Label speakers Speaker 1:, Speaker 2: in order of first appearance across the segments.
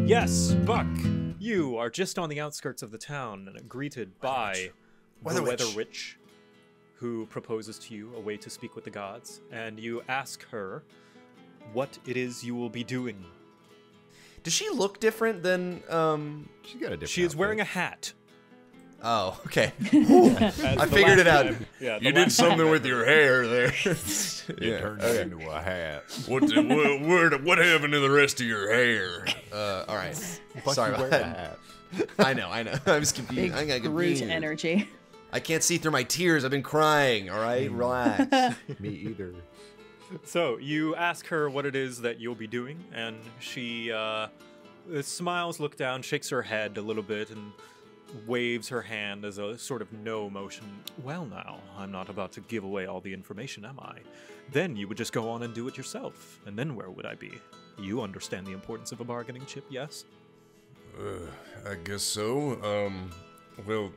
Speaker 1: Yes, Buck, you are just on the outskirts of the town, greeted by the Weather Witch, who proposes to you a way to speak with the gods, and you ask her what it is you will be doing.
Speaker 2: Does she look different than,
Speaker 3: She got a different
Speaker 1: She is
Speaker 3: outfit.
Speaker 1: wearing a hat.
Speaker 2: Oh, okay.
Speaker 1: I
Speaker 2: figured it out.
Speaker 1: Yeah,
Speaker 3: You did something with your hair there.
Speaker 2: Yeah,
Speaker 3: Turned
Speaker 2: okay.
Speaker 3: it into a hat. What happened to the rest of your hair?
Speaker 2: All right.
Speaker 3: Buck,
Speaker 2: Sorry
Speaker 3: you
Speaker 2: about
Speaker 3: wear a
Speaker 2: that.
Speaker 3: hat.
Speaker 2: I know. I was confused.
Speaker 4: Big
Speaker 2: I got
Speaker 4: Groot
Speaker 2: confused.
Speaker 4: energy.
Speaker 2: I can't see through my tears. I've been crying. All right, relax.
Speaker 3: Me either.
Speaker 1: So you ask her what it is that you'll be doing, and she smiles, looks down, shakes her head a little bit, and waves her hand as a sort of no motion. Well now, I'm not about to give away all the information, am I? Then you would just go on and do it yourself, and then where would I be? You understand the importance of a bargaining chip, yes?
Speaker 3: I guess so. Well,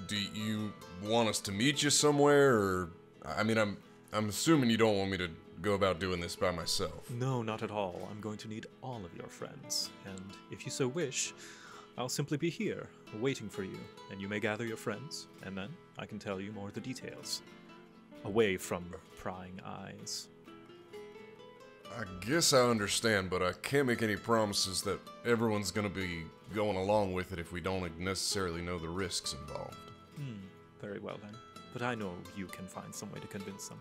Speaker 3: do you want us to meet you somewhere, or I mean, I'm assuming you don't want me to go about doing this by myself.
Speaker 1: No, not at all. I'm going to need all of your friends, and if you so wish, I'll simply be here, waiting for you, and you may gather your friends, and then I can tell you more of the details. Away from prying eyes.
Speaker 3: I guess I understand, but I can't make any promises that everyone's gonna be going along with it if we don't necessarily know the risks involved.
Speaker 1: Very well then. But I know you can find some way to convince them.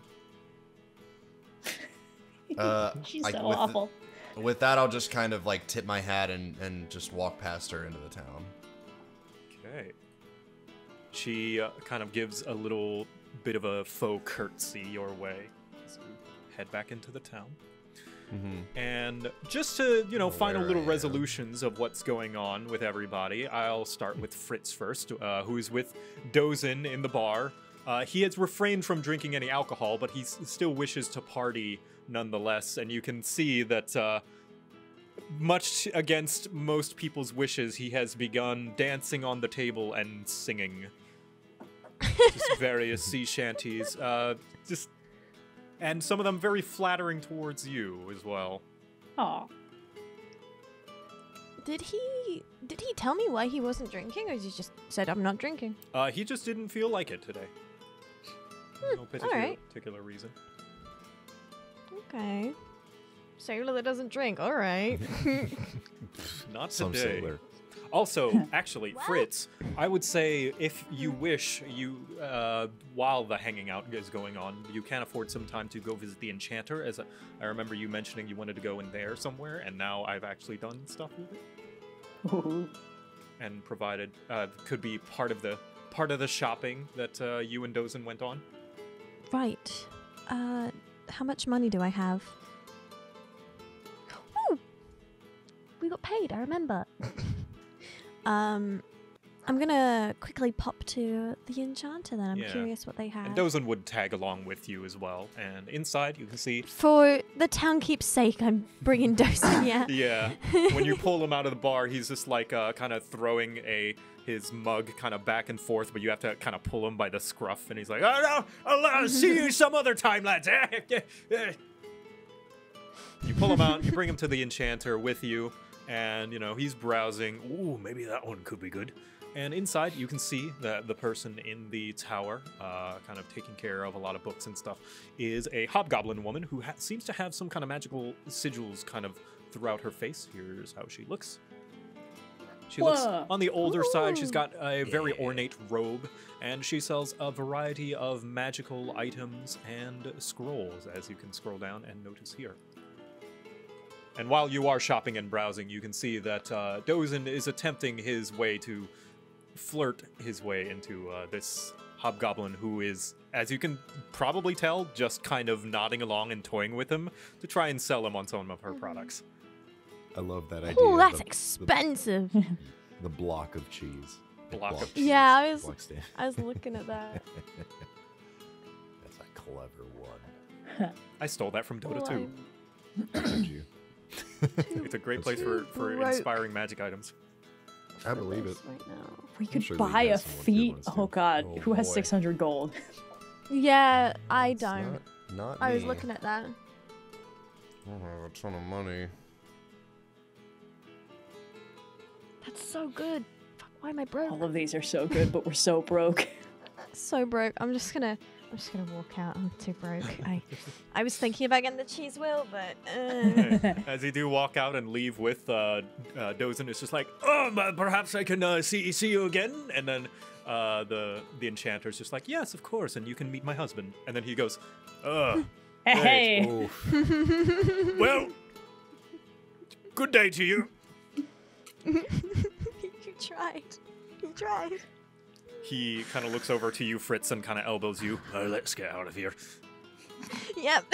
Speaker 4: She's
Speaker 2: like,
Speaker 4: so
Speaker 2: with
Speaker 4: awful.
Speaker 2: With that, I'll just kind of like tip my hat and just walk past her into the town.
Speaker 1: Okay. She kind of gives a little bit of a faux curtsy your way as you head back into the town. And just to, final little resolutions of what's going on with everybody, I'll start with Fritz first, who's with Dozin in the bar. He has refrained from drinking any alcohol, but he still wishes to party nonetheless, and you can see that much against most people's wishes, he has begun dancing on the table and singing just various sea shanties. And some of them very flattering towards you as well.
Speaker 4: Aw.
Speaker 5: Did he tell me why he wasn't drinking, or he just said I'm not drinking?
Speaker 1: He just didn't feel like it today. No particular reason.
Speaker 5: Okay. Sailor that doesn't drink. All right.
Speaker 1: Not
Speaker 3: Some
Speaker 1: today.
Speaker 3: sailor.
Speaker 1: Also, actually, Fritz, I would say if you wish, while the hanging out is going on, you can afford some time to go visit the Enchanter. I remember you mentioning you wanted to go in there somewhere, and now I've actually done stuff with it.
Speaker 4: Ooh.
Speaker 1: And provided could be part of the shopping that you and Dozin went on.
Speaker 5: Right. How much money do I have? Ooh! We got paid, I remember. I'm gonna quickly pop to the Enchanter then. I'm curious what they have.
Speaker 1: And Dozin would tag along with you as well. And inside, you can see...
Speaker 5: For the townkeep's sake, I'm bringing Dozin, yeah.
Speaker 1: Yeah. When you pull him out of the bar, he's just like kind of throwing his mug kind of back and forth, but you have to kind of pull him by the scruff, and he's like, "Oh no, I'll see you some other time, lads." You pull him out, you bring him to the Enchanter with you, and he's browsing. Ooh, maybe that one could be good. And inside, you can see that the person in the tower, kind of taking care of a lot of books and stuff, is a hobgoblin woman who seems to have some kind of magical sigils kind of throughout her face. Here's how she looks. She looks on the older side. She's got a very ornate robe, and she sells a variety of magical items and scrolls, as you can scroll down and notice here. And while you are shopping and browsing, you can see that Dozin is attempting his way to flirt his way into this hobgoblin who is, as you can probably tell, just kind of nodding along and toying with him to try and sell him on some of her products.
Speaker 3: I love that idea.
Speaker 5: Oh, that's expensive.
Speaker 3: The block of cheese.
Speaker 1: Block of cheese.
Speaker 5: Yeah,
Speaker 3: Block stand.
Speaker 5: I was looking at that.
Speaker 3: That's a clever one.
Speaker 1: I stole that from Dota 2.
Speaker 3: Did you?
Speaker 1: It's a great place for
Speaker 5: broke.
Speaker 1: inspiring magic items.
Speaker 3: I believe it.
Speaker 5: Right now.
Speaker 4: We could
Speaker 3: sure we
Speaker 4: buy
Speaker 3: have
Speaker 4: a
Speaker 3: some good
Speaker 4: feat.
Speaker 3: ones, too.
Speaker 4: Oh god,
Speaker 3: Oh,
Speaker 4: who has
Speaker 3: boy.
Speaker 4: 600 gold?
Speaker 5: Yeah, I
Speaker 3: It's
Speaker 5: don't.
Speaker 3: Not
Speaker 5: I was
Speaker 3: me.
Speaker 5: looking at that.
Speaker 3: I don't have a ton of money.
Speaker 5: That's so good. Fuck, why am I broke?
Speaker 4: All of these are so good, but we're so broke.
Speaker 5: So broke. I'm just gonna walk out. I'm too broke. I was thinking about getting the cheese wheel, but
Speaker 1: As you do walk out and leave with Dozin, it's just like, oh, perhaps I can see you again. And then the enchanter's just like, yes, of course, and you can meet my husband. And then he goes,
Speaker 4: Hey.
Speaker 1: well, good day to you.
Speaker 5: you tried. You tried.
Speaker 1: He kind of looks over to you, Fritz, and kind of elbows you. Let's get out of here.
Speaker 5: Yep.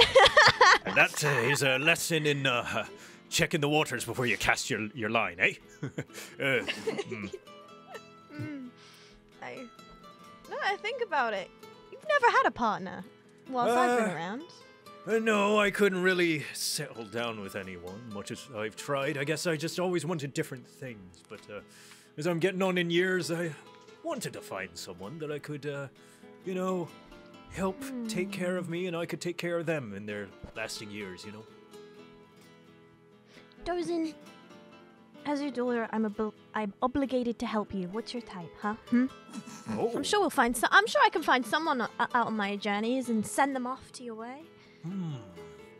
Speaker 1: And that is a lesson in checking the waters before you cast your line, eh?
Speaker 5: I think about it. You've never had a partner whilst I've been around.
Speaker 1: No, I couldn't really settle down with anyone, much as I've tried. I guess I just always wanted different things. But as I'm getting on in years, I wanted to find someone that I could, help take care of me, and I could take care of them in their lasting years,
Speaker 5: Dozin, as your daughter, I'm obligated to help you. What's your type, huh?
Speaker 1: Oh.
Speaker 5: I'm sure I'm sure I can find someone out on my journeys and send them off to your way.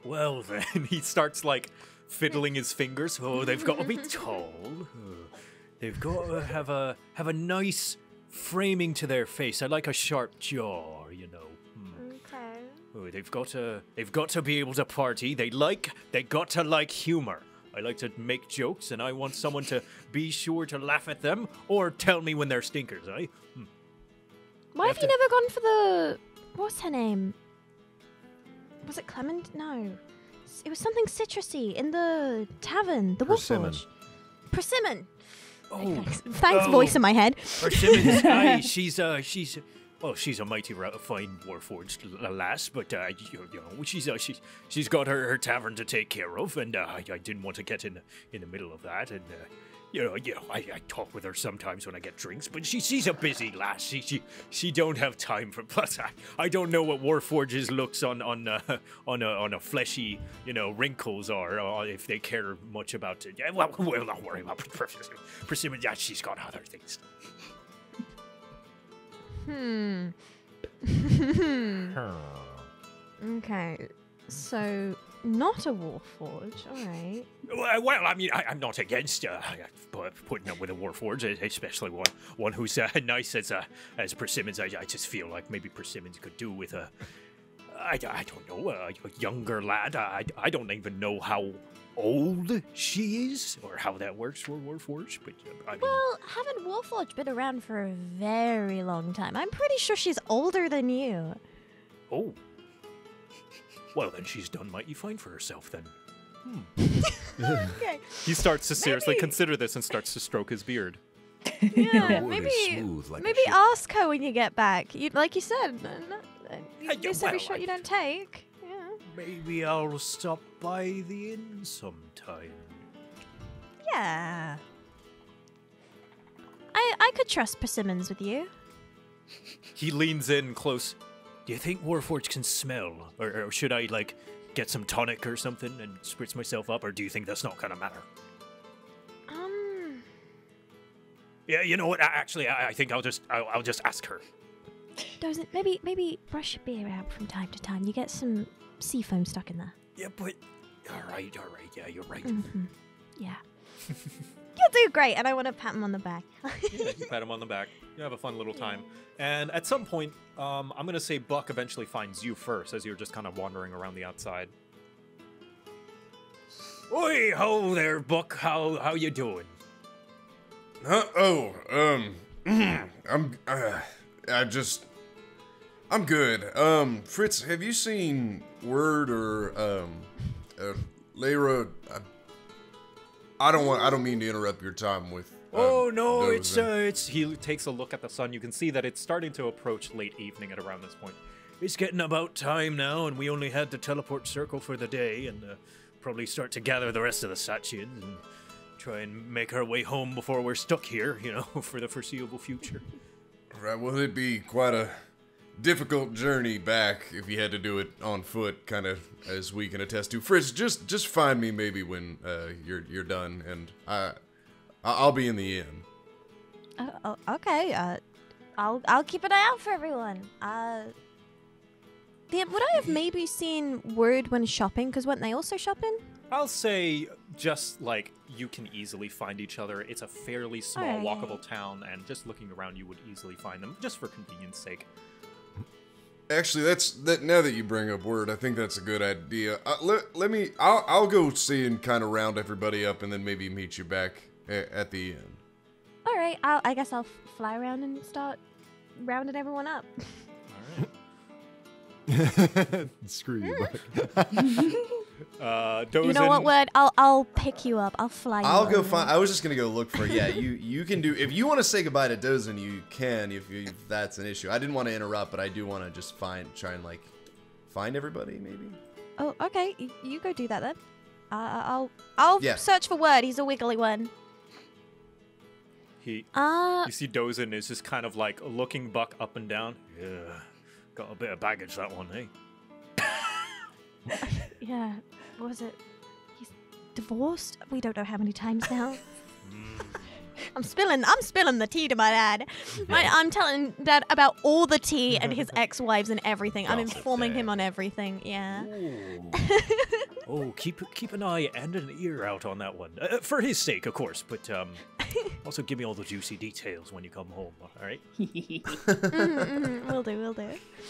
Speaker 1: Well then, he starts like fiddling his fingers. Oh, they've got to be tall. They've got to have a nice framing to their face. I like a sharp jaw,
Speaker 5: Okay.
Speaker 1: Oh, they've got to be able to party. They got to like humor. I like to make jokes, and I want someone to be sure to laugh at them or tell me when they're stinkers, eh?
Speaker 5: Why have you never gone for the... What's her name? Was it Clement? No. It was something citrusy in the tavern. The Wolfforge. Persimmon.
Speaker 1: Oh,
Speaker 5: Thanks, voice in my head.
Speaker 1: Persimmon's aye, she's a mighty fine warforged lass, but she's got her tavern to take care of, and I didn't want to get in the middle of that, and I talk with her sometimes when I get drinks, but she's a busy lass. She don't have time for. Plus, I don't know what warforges looks on a fleshy wrinkles are, or if they care much about it. Well, we'll not worry about Persimmon. Yeah, she's got other things.
Speaker 5: Okay, so not a Warforge, alright.
Speaker 1: Well, I mean, I'm not against putting up with a warforge, especially one who's nice as Persimmons. I just feel like maybe Persimmons could do with I don't know, a younger lad. I don't even know how old she is or how that works for warforge, but I mean,
Speaker 5: Well, haven't Warforge been around for a very long time? I'm pretty sure she's older than you.
Speaker 1: oh. Well, then she's done mighty fine for herself, then.
Speaker 5: Okay.
Speaker 1: He starts to seriously
Speaker 5: Maybe-
Speaker 1: consider this and starts to stroke his beard.
Speaker 5: Yeah,
Speaker 2: Wood
Speaker 5: maybe
Speaker 2: is smooth like a
Speaker 5: maybe
Speaker 2: ship.
Speaker 5: ask her when you get back. Like you said, you
Speaker 1: Yeah,
Speaker 5: miss every
Speaker 1: well,
Speaker 5: shot you don't take. Yeah.
Speaker 1: Maybe I'll stop by the inn sometime.
Speaker 5: Yeah. I could trust Persimmons with you.
Speaker 1: He leans in close. Do you think Warforge can smell? Or should I, get some tonic or something and spritz myself up? Or do you think that's not gonna matter? Yeah, you know what? Actually, I think I'll just ask her.
Speaker 5: Doesn't maybe brush your beer out from time to time. You get some sea foam stuck in there.
Speaker 1: Yeah, but... Alright, yeah, you're right.
Speaker 5: Yeah. You'll do great, and I want to pat him on the back.
Speaker 1: Yeah, you pat him on the back. You have a fun little time. And at some point, I'm going to say Buck eventually finds you first as you're just kind of wandering around the outside. Oi, ho there, Buck. How you doing?
Speaker 3: I'm good. Fritz, have you seen word or Lyra? I don't mean to interrupt your time with.
Speaker 1: Oh no,
Speaker 3: those,
Speaker 1: it's. He takes a look at the sun. You can see that it's starting to approach late evening at around this point. It's getting about time now, and we only had to teleport circle for the day, and probably start to gather the rest of the Sachians and try and make our way home before we're stuck here, for the foreseeable future.
Speaker 3: Right. Well, it'd be quite a difficult journey back if you had to do it on foot, kind of as we can attest to. Fritz, just find me maybe when you're done, and I'll be in the inn.
Speaker 5: Okay. I'll keep an eye out for everyone. Would I have maybe seen word when shopping? Because weren't they also shopping?
Speaker 1: I'll say just like you can easily find each other. It's a fairly small,
Speaker 5: Alright.
Speaker 1: walkable town, and just looking around, you would easily find them, just for convenience sake.
Speaker 3: Actually, now that you bring up word, I think that's a good idea. I'll go see and kind of round everybody up, and then maybe meet you back at the inn.
Speaker 5: All right. I guess I'll fly around and start rounding everyone up.
Speaker 1: All right.
Speaker 6: Screw you, Buck.
Speaker 1: Dozen,
Speaker 5: You know what, Word? I'll pick you up. I'll fly you
Speaker 2: I'll go
Speaker 5: over.
Speaker 2: find. I was just gonna go look for. Yeah, you can do. If you want to say goodbye to Dozen, you can. If that's an issue, I didn't want to interrupt, but I do want to just try and like find everybody, maybe.
Speaker 5: Oh, okay. You go do that then. I'll
Speaker 2: Yeah.
Speaker 5: search for Word. He's a wiggly one.
Speaker 1: you see Dozen is just kind of like looking Buck up and down. Yeah, got a bit of baggage, that one, hey?
Speaker 5: Yeah. What was it? He's divorced? We don't know how many times now. I'm spilling the tea to my dad. I'm telling Dad about all the tea and his ex-wives and everything. I'm
Speaker 6: Gossip
Speaker 5: informing
Speaker 6: Dad.
Speaker 5: him on everything. Yeah.
Speaker 1: Oh, keep an eye and an ear out on that one. For his sake, of course, but also give me all the juicy details when you come home, all right?
Speaker 5: Will do.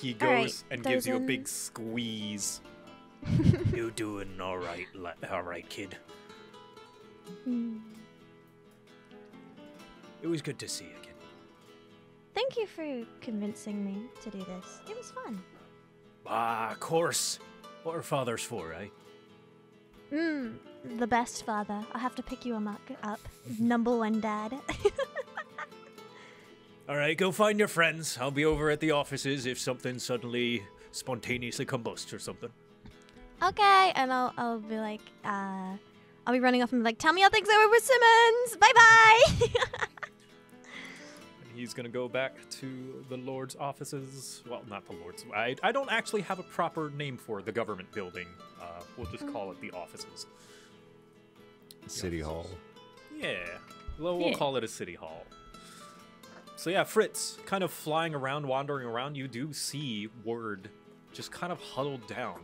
Speaker 1: He
Speaker 5: All right,
Speaker 1: goes and gives you a
Speaker 5: Dozen.
Speaker 1: big squeeze. You doing all right, kid? It was good to see you again.
Speaker 5: Thank you for convincing me to do this. It was fun.
Speaker 1: Ah, of course. What are fathers for, eh?
Speaker 5: The best father. I'll have to pick you up. Number one dad.
Speaker 1: All right, go find your friends. I'll be over at the offices if something suddenly spontaneously combusts or something.
Speaker 5: Okay, and I'll be like, I'll be running off and be like, tell me how things are with Simmons. Bye-bye.
Speaker 1: He's gonna go back to the Lord's offices. Well, not the Lord's. I don't actually have a proper name for the government building. We'll just call it the offices.
Speaker 6: City Hall.
Speaker 1: Yeah, we'll
Speaker 4: Yeah.
Speaker 1: call it a city hall. So yeah, Fritz, kind of flying around, wandering around, you do see Word just kind of huddled down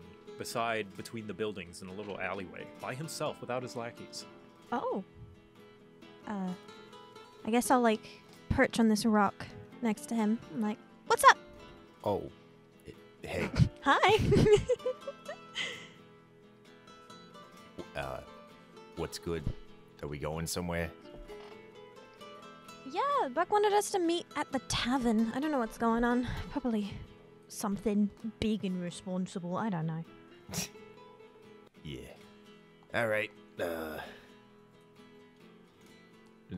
Speaker 1: between the buildings in a little alleyway by himself without his lackeys.
Speaker 5: Oh. I guess I'll like perch on this rock next to him. I'm like, what's up?
Speaker 6: Oh, hey,
Speaker 5: Hi.
Speaker 6: what's good? Are we going somewhere?
Speaker 5: Yeah, Buck wanted us to meet at the tavern. I don't know what's going on. Probably something big and responsible. I don't know.
Speaker 6: Yeah. All right.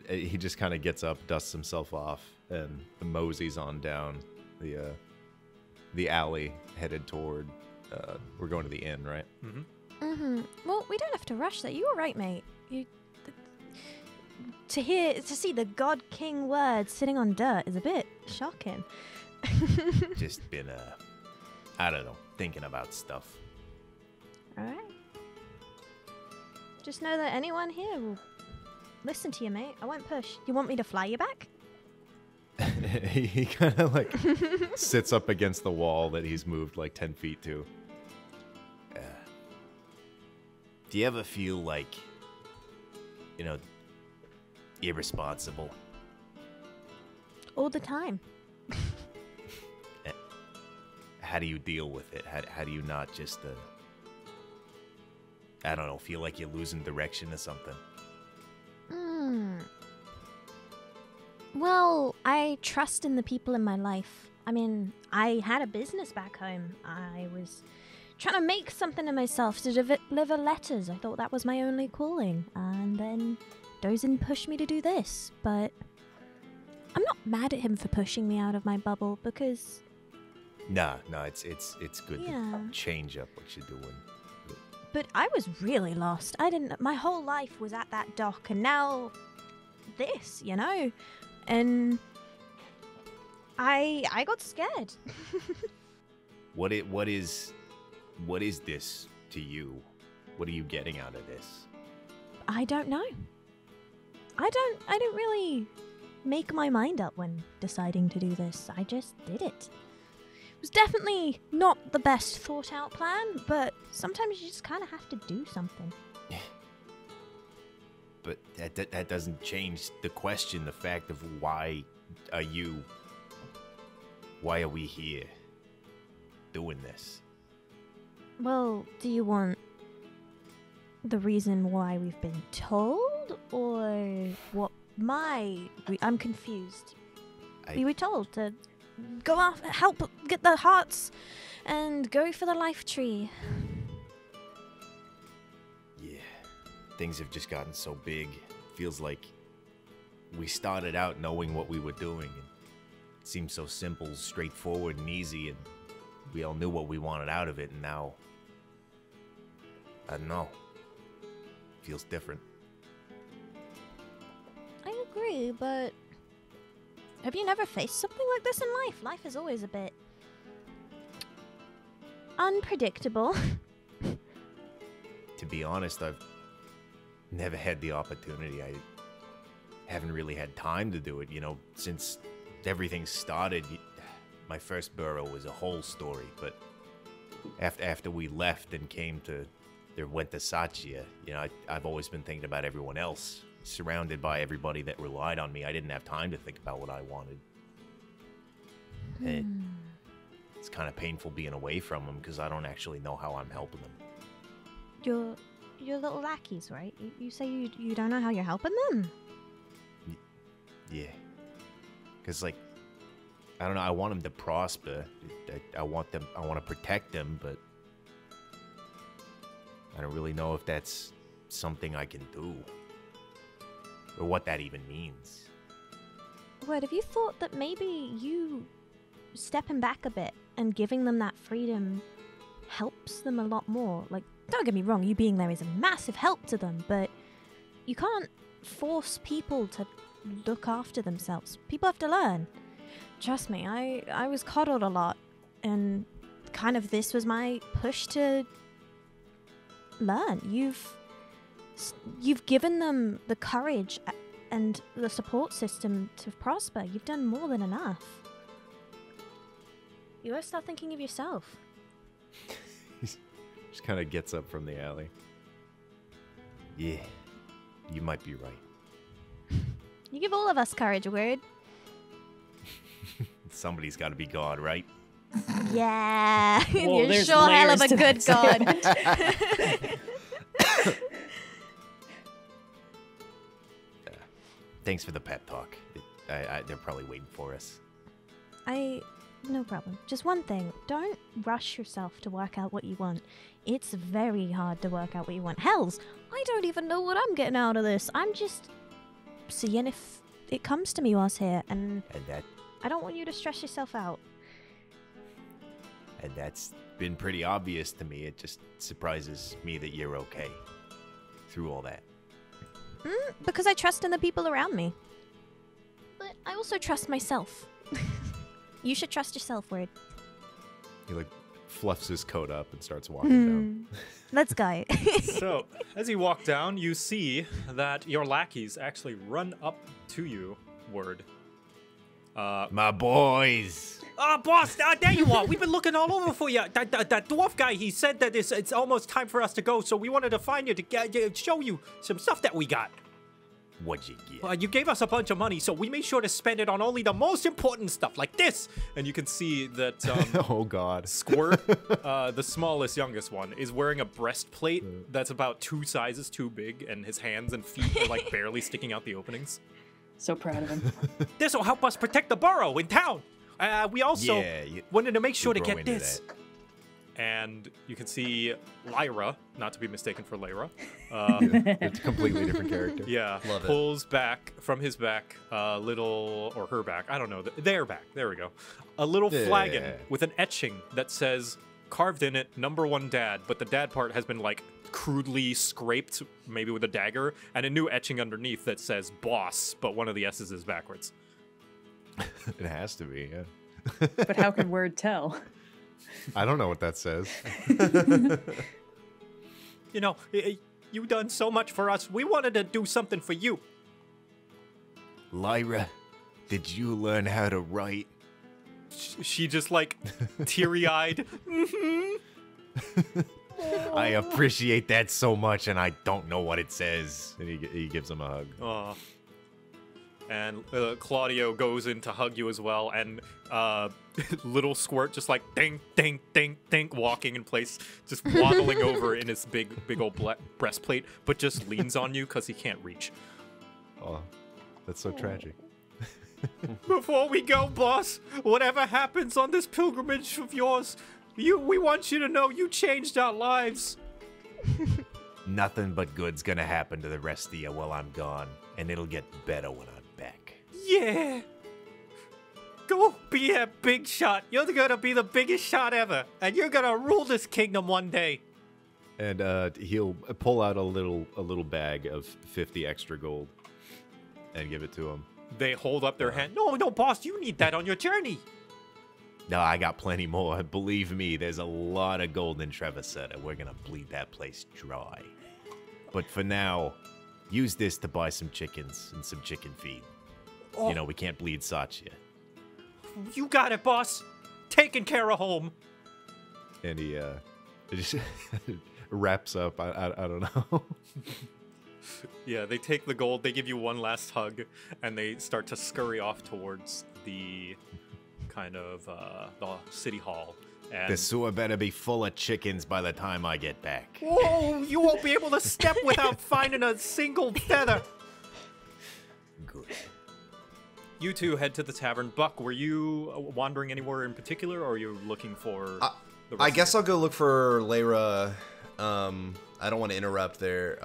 Speaker 6: He just kind of gets up, dusts himself off, and moseys on down the alley headed toward. We're going to the inn, right?
Speaker 5: Well, we don't have to rush that. You were right, mate. To see the God King Word sitting on dirt is a bit shocking.
Speaker 6: Just been I don't know, thinking about stuff.
Speaker 5: All right. Just know that anyone here will listen to you, mate. I won't push. You want me to fly you back?
Speaker 6: He kind of like sits up against the wall that he's moved like 10 feet to. Do you ever feel like, irresponsible?
Speaker 5: All the time.
Speaker 6: How do you deal with it? How do you not just, I don't know, feel like you're losing direction or something?
Speaker 5: Well, I trust in the people in my life. I mean, I had a business back home. I was trying to make something of myself to deliver letters. I thought that was my only calling. And then Dozen pushed me to do this. But I'm not mad at him for pushing me out of my bubble because...
Speaker 6: No, it's good
Speaker 5: Yeah.
Speaker 6: to change up what you're doing.
Speaker 5: But I was really lost. My whole life was at that dock, and now this, And I got scared.
Speaker 6: What is this to you? What are you getting out of this?
Speaker 5: I don't know. I didn't really make my mind up when deciding to do this. I just did it. It was definitely not the best thought out plan, but sometimes you just kind of have to do something.
Speaker 6: But that doesn't change the question, the fact of why are we here doing this?
Speaker 5: Well, do you want the reason why we've been told, or what I'm confused. We were told to go off, help get the hearts, and go for the life tree.
Speaker 6: Yeah, things have just gotten so big. Feels like we started out knowing what we were doing, and it seemed so simple, straightforward, and easy, and we all knew what we wanted out of it, and now, I don't know, feels different.
Speaker 5: I agree, but have you never faced something like this in life? Life is always a bit unpredictable.
Speaker 6: To be honest, I've never had the opportunity. I haven't really had time to do it, since everything started. My first burrow was a whole story, but after we left and went to Satya, I've always been thinking about everyone else, surrounded by everybody that relied on me. I didn't have time to think about what I wanted. And it's kind of painful being away from them because I don't actually know how I'm helping them.
Speaker 5: Your little lackeys, right? You say you don't know how you're helping them?
Speaker 6: Yeah. Because, I don't know, I want them to prosper. I want to protect them, but I don't really know if that's something I can do. Or what that even means.
Speaker 5: Wait, have you thought that maybe you stepping back a bit and giving them that freedom helps them a lot more? Don't get me wrong, you being there is a massive help to them, but you can't force people to look after themselves. People have to learn. Trust me, I was coddled a lot, and kind of this was my push to learn. You've given them the courage and the support system to prosper. You've done more than enough. You gotta start thinking of yourself.
Speaker 6: Just kind of gets up from the alley. Yeah, you might be right.
Speaker 5: You give all of us courage, word.
Speaker 6: Somebody's got to be God, right?
Speaker 5: Yeah,
Speaker 4: Whoa,
Speaker 5: you're sure hell of a good god.
Speaker 6: Thanks for the pep talk. They're probably waiting for us.
Speaker 5: No problem. Just one thing. Don't rush yourself to work out what you want. It's very hard to work out what you want. Hells, I don't even know what I'm getting out of this. I'm just seeing if it comes to me whilst here, and
Speaker 6: that...
Speaker 5: I don't want you to stress yourself out.
Speaker 6: And that's been pretty obvious to me. It just surprises me that you're okay through all that.
Speaker 5: Because I trust in the people around me. But I also trust myself. You should trust yourself, Word.
Speaker 6: He fluffs his coat up and starts walking down.
Speaker 5: Let's go.
Speaker 1: So, as you walk down, you see that your lackeys actually run up to you, Word.
Speaker 6: My boys!
Speaker 1: Boss, there you are. We've been looking all over for you. That dwarf guy, he said that it's almost time for us to go, so we wanted to find you to show you some stuff that we got.
Speaker 6: What'd you get?
Speaker 1: You gave us a bunch of money, so we made sure to spend it on only the most important stuff, like this. And you can see that
Speaker 6: oh, God.
Speaker 1: Squirt, the smallest, youngest one, is wearing a breastplate that's about 2 sizes too big, and his hands and feet are barely sticking out the openings.
Speaker 4: So proud of him.
Speaker 1: This will help us protect the borough in town. We also wanted to make sure to
Speaker 6: grow
Speaker 1: get
Speaker 6: into
Speaker 1: this.
Speaker 6: that.
Speaker 1: And you can see Lyra, not to be mistaken for Lyra.
Speaker 6: It's a completely different character.
Speaker 1: Yeah,
Speaker 2: Love it.
Speaker 1: pulls back from his back or her back, I don't know, their back, there we go. A little flagon with an etching that says, carved in it, #1 dad, but the dad part has been crudely scraped, maybe with a dagger, and a new etching underneath that says boss, but one of the S's is backwards.
Speaker 6: It has to be, yeah.
Speaker 4: But how can Word tell?
Speaker 6: I don't know what that says.
Speaker 1: You've done so much for us. We wanted to do something for you.
Speaker 6: Lyra, did you learn how to write?
Speaker 1: She just like teary-eyed.
Speaker 6: I appreciate that so much, and I don't know what it says. And he gives him a hug.
Speaker 1: Aw. And Claudio goes in to hug you as well, and little Squirt just like ding, ding, ding, ding, walking in place, just waddling over in his big old breastplate, but just leans on you because he can't reach.
Speaker 6: Oh, that's so tragic.
Speaker 1: Before we go, boss, whatever happens on this pilgrimage of yours, we want you to know you changed our lives.
Speaker 6: Nothing but good's gonna happen to the rest of you while I'm gone, and it'll get better when I'm back.
Speaker 1: Yeah. Go be a big shot. You're gonna be the biggest shot ever, and you're gonna rule this kingdom one day.
Speaker 7: And he'll pull out a little bag of 50 extra gold and give it to him.
Speaker 1: They hold up their hand. No, boss, you need that on your journey.
Speaker 6: No, I got plenty more. Believe me, there's a lot of gold in Trevisetta. We're gonna bleed that place dry. But for now, use this to buy some chickens and some chicken feed.
Speaker 1: Oh.
Speaker 6: You know, we can't bleed Satya.
Speaker 1: You got it, boss. Taking care of home.
Speaker 7: And he just wraps up. I don't know.
Speaker 1: Yeah, they take the gold, they give you one last hug, and they start to scurry off towards the kind of the city hall. And
Speaker 6: The sewer better be full of chickens by the time I get back.
Speaker 1: whoa, you won't be able to step without finding a single feather.
Speaker 6: Good.
Speaker 1: You two head to the tavern. Buck, were you wandering anywhere in particular, or are you looking for the rest
Speaker 2: I
Speaker 1: of
Speaker 2: guess
Speaker 1: it?
Speaker 2: I'll go look for Lyra. I don't want to interrupt their if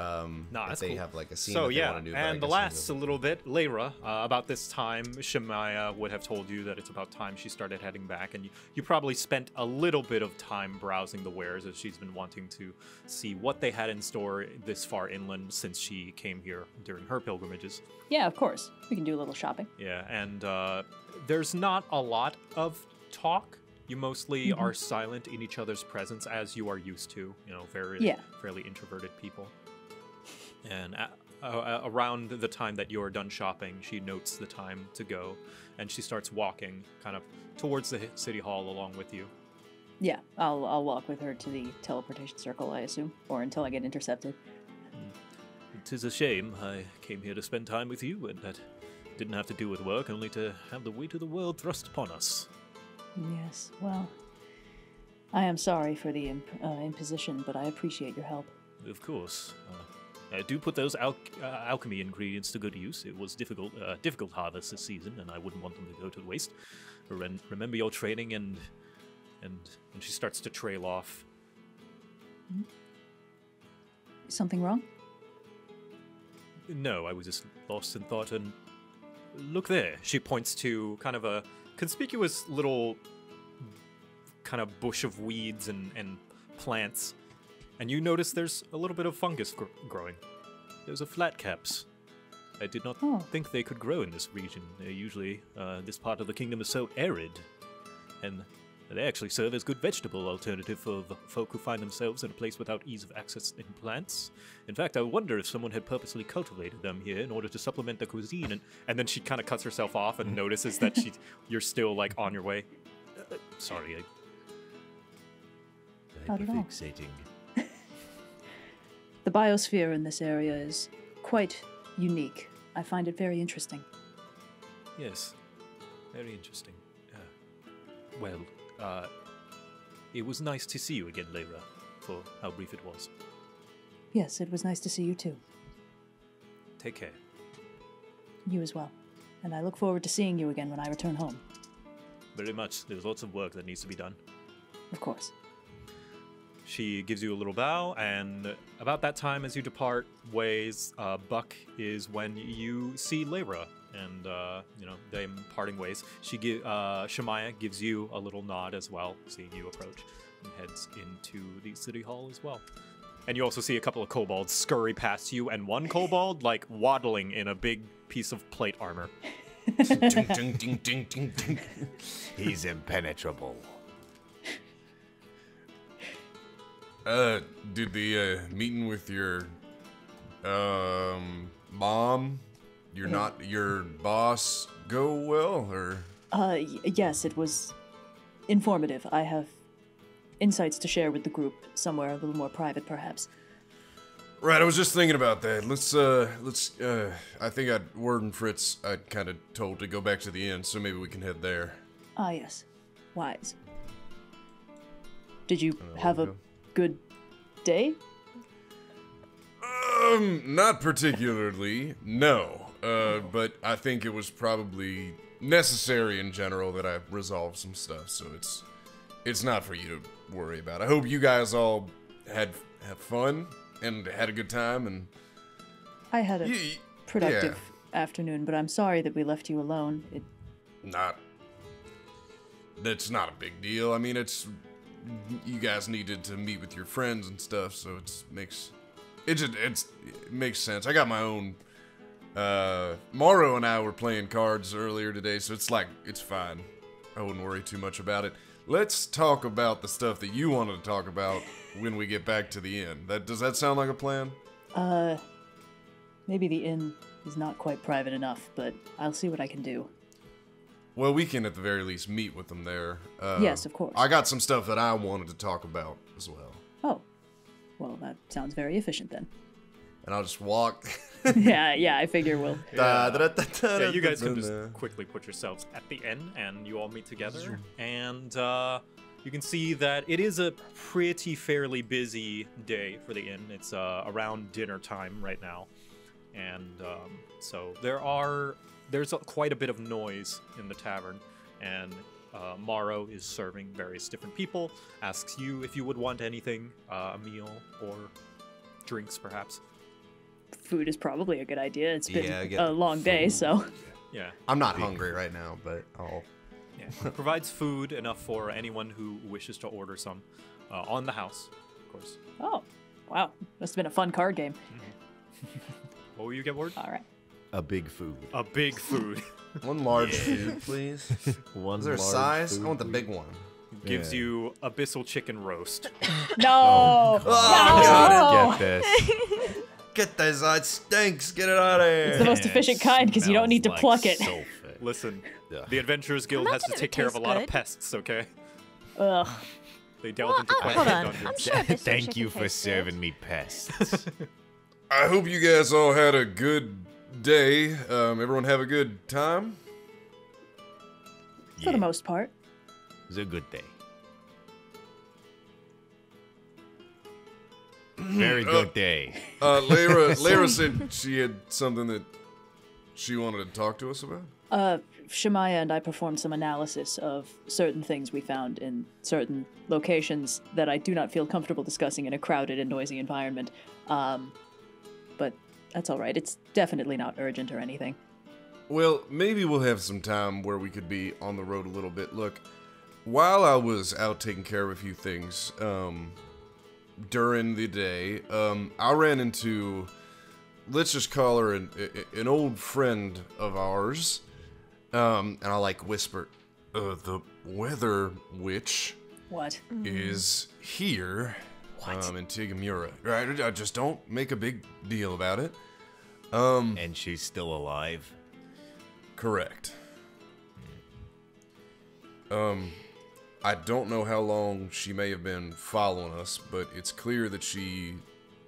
Speaker 1: that's
Speaker 2: they
Speaker 1: cool.
Speaker 2: have like a scene
Speaker 1: So
Speaker 2: that they
Speaker 1: yeah,
Speaker 2: want to do. but I
Speaker 1: and the
Speaker 2: guess I'll
Speaker 1: last
Speaker 2: go-
Speaker 1: a little bit, Lyra, about this time, Shemaya would have told you that it's about time she started heading back, and you probably spent a little bit of time browsing the wares as she's been wanting to see what they had in store this far inland since she came here during her pilgrimages.
Speaker 4: Yeah, of course. We can do a little shopping.
Speaker 1: Yeah, and there's not a lot of talk. You mostly are silent in each other's presence, as you are used to. You know, fairly introverted people. And around the time that you're done shopping, she notes the time to go, and she starts walking kind of towards the city hall along with you.
Speaker 4: Yeah, I'll walk with her to the teleportation circle, I assume, or until I get intercepted.
Speaker 1: It is a shame. I came here to spend time with you, and that didn't have to do with work, only to have the weight of the world thrust upon us.
Speaker 4: Yes, well, I am sorry for the imposition, but I appreciate your help.
Speaker 1: Of course. I do put those alchemy ingredients to good use. It was difficult harvest this season, and I wouldn't want them to go to waste. Remember your training, and she starts to trail off.
Speaker 4: Is something wrong?
Speaker 1: No, I was just lost in thought, and look there. She points to kind of a conspicuous little kind of bush of weeds and plants, and you notice there's a little bit of fungus growing. Those are flatcaps. I did not think they could grow in this region. Usually, this part of the kingdom is so arid, and they actually serve as good vegetable alternative for folk who find themselves in a place without ease of access in plants. In fact, I wonder if someone had purposely cultivated them here in order to supplement the cuisine. And then she kind of cuts herself off and notices that you're still like on your way. Sorry.
Speaker 4: Not at all.
Speaker 6: Hyperfixating.
Speaker 4: The biosphere in this area is quite unique. I find it very interesting.
Speaker 1: Yes, very interesting. It was nice to see you again, Lyra, for how brief it was.
Speaker 4: Yes, it was nice to see you too.
Speaker 1: Take care.
Speaker 4: You as well. And I look forward to seeing you again when I return home.
Speaker 1: Very much. There's lots of work that needs to be done.
Speaker 4: Of course.
Speaker 1: She gives you a little bow, and about that time as you depart ways, Buck, is when you see Lyra, and them parting ways. Shemaya gives you a little nod as well, seeing you approach, and heads into the city hall as well. And you also see a couple of kobolds scurry past you, and one kobold like waddling in a big piece of plate armor.
Speaker 3: Ding, ding, ding, ding, ding, ding.
Speaker 6: He's impenetrable.
Speaker 3: Did the meeting with your mom you're not your boss go well, or?
Speaker 4: Yes, it was informative. I have insights to share with the group somewhere a little more private, perhaps.
Speaker 3: Right, I was just thinking about that. I think Word and Fritz I'd kind of told to go back to the inn, so maybe we can head there.
Speaker 4: Ah, yes. Wise. Did you have a good day?
Speaker 3: Not particularly, no. But I think it was probably necessary in general that I resolve some stuff, so it's not for you to worry about. I hope you guys all have fun and had a good time, and
Speaker 4: I had a productive afternoon, but I'm sorry that we left you alone.
Speaker 3: That's not a big deal. I mean, you guys needed to meet with your friends and stuff, so it makes sense. I got my own. Morrow and I were playing cards earlier today, so it's fine. I wouldn't worry too much about it. Let's talk about the stuff that you wanted to talk about when we get back to the inn. Does that sound like a plan?
Speaker 4: Maybe the inn is not quite private enough, but I'll see what I can do.
Speaker 3: Well, we can at the very least meet with them there.
Speaker 4: Yes, of course.
Speaker 3: I got some stuff that I wanted to talk about as well.
Speaker 4: Oh. Well, that sounds very efficient then.
Speaker 3: And I'll just walk.
Speaker 4: yeah, I figure we'll...
Speaker 1: Yeah, you guys can just quickly put yourselves at the inn, and you all meet together. And you can see that it is a pretty fairly busy day for the inn. It's around dinner time right now. And so there's quite a bit of noise in the tavern. And Morrow is serving various different people, asks you if you would want anything, a meal or drinks perhaps.
Speaker 4: Food is probably a good idea. It's been a long day, so...
Speaker 1: Yeah.
Speaker 2: I'm not hungry right now, but I'll...
Speaker 1: Yeah. Provides food enough for anyone who wishes to order some on the house, of course.
Speaker 4: Oh, wow. Must have been a fun card game.
Speaker 1: Mm-hmm. What will you get, Ward?
Speaker 4: All right.
Speaker 7: A big food.
Speaker 1: A big food.
Speaker 2: One large food, please.
Speaker 7: One
Speaker 2: Is there a
Speaker 7: large
Speaker 2: size?
Speaker 7: food,
Speaker 2: I want the
Speaker 7: please.
Speaker 2: big one.
Speaker 1: Gives you abyssal chicken roast.
Speaker 4: No!
Speaker 2: Oh,
Speaker 7: Get this.
Speaker 2: Get this, it stinks. Get it out of here.
Speaker 4: It's the most efficient kind because you don't need to pluck it.
Speaker 1: Listen,
Speaker 7: Yeah.
Speaker 1: the Adventurers Guild has to
Speaker 5: Imagine it
Speaker 1: take care of a
Speaker 5: tastes
Speaker 1: lot of
Speaker 5: good.
Speaker 1: pests, okay?
Speaker 4: Ugh.
Speaker 1: They delve into quite
Speaker 5: hold
Speaker 1: a
Speaker 5: on.
Speaker 1: dungeons.
Speaker 5: I'm sure abyssal
Speaker 6: Thank
Speaker 5: chicken
Speaker 6: you for
Speaker 5: tastes good.
Speaker 6: serving me pests.
Speaker 3: I hope you guys all had a good day. Everyone have a good time?
Speaker 4: For the most part.
Speaker 6: It was a good day. Very good day.
Speaker 3: Lyra said she had something that she wanted to talk to us about.
Speaker 4: Shemaya and I performed some analysis of certain things we found in certain locations that I do not feel comfortable discussing in a crowded and noisy environment. But that's all right. It's definitely not urgent or anything.
Speaker 3: Well, maybe we'll have some time where we could be on the road a little bit. Look, while I was out taking care of a few things, during the day, I ran into, let's just call her an old friend of ours, and I like whisper, the weather witch
Speaker 4: What?
Speaker 3: is here,
Speaker 4: What?
Speaker 3: in Tigamura. Right? I just don't make a big deal about it.
Speaker 6: And she's still alive.
Speaker 3: Correct. I don't know how long she may have been following us, but it's clear that she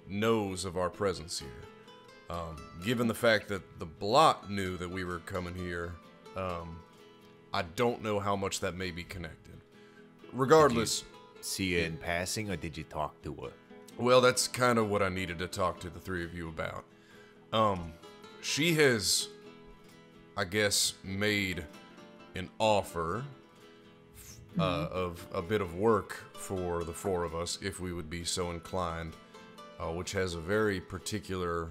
Speaker 3: knows of our presence here. Given the fact that the Blot knew that we were coming here, I don't know how much that may be connected. Regardless,
Speaker 6: See her in passing, or did you talk to her?
Speaker 3: well, that's kind of what I needed to talk to the three of you about. She has, I guess, made an offer of a bit of work for the four of us, if we would be so inclined, which has a very particular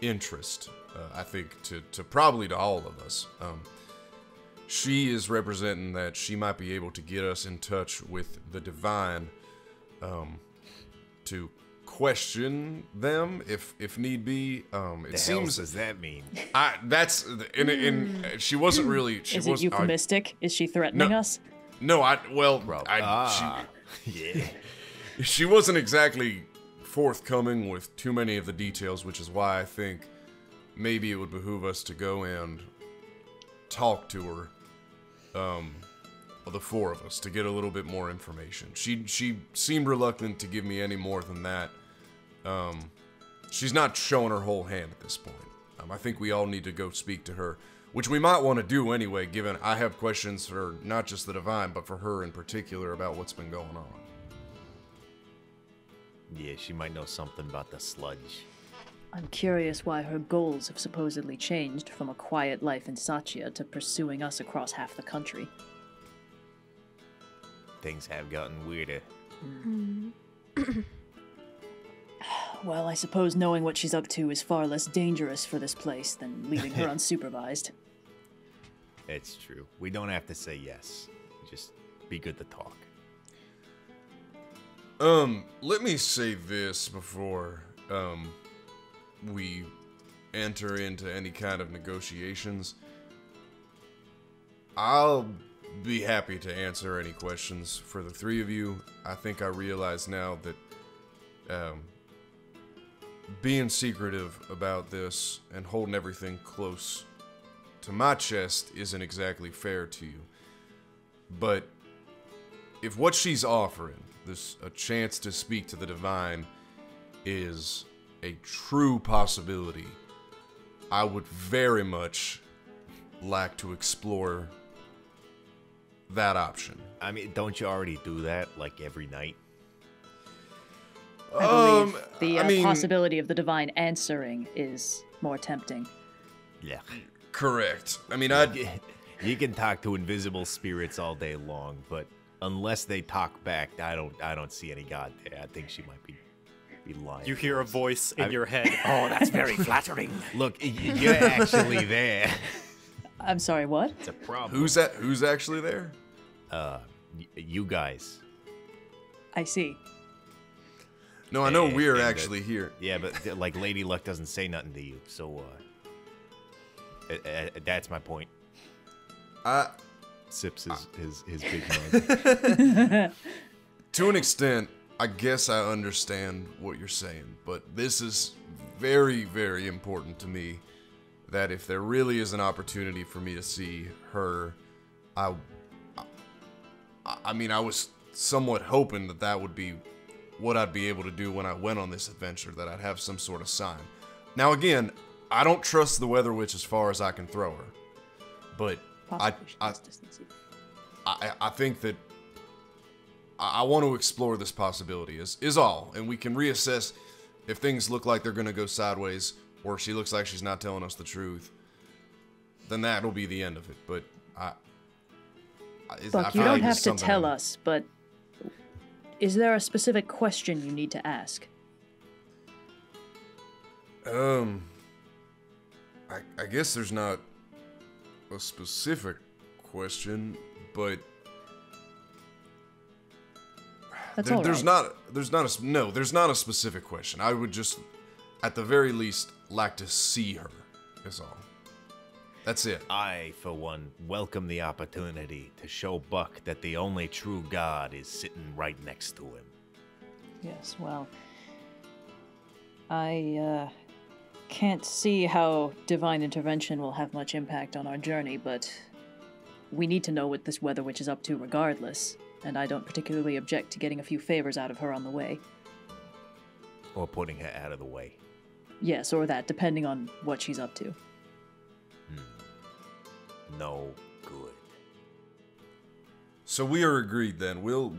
Speaker 3: interest, I think, to probably to all of us. She is representing that she might be able to get us in touch with the divine to question them if need be. It
Speaker 6: The hell
Speaker 3: seems
Speaker 6: does that mean?
Speaker 3: that's in she wasn't really. She
Speaker 4: Is it
Speaker 3: was
Speaker 4: euphemistic? Is she threatening us?
Speaker 3: No, she wasn't exactly forthcoming with too many of the details, which is why I think maybe it would behoove us to go and talk to her, the four of us, to get a little bit more information. She seemed reluctant to give me any more than that. She's not showing her whole hand at this point. I think we all need to go speak to her, which we might want to do anyway, given I have questions for not just the Divine, but for her in particular about what's been going on.
Speaker 6: Yeah, she might know something about the sludge.
Speaker 4: I'm curious why her goals have supposedly changed from a quiet life in Satya to pursuing us across half the country.
Speaker 6: Things have gotten weirder.
Speaker 4: Well, I suppose knowing what she's up to is far less dangerous for this place than leaving her unsupervised.
Speaker 6: It's true. We don't have to say yes. Just be good to talk.
Speaker 3: Let me say this before, we enter into any kind of negotiations. I'll be happy to answer any questions for the three of you. I think I realize now that, being secretive about this and holding everything close to my chest isn't exactly fair to you. But if what she's offering, a chance to speak to the Divine, is a true possibility, I would very much like to explore that option.
Speaker 6: I mean, don't you already do that, like, every night?
Speaker 4: I believe the possibility of the Divine answering is more tempting.
Speaker 6: Yeah.
Speaker 3: Correct. I mean,
Speaker 6: You can talk to invisible spirits all day long, but unless they talk back, I don't see any god there. I think she might be lying.
Speaker 1: You hear a voice in your head. Oh, that's very flattering.
Speaker 6: Look, you're actually there.
Speaker 4: I'm sorry, what?
Speaker 6: It's a problem.
Speaker 3: Who's actually there?
Speaker 6: You guys.
Speaker 4: I see.
Speaker 3: No, I know we're
Speaker 6: and
Speaker 3: actually here.
Speaker 6: Yeah, but like Lady Luck doesn't say nothing to you, so that's my point. Sips his big mug.
Speaker 3: To an extent, I guess I understand what you're saying, but this is very, very important to me, that if there really is an opportunity for me to see her, I mean, I was somewhat hoping that would be what I'd be able to do when I went on this adventure, that I'd have some sort of sign. Now again, I don't trust the Weather Witch as far as I can throw her, but I think that I want to explore this possibility is all, and we can reassess if things look like they're going to go sideways, or if she looks like she's not telling us the truth. Then that'll be the end of it. But
Speaker 4: Buck, you don't have to tell us, but is there a specific question you need to ask?
Speaker 3: I guess there's not a specific question, but
Speaker 4: that's all right.
Speaker 3: There's not a specific question. I would just, at the very least, like to see her. Is all. That's it.
Speaker 6: I, for one, welcome the opportunity to show Buck that the only true God is sitting right next to him.
Speaker 4: Yes, well, I can't see how divine intervention will have much impact on our journey, but we need to know what this Weather Witch is up to regardless, and I don't particularly object to getting a few favors out of her on the way.
Speaker 6: Or putting her out of the way.
Speaker 4: Yes, or that, depending on what she's up to.
Speaker 6: No good.
Speaker 3: So we are agreed then. We'll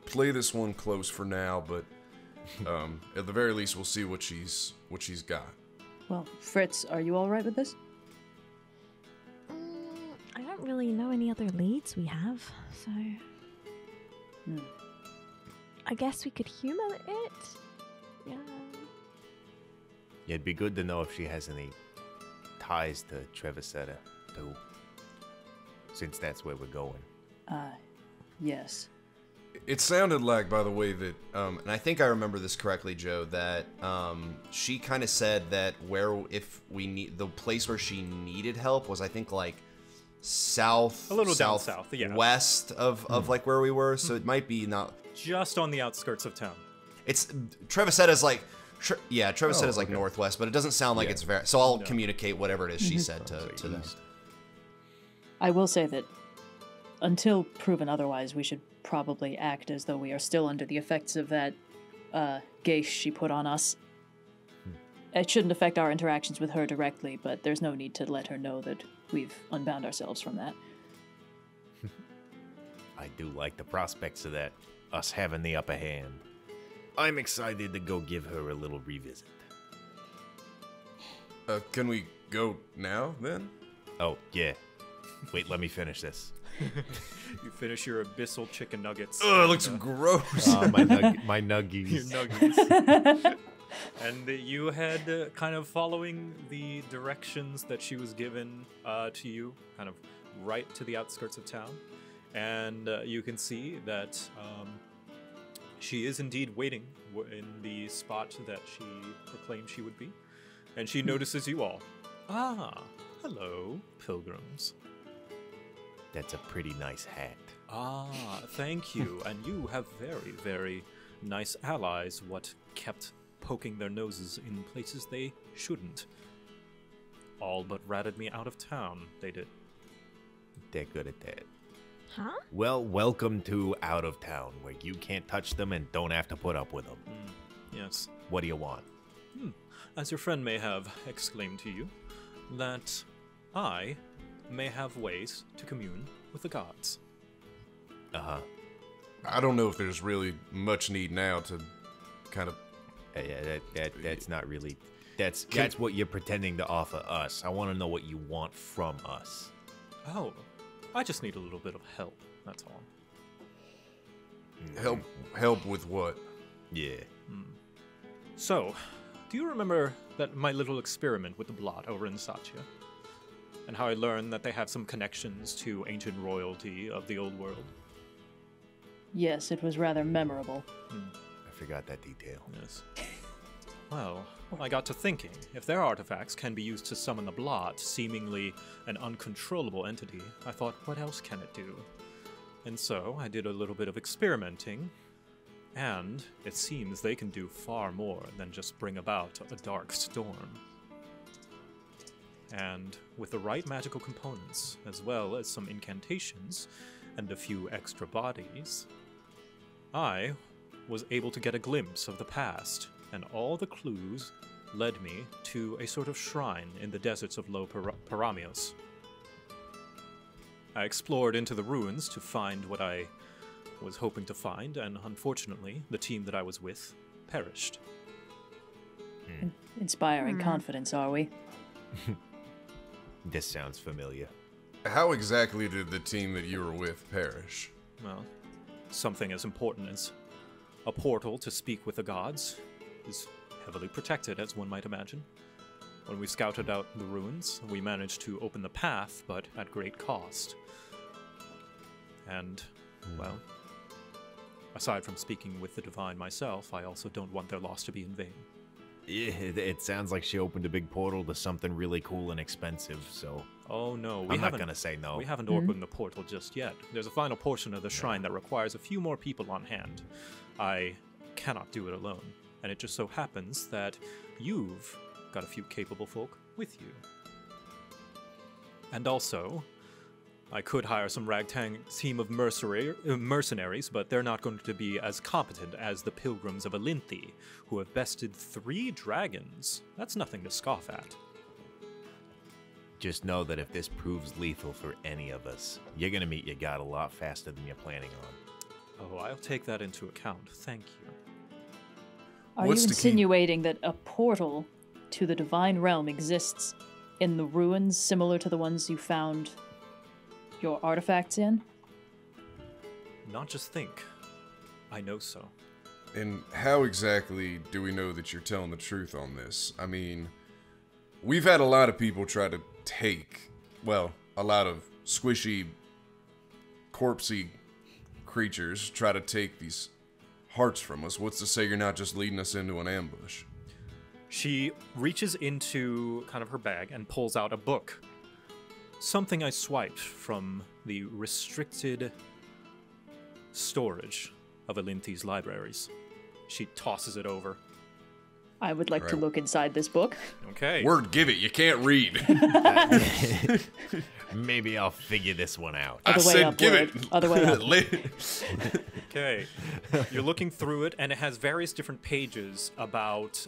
Speaker 3: play this one close for now, but at the very least we'll see what she's got.
Speaker 4: Well, Fritz, are you all right with this?
Speaker 5: I don't really know any other leads we have, so I guess we could humor it. Yeah.
Speaker 6: It'd be good to know if she has any ties to Trevisetta, too. Since that's where we're going.
Speaker 4: Yes.
Speaker 2: It sounded like, by the way, that, and I think I remember this correctly, Joe, that she kind of said that the place where she needed help was, I think, like, south,
Speaker 1: a little down south, yeah,
Speaker 2: west of like where we were. So it might be not
Speaker 1: just on the outskirts of town.
Speaker 2: It's Trevisetta's like Yeah, Trevor said it's like northwest, but it doesn't sound like it's very. So I'll communicate whatever it is she said to them.
Speaker 4: I will say that until proven otherwise, we should probably act as though we are still under the effects of that geish she put on us. It shouldn't affect our interactions with her directly, but there's no need to let her know that we've unbound ourselves from that.
Speaker 6: I do like the prospects of that, us having the upper hand. I'm excited to go give her a little revisit.
Speaker 3: Can we go now, then?
Speaker 6: Oh, yeah. Wait, let me finish this.
Speaker 1: You finish your abyssal chicken nuggets.
Speaker 3: Ugh, it looks gross.
Speaker 6: My nuggies.
Speaker 1: Your nuggies. And you head kind of following the directions that she was given to you, kind of right to the outskirts of town. And you can see that she is indeed waiting in the spot that she proclaimed she would be. And she notices you all. Ah, hello, pilgrims.
Speaker 6: That's a pretty nice hat.
Speaker 1: Ah, thank you. And you have very, very nice allies, what kept poking their noses in places they shouldn't. All but ratted me out of town, they did.
Speaker 6: They're good at that.
Speaker 5: Huh?
Speaker 6: Well, welcome to Out of Town, where you can't touch them and don't have to put up with them.
Speaker 1: Yes.
Speaker 6: What do you want?
Speaker 1: As your friend may have exclaimed to you, that I may have ways to commune with the gods.
Speaker 6: Uh-huh.
Speaker 3: I don't know if there's really much need now to kind of...
Speaker 6: That's not really... That's what you're pretending to offer us. I want to know what you want from us.
Speaker 1: Oh, I just need a little bit of help, that's all.
Speaker 3: Help with what?
Speaker 6: Yeah.
Speaker 1: So, do you remember that my little experiment with the blot over in Satya? And how I learned that they have some connections to ancient royalty of the old world?
Speaker 4: Yes, it was rather memorable.
Speaker 6: I forgot that detail.
Speaker 1: Yes. Well, I got to thinking, if their artifacts can be used to summon the blot, seemingly an uncontrollable entity, I thought, what else can it do? And so I did a little bit of experimenting, and it seems they can do far more than just bring about a dark storm. And with the right magical components, as well as some incantations and a few extra bodies, I was able to get a glimpse of the past, and all the clues led me to a sort of shrine in the deserts of Lo Paramios. I explored into the ruins to find what I was hoping to find, and unfortunately, the team that I was with perished.
Speaker 4: Inspiring confidence, are we?
Speaker 6: This sounds familiar.
Speaker 3: How exactly did the team that you were with perish?
Speaker 1: Well, something as important as a portal to speak with the gods is heavily protected, as one might imagine. When we scouted out the ruins, we managed to open the path, but at great cost. And, well, aside from speaking with the divine myself, I also don't want their loss to be in vain.
Speaker 6: Yeah, it sounds like she opened a big portal to something really cool and expensive, so...
Speaker 1: Oh no,
Speaker 6: I'm not gonna say no.
Speaker 1: We haven't opened the portal just yet. There's a final portion of the shrine that requires a few more people on hand. I cannot do it alone, and it just so happens that you've got a few capable folk with you. And also, I could hire some ragtag team of mercenaries, but they're not going to be as competent as the pilgrims of Elynthi, who have bested 3 dragons. That's nothing to scoff at.
Speaker 6: Just know that if this proves lethal for any of us, you're gonna meet your god a lot faster than you're planning on.
Speaker 1: Oh, I'll take that into account. Thank you.
Speaker 4: Are
Speaker 3: What's
Speaker 4: you
Speaker 3: the key?
Speaker 4: insinuating that a portal to the divine realm exists in the ruins similar to the ones you found your artifacts in?
Speaker 1: Not just think. I know so.
Speaker 3: And how exactly do we know that you're telling the truth on this? I mean, we've had a lot of people try to take, well, a lot of squishy, corpsey creatures try to take these hearts from us. What's to say you're not just leading us into an ambush?
Speaker 1: She reaches into kind of her bag and pulls out a book. Something I swiped from the restricted storage of Elinthi's libraries. She tosses it over.
Speaker 4: I would like to
Speaker 3: Right.
Speaker 4: look inside this book.
Speaker 1: Okay.
Speaker 3: Word, give it. You can't read.
Speaker 6: Maybe I'll figure this one out.
Speaker 3: I
Speaker 4: Other way
Speaker 3: said
Speaker 4: up,
Speaker 3: give
Speaker 4: word.
Speaker 3: it.
Speaker 4: Other way up.
Speaker 1: Okay. You're looking through it, and it has various different pages about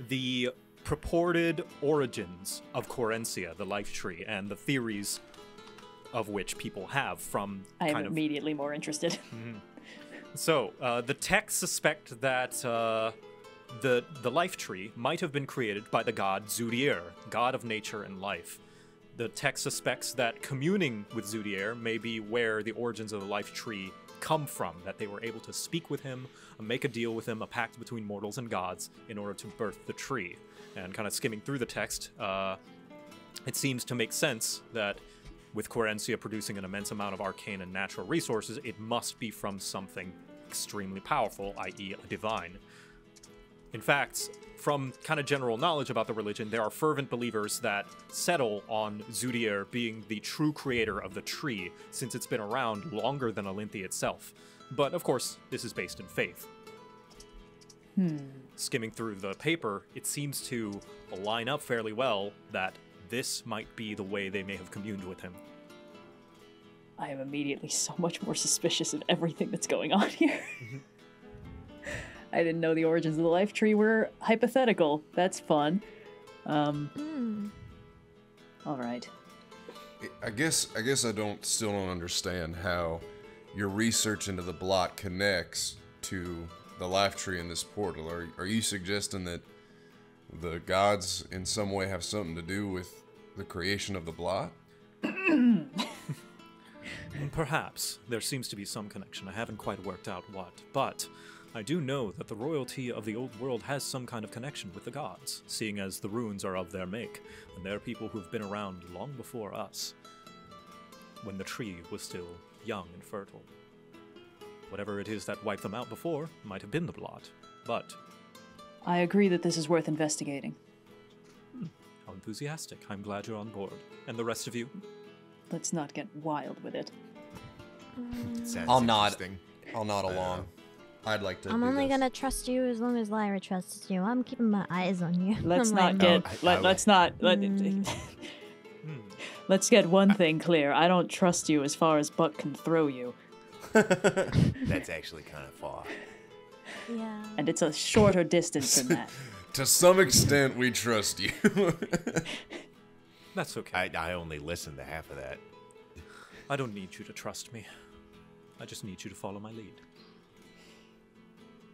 Speaker 1: the purported origins of Corencia, the life tree, and the theories of which people have from
Speaker 4: I am
Speaker 1: kind of.
Speaker 4: immediately more interested.
Speaker 1: So, the texts suspect that the life tree might have been created by the god Zudier, god of nature and life. The text suspects that communing with Zudier may be where the origins of the life tree come from, that they were able to speak with him, make a deal with him, a pact between mortals and gods in order to birth the tree. And kind of skimming through the text, it seems to make sense that with Corencia producing an immense amount of arcane and natural resources, it must be from something extremely powerful, i.e. a divine. In fact, from kind of general knowledge about the religion, there are fervent believers that settle on Zudier being the true creator of the tree, since it's been around longer than Elynthi itself. But of course, this is based in faith. Skimming through the paper, it seems to line up fairly well that this might be the way they may have communed with him.
Speaker 4: I am immediately so much more suspicious of everything that's going on here. I didn't know the origins of the life tree were hypothetical. That's fun. All right.
Speaker 3: I guess I still don't understand how your research into the blot connects to the life tree in this portal. Are you suggesting that the gods in some way have something to do with the creation of the blot?
Speaker 1: Perhaps. There seems to be some connection. I haven't quite worked out what. But I do know that the royalty of the old world has some kind of connection with the gods, seeing as the runes are of their make, and they're people who've been around long before us, when the tree was still young and fertile. Whatever it is that wiped them out before might have been the blot, but
Speaker 4: I agree that this is worth investigating.
Speaker 1: how enthusiastic. I'm glad you're on board. And the rest of you?
Speaker 4: Let's not get wild with it.
Speaker 6: Sounds
Speaker 2: I'll nod.
Speaker 6: interesting.
Speaker 2: I'll nod along. I'd like to.
Speaker 5: I'm
Speaker 2: do
Speaker 5: only
Speaker 2: this.
Speaker 5: gonna trust you as long as Lyra trusts you. I'm keeping my eyes on you.
Speaker 4: Let's
Speaker 5: I'm
Speaker 4: not
Speaker 5: like,
Speaker 4: get. Let's not. Let's get one thing clear. I don't trust you as far as Buck can throw you,
Speaker 6: That's actually kind of far.
Speaker 5: Yeah.
Speaker 4: and it's a shorter distance than that.
Speaker 3: To some extent, we trust you.
Speaker 1: That's okay.
Speaker 6: I only listened to half of that.
Speaker 1: I don't need you to trust me. I just need you to follow my lead.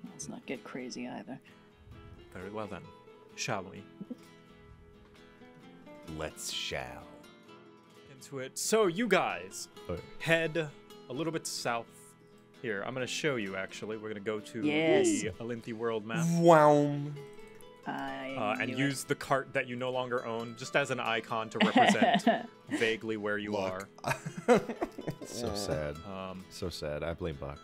Speaker 4: Let's not get crazy either.
Speaker 1: Very well then. Shall we?
Speaker 6: Let's shall.
Speaker 1: Into it. So you guys
Speaker 7: Okay.
Speaker 1: head a little bit south. Here, I'm going to show you actually. We're going to go to
Speaker 4: Yes.
Speaker 1: the Elynthi world map.
Speaker 2: Wow.
Speaker 1: And use the cart that you no longer own just as an icon to represent vaguely where you are.
Speaker 7: So sad.
Speaker 1: Um,
Speaker 7: So sad. I blame Buck.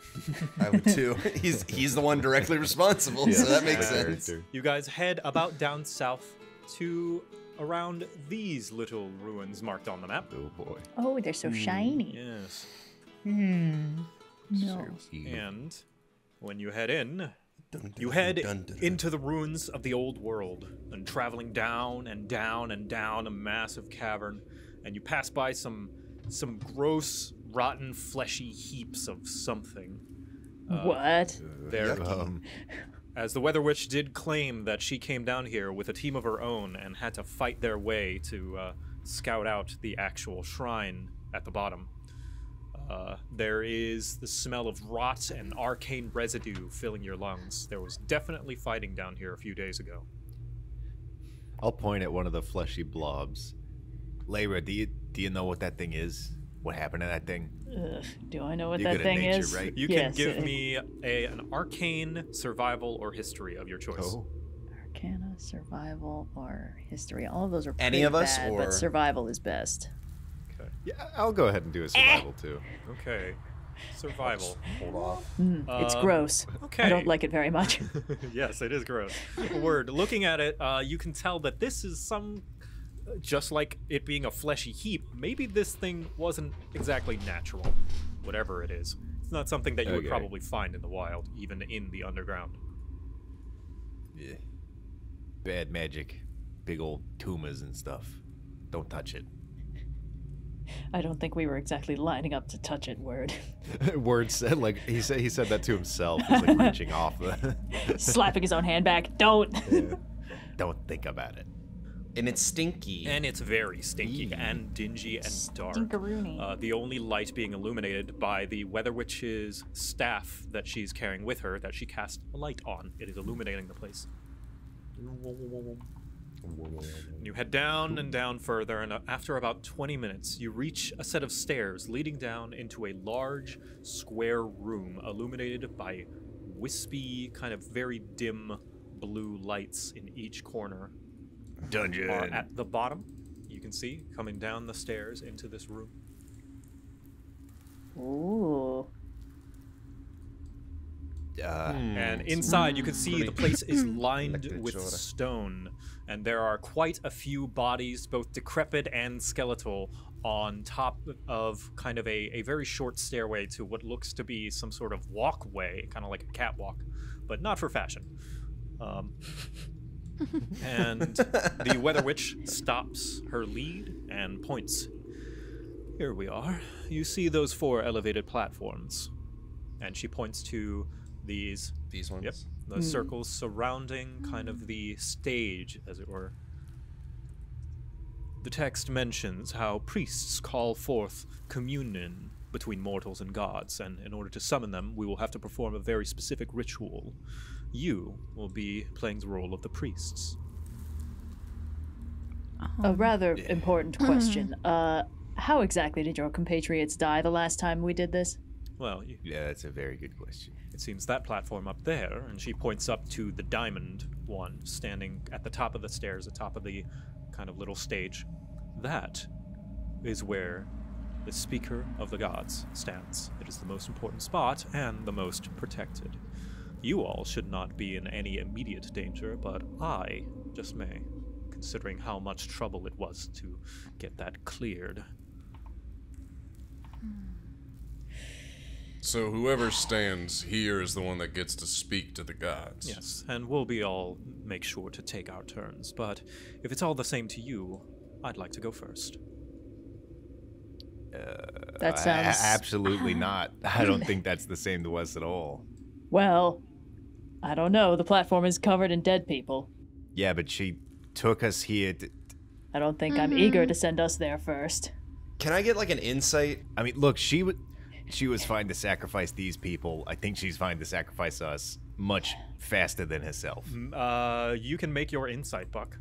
Speaker 2: I would too. He's the one directly responsible, so that makes
Speaker 7: my
Speaker 2: sense.
Speaker 7: character.
Speaker 1: You guys head about down south to around these little ruins marked on the map.
Speaker 7: Oh boy.
Speaker 4: Oh, they're so shiny.
Speaker 1: Yes.
Speaker 4: No.
Speaker 1: And when you head in,
Speaker 2: Dun,
Speaker 1: you
Speaker 2: dun,
Speaker 1: head
Speaker 2: dun, dun, dun.
Speaker 1: into the ruins of the old world and traveling down and down and down a massive cavern, and you pass by some gross, rotten, fleshy heaps of something.
Speaker 4: What?
Speaker 1: There,
Speaker 2: Yucky.
Speaker 1: as the Weather Witch did claim that she came down here with a team of her own and had to fight their way to scout out the actual shrine at the bottom. There is the smell of rot and arcane residue filling your lungs. There was definitely fighting down here a few days ago.
Speaker 7: I'll point at one of the fleshy blobs.
Speaker 6: Lyra, do you know what that thing is? What happened to that thing?
Speaker 4: Ugh, do I know what
Speaker 6: You're
Speaker 4: that
Speaker 6: good at
Speaker 4: thing
Speaker 6: nature,
Speaker 4: is?
Speaker 6: right?
Speaker 1: You
Speaker 4: Yes,
Speaker 1: can give me an arcane, survival, or history of your choice.
Speaker 7: Oh.
Speaker 4: Arcana, survival, or history. All of those are
Speaker 2: Any
Speaker 4: pretty
Speaker 2: of us,
Speaker 4: bad,
Speaker 2: or-
Speaker 4: but survival is best.
Speaker 1: Okay.
Speaker 7: Yeah, I'll go ahead and do a survival too.
Speaker 1: Okay. Survival.
Speaker 2: Hold off.
Speaker 4: It's gross.
Speaker 1: Okay.
Speaker 4: I don't like it very much.
Speaker 1: Yes, it is gross. Word. Looking at it, you can tell that this is some, just like it being a fleshy heap, maybe this thing wasn't exactly natural. Whatever it is. It's not something that you would
Speaker 7: Okay.
Speaker 1: probably find in the wild, even in the underground.
Speaker 2: Yeah.
Speaker 6: bad magic, big old tumors and stuff. Don't touch it.
Speaker 4: I don't think we were exactly lining up to touch it, Word.
Speaker 7: Word said, like, he said that to himself. He's like reaching off the.
Speaker 4: Slapping his own hand back. Don't.
Speaker 7: Yeah.
Speaker 6: Don't think about it.
Speaker 2: And it's stinky.
Speaker 1: And it's very stinky and dingy and dark.
Speaker 4: Stinkeroony.
Speaker 1: The only light being illuminated by the Weather Witch's staff that she's carrying with her that she cast a light on. It is illuminating the place. You head down and down further, and after about 20 minutes, you reach a set of stairs leading down into a large, square room illuminated by wispy, kind of very dim blue lights in each corner.
Speaker 6: Dungeon.
Speaker 1: At the bottom, you can see, coming down the stairs into this room.
Speaker 4: Ooh.
Speaker 1: And inside, you can see the place is lined with stone, and there are quite a few bodies, both decrepit and skeletal, on top of kind of a very short stairway to what looks to be some sort of walkway, kind of like a catwalk, but not for fashion. And the Weather Witch stops her lead and points. Here we are. You see those 4 elevated platforms. And she points to these
Speaker 2: ones?
Speaker 1: Yep. The circles surrounding kind of the stage, as it were. The text mentions how priests call forth communion between mortals and gods, and in order to summon them, we will have to perform a very specific ritual. You will be playing the role of the priests.
Speaker 4: A rather important question. How exactly did your compatriots die the last time we did this?
Speaker 1: Well,
Speaker 6: Yeah, that's a very good question.
Speaker 1: it seems that platform up there, and she points up to the diamond one standing at the top of the stairs, atop of the kind of little stage. That is where the Speaker of the Gods stands. It is the most important spot and the most protected. You all should not be in any immediate danger, but I just may, considering how much trouble it was to get that cleared.
Speaker 3: So whoever stands here is the one that gets to speak to the gods.
Speaker 1: Yes, and we'll be all make sure to take our turns, but if it's all the same to you, I'd like to go first.
Speaker 4: That sounds...
Speaker 6: Absolutely not. I don't think that's the same to us at all.
Speaker 4: Well, I don't know. The platform is covered in dead people.
Speaker 6: Yeah, but she took us here to...
Speaker 4: I don't think I'm eager to send us there first.
Speaker 2: Can I get like an insight?
Speaker 6: I mean, look, she was fine to sacrifice these people. I think she's fine to sacrifice us much faster than herself.
Speaker 1: You can make your insight, Buck.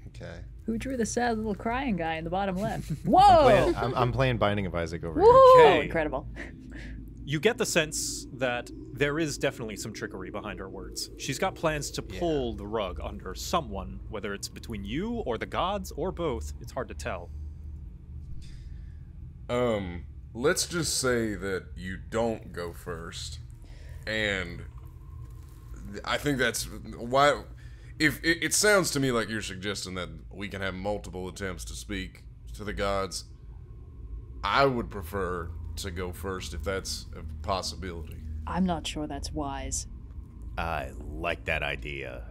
Speaker 2: Okay.
Speaker 4: Who drew the sad little crying guy in the bottom left? Whoa!
Speaker 7: I'm playing Binding of Isaac over
Speaker 4: Woo!
Speaker 7: here.
Speaker 4: Oh,
Speaker 1: Okay.
Speaker 4: incredible.
Speaker 1: You get the sense that there is definitely some trickery behind her words. She's got plans to pull the rug under someone, whether it's between you or the gods or both. It's hard to tell.
Speaker 3: Let's just say that you don't go first, and I think that's why. If it sounds to me like you're suggesting that we can have multiple attempts to speak to the gods, I would prefer to go first if that's a possibility.
Speaker 4: I'm not sure that's wise.
Speaker 6: I like that idea.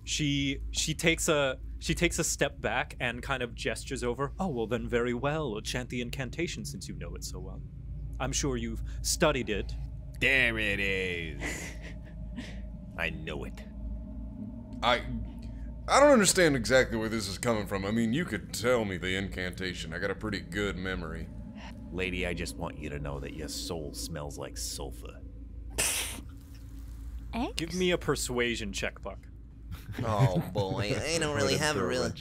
Speaker 1: She takes a step back and kind of gestures over. Oh, well then very well. Chant the incantation since you know it so well. I'm sure you've studied it.
Speaker 6: There it is. I know it.
Speaker 3: I don't understand exactly where this is coming from. I mean, you could tell me the incantation. I got a pretty good memory.
Speaker 6: Lady, I just want you to know that your soul smells like sulfur.
Speaker 5: Eggs?
Speaker 1: Give me a persuasion check, Buck.
Speaker 2: Oh boy, I don't really have a real.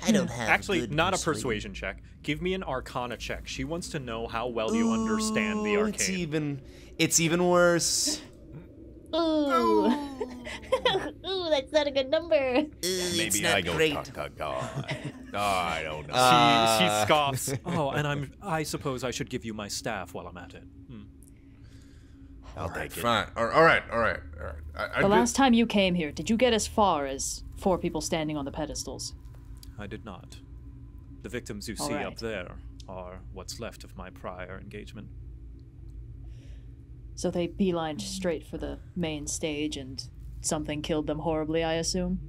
Speaker 2: I don't have.
Speaker 1: Actually,
Speaker 2: good
Speaker 1: not a persuasion check. Give me an arcana check. She wants to know how well you understand the arcane.
Speaker 2: It's even worse.
Speaker 5: Ooh. Ooh, that's not a good number.
Speaker 6: Maybe I go talk to God. Oh, I don't know.
Speaker 1: She scoffs. Oh, and I suppose I should give you my staff while I'm at it.
Speaker 6: I'll take it.
Speaker 3: Fine. All right.
Speaker 4: The last time you came here, did you get as far as 4 people standing on the pedestals?
Speaker 1: I did not. The victims you see up there are what's left of my prior engagement.
Speaker 4: So they beelined straight for the main stage and something killed them horribly, I assume?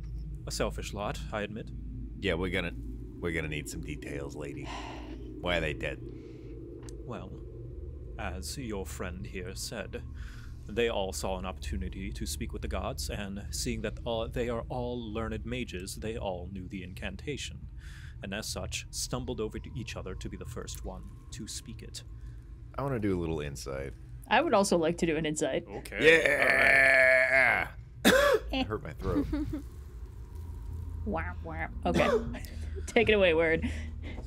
Speaker 1: A selfish lot, I admit.
Speaker 6: Yeah, we're gonna need some details, lady. Why are they dead?
Speaker 1: Well, as your friend here said, they all saw an opportunity to speak with the gods, and seeing that they are all learned mages, they all knew the incantation, and as such, stumbled over to each other to be the first one to speak it.
Speaker 7: I want to do a little insight.
Speaker 4: I would also like to do an insight.
Speaker 1: Okay.
Speaker 6: Yeah.
Speaker 7: I hurt my throat.
Speaker 4: Wah, wah. Okay. Take it away, Word.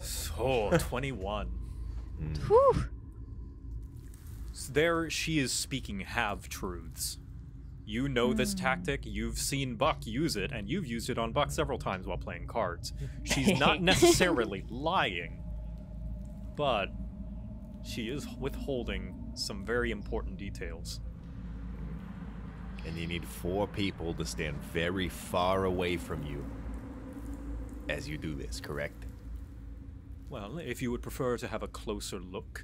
Speaker 1: So, 21.
Speaker 5: Whew.
Speaker 1: There she is speaking half-truths. You know this tactic, you've seen Buck use it, and you've used it on Buck several times while playing cards. She's not necessarily lying, but she is withholding some very important details.
Speaker 6: And you need 4 people to stand very far away from you as you do this, correct?
Speaker 1: Well, if you would prefer to have a closer look,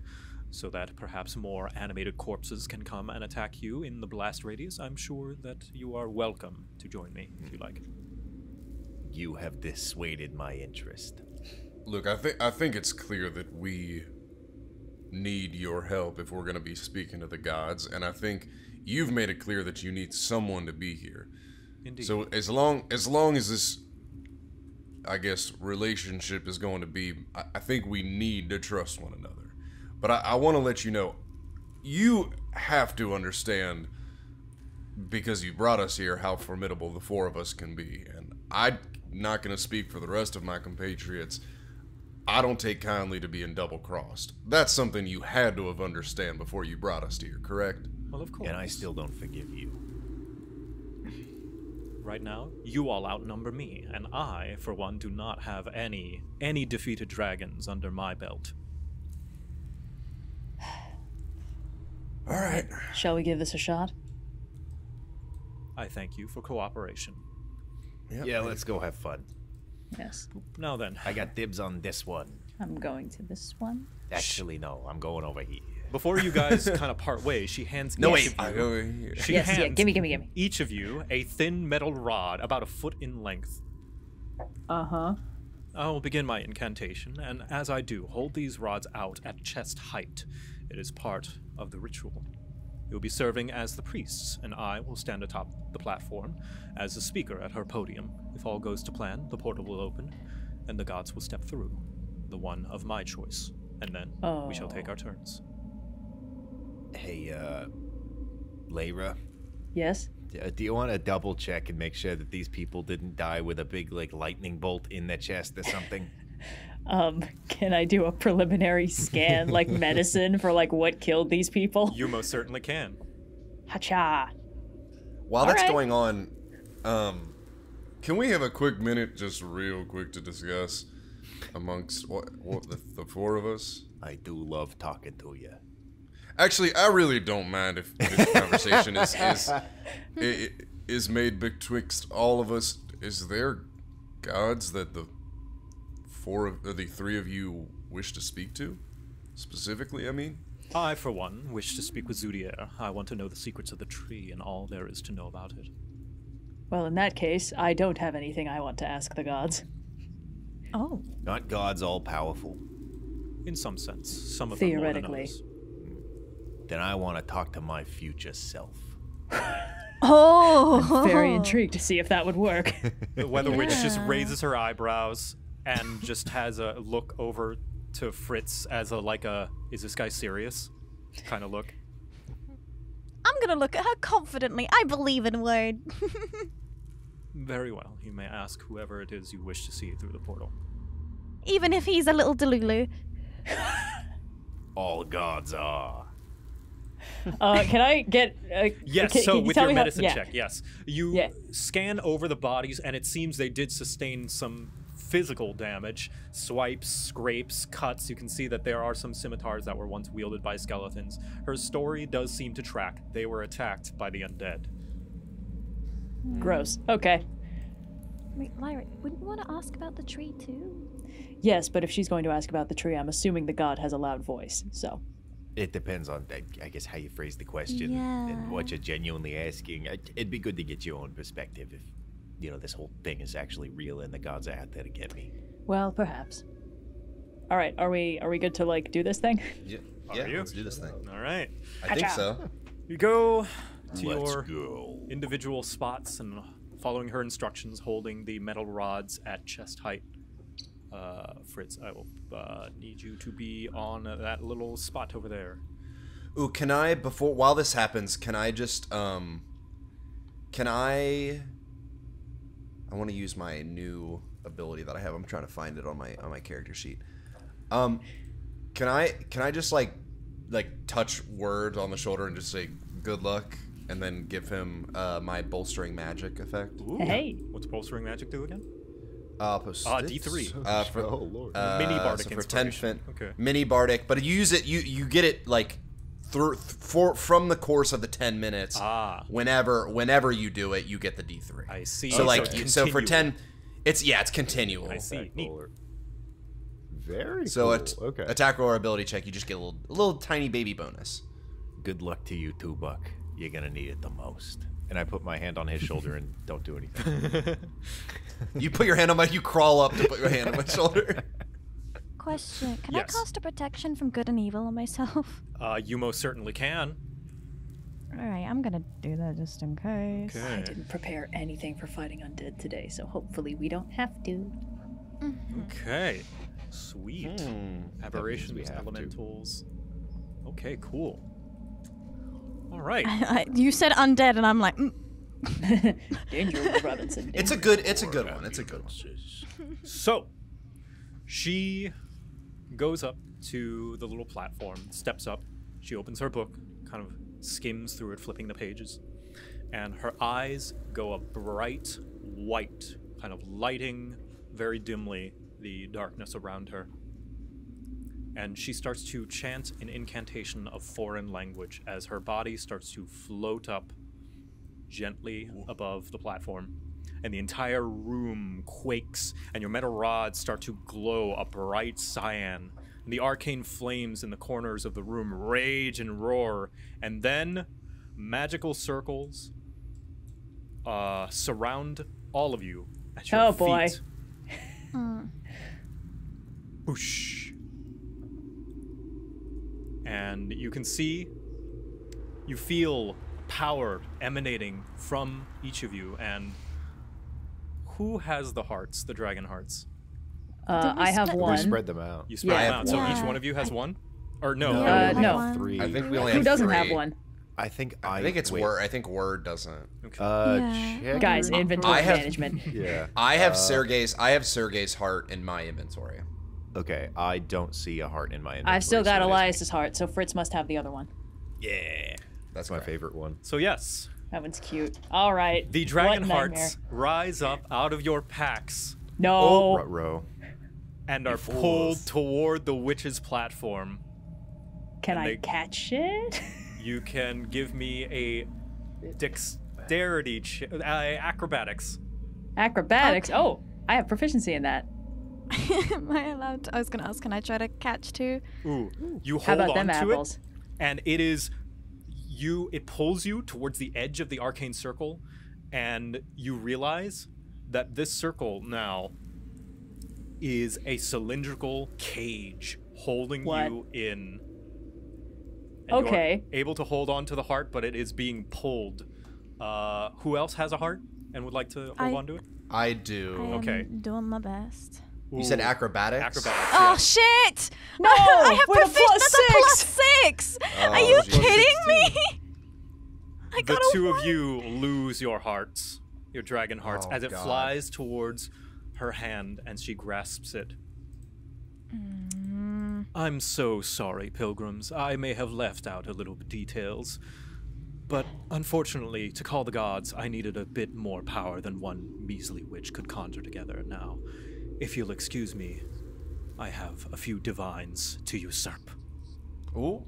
Speaker 1: so that perhaps more animated corpses can come and attack you in the blast radius, I'm sure that you are welcome to join me, if you like.
Speaker 6: You have dissuaded my interest.
Speaker 3: Look, I think it's clear that we need your help if we're going to be speaking to the gods, and I think you've made it clear that you need someone to be here.
Speaker 1: Indeed.
Speaker 3: So as long as this, I guess, relationship is going to be, I think we need to trust one another. But I want to let you know, you have to understand, because you brought us here, how formidable the 4 of us can be. And I'm not going to speak for the rest of my compatriots. I don't take kindly to being double-crossed. That's something you had to have understand before you brought us here, correct?
Speaker 1: Well, of course.
Speaker 6: And I still don't forgive you.
Speaker 1: Right now, you all outnumber me, and I, for one, do not have any defeated dragons under my belt.
Speaker 3: All right.
Speaker 4: Shall we give this a shot?
Speaker 1: I thank you for cooperation.
Speaker 3: Yep.
Speaker 6: Yeah, let's go have fun.
Speaker 4: Yes.
Speaker 1: Now then,
Speaker 6: I got dibs on this one.
Speaker 4: I'm going to this one.
Speaker 6: Actually, no, I'm going over here.
Speaker 1: before you guys kind of part ways, she hands
Speaker 2: No,
Speaker 1: each
Speaker 2: wait.
Speaker 1: of
Speaker 3: I
Speaker 1: you,
Speaker 3: go here.
Speaker 1: she
Speaker 4: Yes, yeah,
Speaker 1: hands
Speaker 4: gimme.
Speaker 1: each of you a thin metal rod about a foot in length.
Speaker 4: Uh-huh.
Speaker 1: I will begin my incantation, and as I do, hold these rods out at chest height. It is part of the ritual. You'll be serving as the priests, and I will stand atop the platform as the speaker at her podium. If all goes to plan, the portal will open, and the gods will step through, the one of my choice, and then we shall take our turns.
Speaker 6: Hey, Lyra,
Speaker 4: Yes?
Speaker 6: do you want to double check and make sure that these people didn't die with a big, like, lightning bolt in their chest or something?
Speaker 4: Can I do a preliminary scan, like medicine, for like what killed these people?
Speaker 1: You most certainly can.
Speaker 4: Hacha.
Speaker 2: While that's
Speaker 4: Alright.
Speaker 2: going on,
Speaker 3: Can we have a quick minute, just real quick, to discuss amongst the four of us?
Speaker 6: I do love talking to you.
Speaker 3: Actually, I really don't mind if this conversation is made betwixt all of us. Is there gods that the three of you wish to speak to? Specifically, I mean?
Speaker 1: I, for one, wish to speak with Zudier. I want to know the secrets of the tree and all there is to know about it.
Speaker 4: Well, in that case, I don't have anything I want to ask the gods.
Speaker 5: Oh.
Speaker 6: Not gods all powerful.
Speaker 1: In some sense, some of them more than
Speaker 4: Theoretically.
Speaker 1: others.
Speaker 6: Then I want to talk to my future self.
Speaker 5: Oh.
Speaker 4: Very intrigued to see if that would work.
Speaker 1: The Weather Witch just raises her eyebrows and just has a look over to Fritz as is this guy serious kind of look.
Speaker 5: I'm gonna look at her confidently. I believe in word.
Speaker 1: Very well. You may ask whoever it is you wish to see through the portal.
Speaker 5: Even if he's a little delulu.
Speaker 6: All gods are.
Speaker 4: Can I get...
Speaker 1: Yes,
Speaker 4: can
Speaker 1: so
Speaker 4: you
Speaker 1: with
Speaker 4: tell
Speaker 1: your
Speaker 4: me how-
Speaker 1: medicine
Speaker 4: yeah.
Speaker 1: check, yes. You
Speaker 4: Yeah.
Speaker 1: scan over the bodies, and it seems they did sustain some physical damage. Swipes, scrapes, cuts. You can see that there are some scimitars that were once wielded by skeletons. Her story does seem to track. They were attacked by the undead.
Speaker 4: Gross. Okay.
Speaker 5: Wait, Lyra, wouldn't you want to ask about the tree too?
Speaker 4: Yes, but if she's going to ask about the tree, I'm assuming the god has a loud voice, so...
Speaker 6: It depends on, I guess, how you phrase the question
Speaker 5: Yeah.
Speaker 6: and what you're genuinely asking. It'd be good to get your own perspective. you know, this whole thing is actually real and the gods are out there to get me.
Speaker 4: Well, perhaps. All right, are we good to like do this thing?
Speaker 2: Yeah,
Speaker 1: Are you?
Speaker 2: let's do this thing.
Speaker 1: All right.
Speaker 2: I think so.
Speaker 1: You go to
Speaker 6: Let's
Speaker 1: your
Speaker 6: go.
Speaker 1: individual spots and following her instructions, holding the metal rods at chest height. Fritz, I will need you to be on that little spot over there.
Speaker 2: Ooh, can I while this happens, can I just I want to use my new ability that I have. I'm trying to find it on my character sheet. Can I just like touch Word on the shoulder and just say good luck and then give him my bolstering magic effect?
Speaker 1: Ooh.
Speaker 4: Hey.
Speaker 1: What's bolstering magic do again?
Speaker 2: D3.
Speaker 7: Oh lord.
Speaker 1: Mini bardic
Speaker 2: so for 10
Speaker 1: inspiration. Okay.
Speaker 2: mini bardic, but you use it. You get it like from the course of the 10 minutes.
Speaker 1: Ah.
Speaker 2: Whenever you do it, you get the D3.
Speaker 1: I see.
Speaker 2: So like
Speaker 1: it's
Speaker 2: so for
Speaker 1: continual.
Speaker 2: 10, it's continual.
Speaker 1: I see. Neat.
Speaker 7: Very
Speaker 2: So
Speaker 7: cool. Okay.
Speaker 2: attack roll or ability check, you just get a little tiny baby bonus.
Speaker 6: Good luck to you too, Buck. You're gonna need it the most.
Speaker 7: And I put my hand on his shoulder and don't do anything.
Speaker 2: You put your hand on you crawl up to put your hand on my shoulder.
Speaker 5: Question: Can
Speaker 1: Yes.
Speaker 5: I cast a protection from good and evil on myself?
Speaker 1: You most certainly can.
Speaker 5: All right, I'm gonna do that just in case.
Speaker 4: I
Speaker 1: Okay.
Speaker 4: didn't prepare anything for fighting undead today, so hopefully we don't have to.
Speaker 1: Okay. Sweet.
Speaker 7: That means we
Speaker 1: Aberrations,
Speaker 7: have to.
Speaker 1: elementals. Okay, cool. All right.
Speaker 5: You said undead, and I'm like,
Speaker 4: Danger, Robinson.
Speaker 2: It's a good one. It's a good one.
Speaker 1: So, she goes up to the little platform, steps up, she opens her book, kind of skims through it, flipping the pages, and her eyes go a bright white, kind of lighting very dimly the darkness around her. And she starts to chant an incantation of foreign language as her body starts to float up gently above the platform. And the entire room quakes, and your metal rods start to glow a bright cyan. And the arcane flames in the corners of the room rage and roar. And then magical circles surround all of you at your
Speaker 4: Oh,
Speaker 1: feet.
Speaker 4: boy.
Speaker 1: Whoosh. And you can see, you feel power emanating from each of you. And who has the hearts, the dragon hearts?
Speaker 4: I have
Speaker 5: split
Speaker 7: We
Speaker 4: one.
Speaker 7: spread them out.
Speaker 1: You spread
Speaker 2: I
Speaker 1: them
Speaker 2: have
Speaker 1: out. So
Speaker 5: one.
Speaker 1: each one of you has one? Or no?
Speaker 7: No,
Speaker 4: Uh,
Speaker 7: we have
Speaker 4: no.
Speaker 7: Three.
Speaker 2: I think we only
Speaker 4: Who
Speaker 2: have
Speaker 4: doesn't
Speaker 2: 3.
Speaker 4: have one?
Speaker 7: I think
Speaker 2: I think it's
Speaker 7: wait.
Speaker 2: Word. I think Word doesn't.
Speaker 5: Yeah.
Speaker 7: Check
Speaker 4: Guys,
Speaker 7: your-
Speaker 4: inventory
Speaker 2: I have-
Speaker 4: management.
Speaker 7: Yeah.
Speaker 2: I have Sergei's heart in my inventory.
Speaker 7: Okay, I don't see a heart in my inventory.
Speaker 4: I've still got
Speaker 7: so it is-
Speaker 4: Elias's heart, so Fritz must have the other one.
Speaker 1: Yeah.
Speaker 2: That's
Speaker 7: That's my
Speaker 2: correct.
Speaker 7: favorite one.
Speaker 1: So yes,
Speaker 4: That one's cute. All right.
Speaker 1: the dragon
Speaker 4: What nightmare.
Speaker 1: hearts rise up out of your packs
Speaker 4: No.
Speaker 7: Row.
Speaker 1: and are pulled toward the witch's platform.
Speaker 4: Can
Speaker 1: and
Speaker 4: I
Speaker 1: they-
Speaker 4: catch it?
Speaker 1: You can give me a dexterity, acrobatics.
Speaker 4: Acrobatics.
Speaker 5: Okay.
Speaker 4: Oh, I have proficiency in that.
Speaker 5: Am I allowed to? I was gonna ask, can I try to catch too?
Speaker 1: Ooh. You
Speaker 4: How
Speaker 1: hold
Speaker 4: about them
Speaker 1: on to
Speaker 4: apples?
Speaker 1: it, and it is it pulls you towards the edge of the arcane circle, and you realize that this circle now is a cylindrical cage holding
Speaker 4: What?
Speaker 1: you in. And
Speaker 4: Okay.
Speaker 1: you're able to hold on to the heart, but it is being pulled. Who else has a heart and would like to hold on to it?
Speaker 2: I do.
Speaker 5: I am
Speaker 1: Okay.
Speaker 5: doing my best.
Speaker 2: You said
Speaker 1: Ooh.
Speaker 2: acrobatics?
Speaker 1: Acrobatics.
Speaker 5: Oh
Speaker 1: yeah.
Speaker 5: shit!
Speaker 4: No,
Speaker 5: I have
Speaker 4: with a
Speaker 5: proficiency.
Speaker 4: plus
Speaker 5: That's a
Speaker 4: six.
Speaker 5: +6. Are you
Speaker 2: Jesus.
Speaker 5: kidding me? I
Speaker 1: The
Speaker 5: got a
Speaker 1: two of
Speaker 5: 1.
Speaker 1: you lose your hearts, your dragon hearts,
Speaker 2: Oh,
Speaker 1: as it
Speaker 2: God.
Speaker 1: flies towards her hand and she grasps it. I'm so sorry, pilgrims. I may have left out a little details. But unfortunately, to call the gods, I needed a bit more power than one measly witch could conjure together. Now, if you'll excuse me, I have a few divines to usurp.
Speaker 2: Ooh.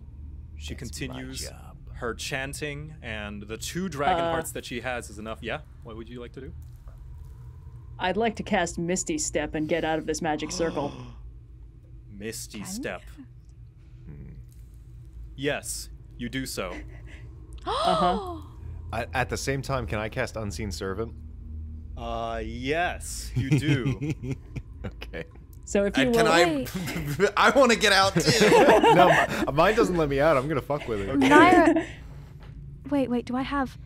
Speaker 1: She
Speaker 6: That's
Speaker 1: continues
Speaker 6: my job.
Speaker 1: her chanting, and the 2 dragon hearts that she has is enough. Yeah? What would you like to do?
Speaker 4: I'd like to cast Misty Step and get out of this magic circle.
Speaker 1: Misty Step. Yes, you do so.
Speaker 4: Uh-huh.
Speaker 7: At the same time, can I cast Unseen Servant?
Speaker 1: Yes, you do.
Speaker 7: Okay.
Speaker 4: So if you
Speaker 2: And can
Speaker 4: will-
Speaker 2: I want to get out too.
Speaker 7: No, mine doesn't let me out. I'm gonna fuck with it.
Speaker 5: Naira. Wait, do I have.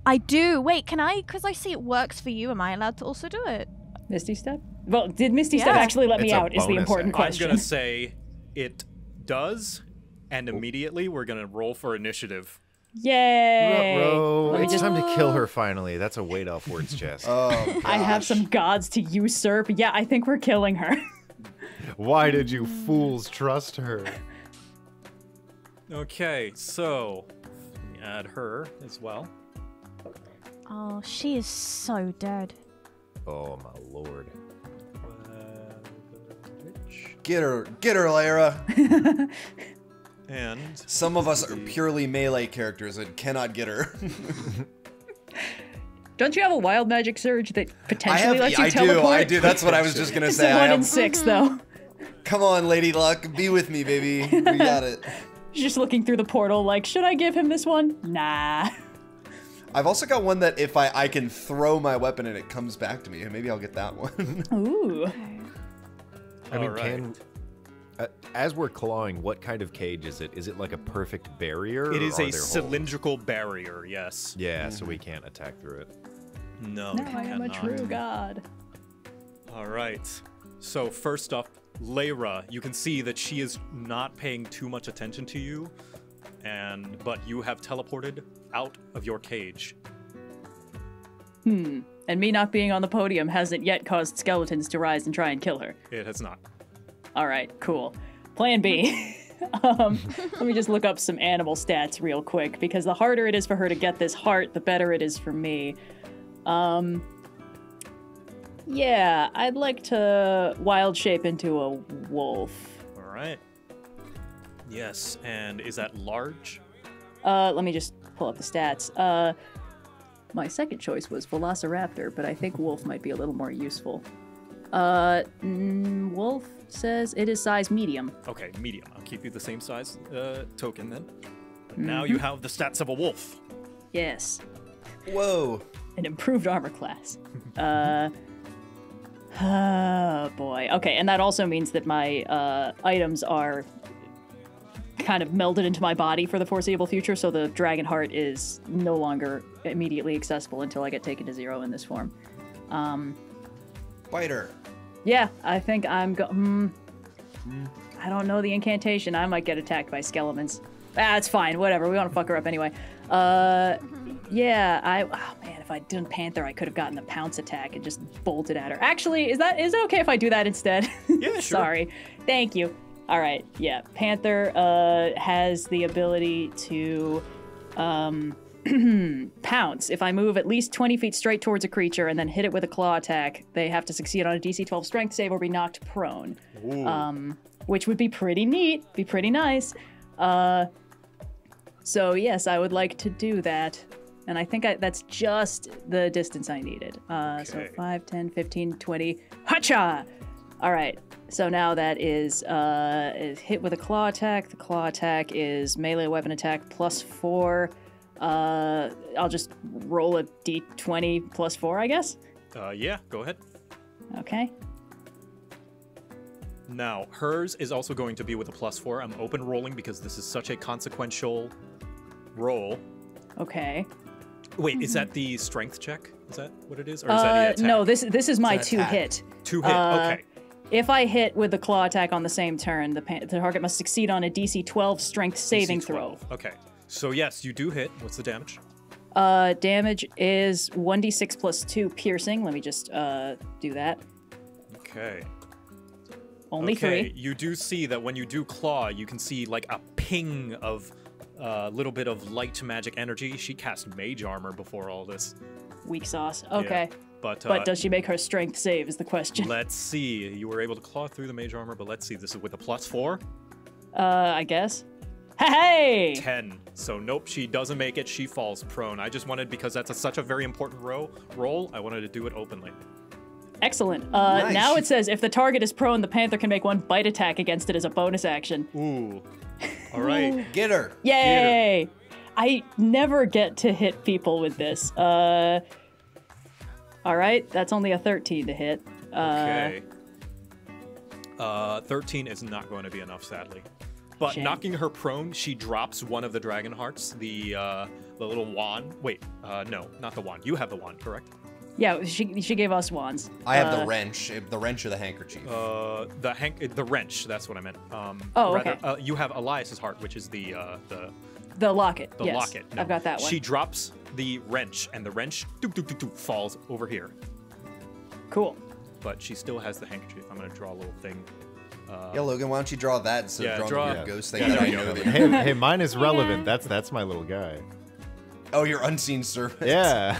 Speaker 5: I do. Wait, can I? Because I see it works for you. Am I allowed to also do it?
Speaker 4: Misty Step? Well, did Misty Step
Speaker 5: Yeah.
Speaker 4: actually let me
Speaker 7: It's a
Speaker 4: out is the
Speaker 7: bonus
Speaker 4: important
Speaker 7: action.
Speaker 1: I'm
Speaker 4: question.
Speaker 1: gonna say it does, and immediately we're gonna roll for initiative.
Speaker 4: Yay!
Speaker 7: Ruh-roh.
Speaker 4: Let me
Speaker 7: It's
Speaker 4: just-
Speaker 7: time to kill her finally. That's a weight off Word's chest.
Speaker 2: Oh,
Speaker 4: I have some gods to usurp. Yeah, I think we're killing her.
Speaker 7: Why did you fools trust her?
Speaker 1: Okay, so let me add her as well.
Speaker 5: Oh, she is so dead.
Speaker 7: Oh my lord.
Speaker 2: Get her, Lyra.
Speaker 1: And
Speaker 2: Some of us are purely melee characters and cannot get her.
Speaker 4: Don't you have a wild magic surge that potentially lets you
Speaker 2: I
Speaker 4: teleport?
Speaker 2: I do. That's what I was just gonna
Speaker 4: It's
Speaker 2: say.
Speaker 4: a
Speaker 2: I
Speaker 4: 1 in
Speaker 2: have,
Speaker 4: 6, though.
Speaker 2: come on, Lady Luck, be with me, baby. We got it.
Speaker 4: She's just looking through the portal like, should I give him this one? Nah.
Speaker 2: I've also got one that if I can throw my weapon and it comes back to me, and maybe I'll get that one.
Speaker 4: Ooh.
Speaker 7: I mean,
Speaker 1: Alright.
Speaker 7: as we're clawing, what kind of cage is it? Is it like a perfect barrier?
Speaker 1: it
Speaker 7: or
Speaker 1: is
Speaker 7: are
Speaker 1: a
Speaker 7: there holes?
Speaker 1: cylindrical barrier, yes.
Speaker 7: Yeah, so we can't attack through it.
Speaker 1: No,
Speaker 4: Now I am a
Speaker 1: cannot.
Speaker 4: true god.
Speaker 1: All right. So first up, Lyra, you can see that she is not paying too much attention to you, but you have teleported out of your cage.
Speaker 4: And me not being on the podium hasn't yet caused skeletons to rise and try and kill her.
Speaker 1: It has not.
Speaker 4: All right, cool. Plan B. Let me just look up some animal stats real quick, because the harder it is for her to get this heart, the better it is for me. Yeah, I'd like to wild shape into a wolf.
Speaker 1: All right. Yes, and is that large?
Speaker 4: Let me just pull up the stats. My second choice was Velociraptor, but I think wolf might be a little more useful. Wolf says it is size medium.
Speaker 1: Okay, medium. I'll keep you the same size token then. But now you have the stats of a wolf.
Speaker 4: Yes.
Speaker 2: Whoa.
Speaker 4: An improved armor class. Oh boy. Okay, and that also means that my items are kind of melded into my body for the foreseeable future, so the dragon heart is no longer immediately accessible until I get taken to 0 in this form.
Speaker 2: Biter.
Speaker 4: Yeah, I think I'm I don't know the incantation. I might get attacked by skeletons. It's fine. Whatever. We want to fuck her up anyway. Yeah, oh man, if I'd done Panther, I could have gotten the pounce attack and just bolted at her. Actually, is it okay if I do that instead?
Speaker 1: Yeah, sure.
Speaker 4: Sorry. Thank you. All right, yeah. Panther has the ability to pounce. If I move at least 20 feet straight towards a creature and then hit it with a claw attack, they have to succeed on a DC 12 strength save or be knocked prone. Which would be pretty neat, be pretty nice. So yes, I would like to do that. And I think that's just the distance I needed. So 5, 10, 15, 20. Hacha! All right. So now that is hit with a claw attack. The claw attack is melee weapon attack +4. I'll just roll a d20 +4, I guess.
Speaker 1: Yeah, go ahead.
Speaker 4: Okay.
Speaker 1: Now, hers is also going to be with a +4. I'm open rolling because this is such a consequential roll.
Speaker 4: Okay.
Speaker 1: Wait, is that the strength check? Is that what it is? Or is that the attack?
Speaker 4: No, this is my
Speaker 2: It's an attack.
Speaker 4: 2-hit.
Speaker 1: 2 hit, okay.
Speaker 4: If I hit with the claw attack on the same turn, the target must succeed on a DC 12 strength saving
Speaker 1: DC
Speaker 4: throw.
Speaker 1: 12. Okay. So yes, you do hit. What's the damage?
Speaker 4: Damage is 1d6 +2 piercing. Let me just do that.
Speaker 1: Okay.
Speaker 4: Only 3.
Speaker 1: You do see that when you do claw, you can see like a ping of a little bit of light magic energy. She cast mage armor before all this.
Speaker 4: Weak sauce. Okay.
Speaker 1: Yeah. But
Speaker 4: does she make her strength save is the question.
Speaker 1: let's see. You were able to claw through the mage armor, but let's see. This is with a +4.
Speaker 4: I guess. Hey!
Speaker 1: 10. So nope, she doesn't make it. She falls prone. I just wanted, because that's such a very important roll, I wanted to do it openly.
Speaker 4: Excellent.
Speaker 2: Nice.
Speaker 4: Now it says if the target is prone, the panther can make 1 bite attack against it as a bonus action.
Speaker 1: Ooh. All right.
Speaker 2: Get her.
Speaker 4: Yay! I never get to hit people with this. All right, that's only a 13 to hit.
Speaker 1: Okay. 13 is not going to be enough, sadly. But
Speaker 4: Shame.
Speaker 1: knocking her prone, she drops one of the dragon hearts, the little wand. Wait, no, not the wand. You have the wand, correct?
Speaker 4: Yeah, she gave us wands.
Speaker 2: I have the wrench or the handkerchief.
Speaker 1: The wrench. That's what I meant.
Speaker 4: Okay.
Speaker 1: You have Elias's heart, which is the
Speaker 4: locket. Yes,
Speaker 1: locket. No.
Speaker 4: I've got that one.
Speaker 1: She drops the wrench, and the wrench falls over here.
Speaker 4: Cool.
Speaker 1: But she still has the handkerchief. I'm gonna draw a little thing.
Speaker 2: Yeah, Logan, why don't you draw that instead of drawing the weird ghost thing that I know that
Speaker 7: Hey, mine is relevant. That's my little guy.
Speaker 2: Oh, your unseen servant.
Speaker 7: Yeah.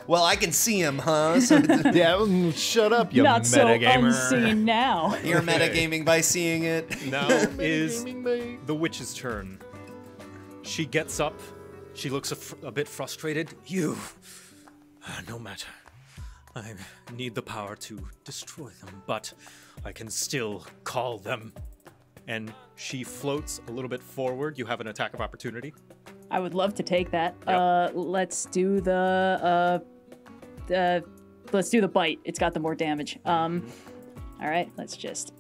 Speaker 2: Well, I can see him, huh? So
Speaker 7: Yeah, shut up, you
Speaker 4: Not so
Speaker 7: metagamer.
Speaker 4: unseen now.
Speaker 2: you're metagaming by seeing it.
Speaker 1: Now is the witch's turn. She gets up. She looks a bit frustrated. No matter. I need the power to destroy them, but I can still call them. And she floats a little bit forward. You have an attack of opportunity.
Speaker 4: I would love to take that.
Speaker 1: Yep.
Speaker 4: Let's do let's do the bite. It's got the more damage. All right, let's just.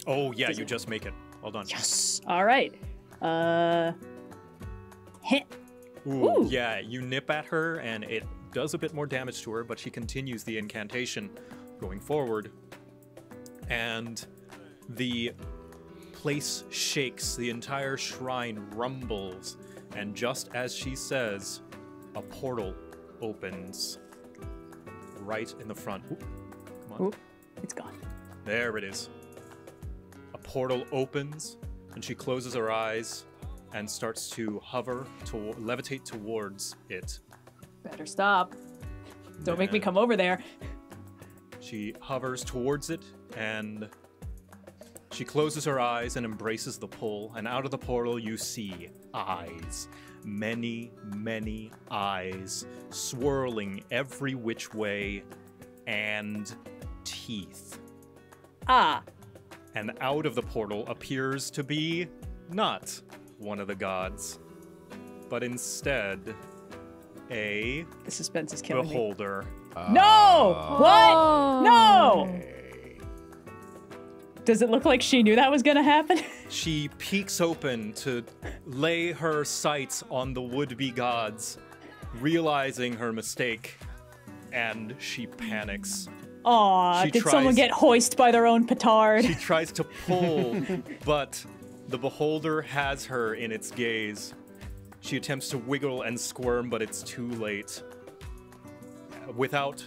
Speaker 1: Oh yeah, you just make it. Well done.
Speaker 4: Yes. All right. Hit.
Speaker 1: Ooh,
Speaker 4: Ooh.
Speaker 1: yeah, you nip at her and it does a bit more damage to her, but she continues the incantation going forward. And the place shakes, the entire shrine rumbles, and just as she says, a portal opens right in the front. Oop, come on.
Speaker 4: Oop, it's gone.
Speaker 1: There it is. A portal opens, and she closes her eyes and starts to hover, to levitate towards it.
Speaker 4: Better stop. Don't make me come over there.
Speaker 1: She hovers towards it, and she closes her eyes and embraces the pull, and out of the portal you see eyes. Many, many eyes, swirling every which way, and teeth.
Speaker 4: Ah.
Speaker 1: And out of the portal appears to be not one of the gods, but instead a
Speaker 4: The suspense is killing me.
Speaker 1: beholder.
Speaker 4: No! What?
Speaker 5: Oh.
Speaker 4: No! Does it look like she knew that was gonna happen?
Speaker 1: She peeks open to lay her sights on the would-be gods, realizing her mistake, and she panics.
Speaker 4: Aw,
Speaker 1: She
Speaker 4: did someone
Speaker 1: tries-
Speaker 4: get hoisted by their own petard?
Speaker 1: She tries to pull, but the beholder has her in its gaze. She attempts to wiggle and squirm, but it's too late. Without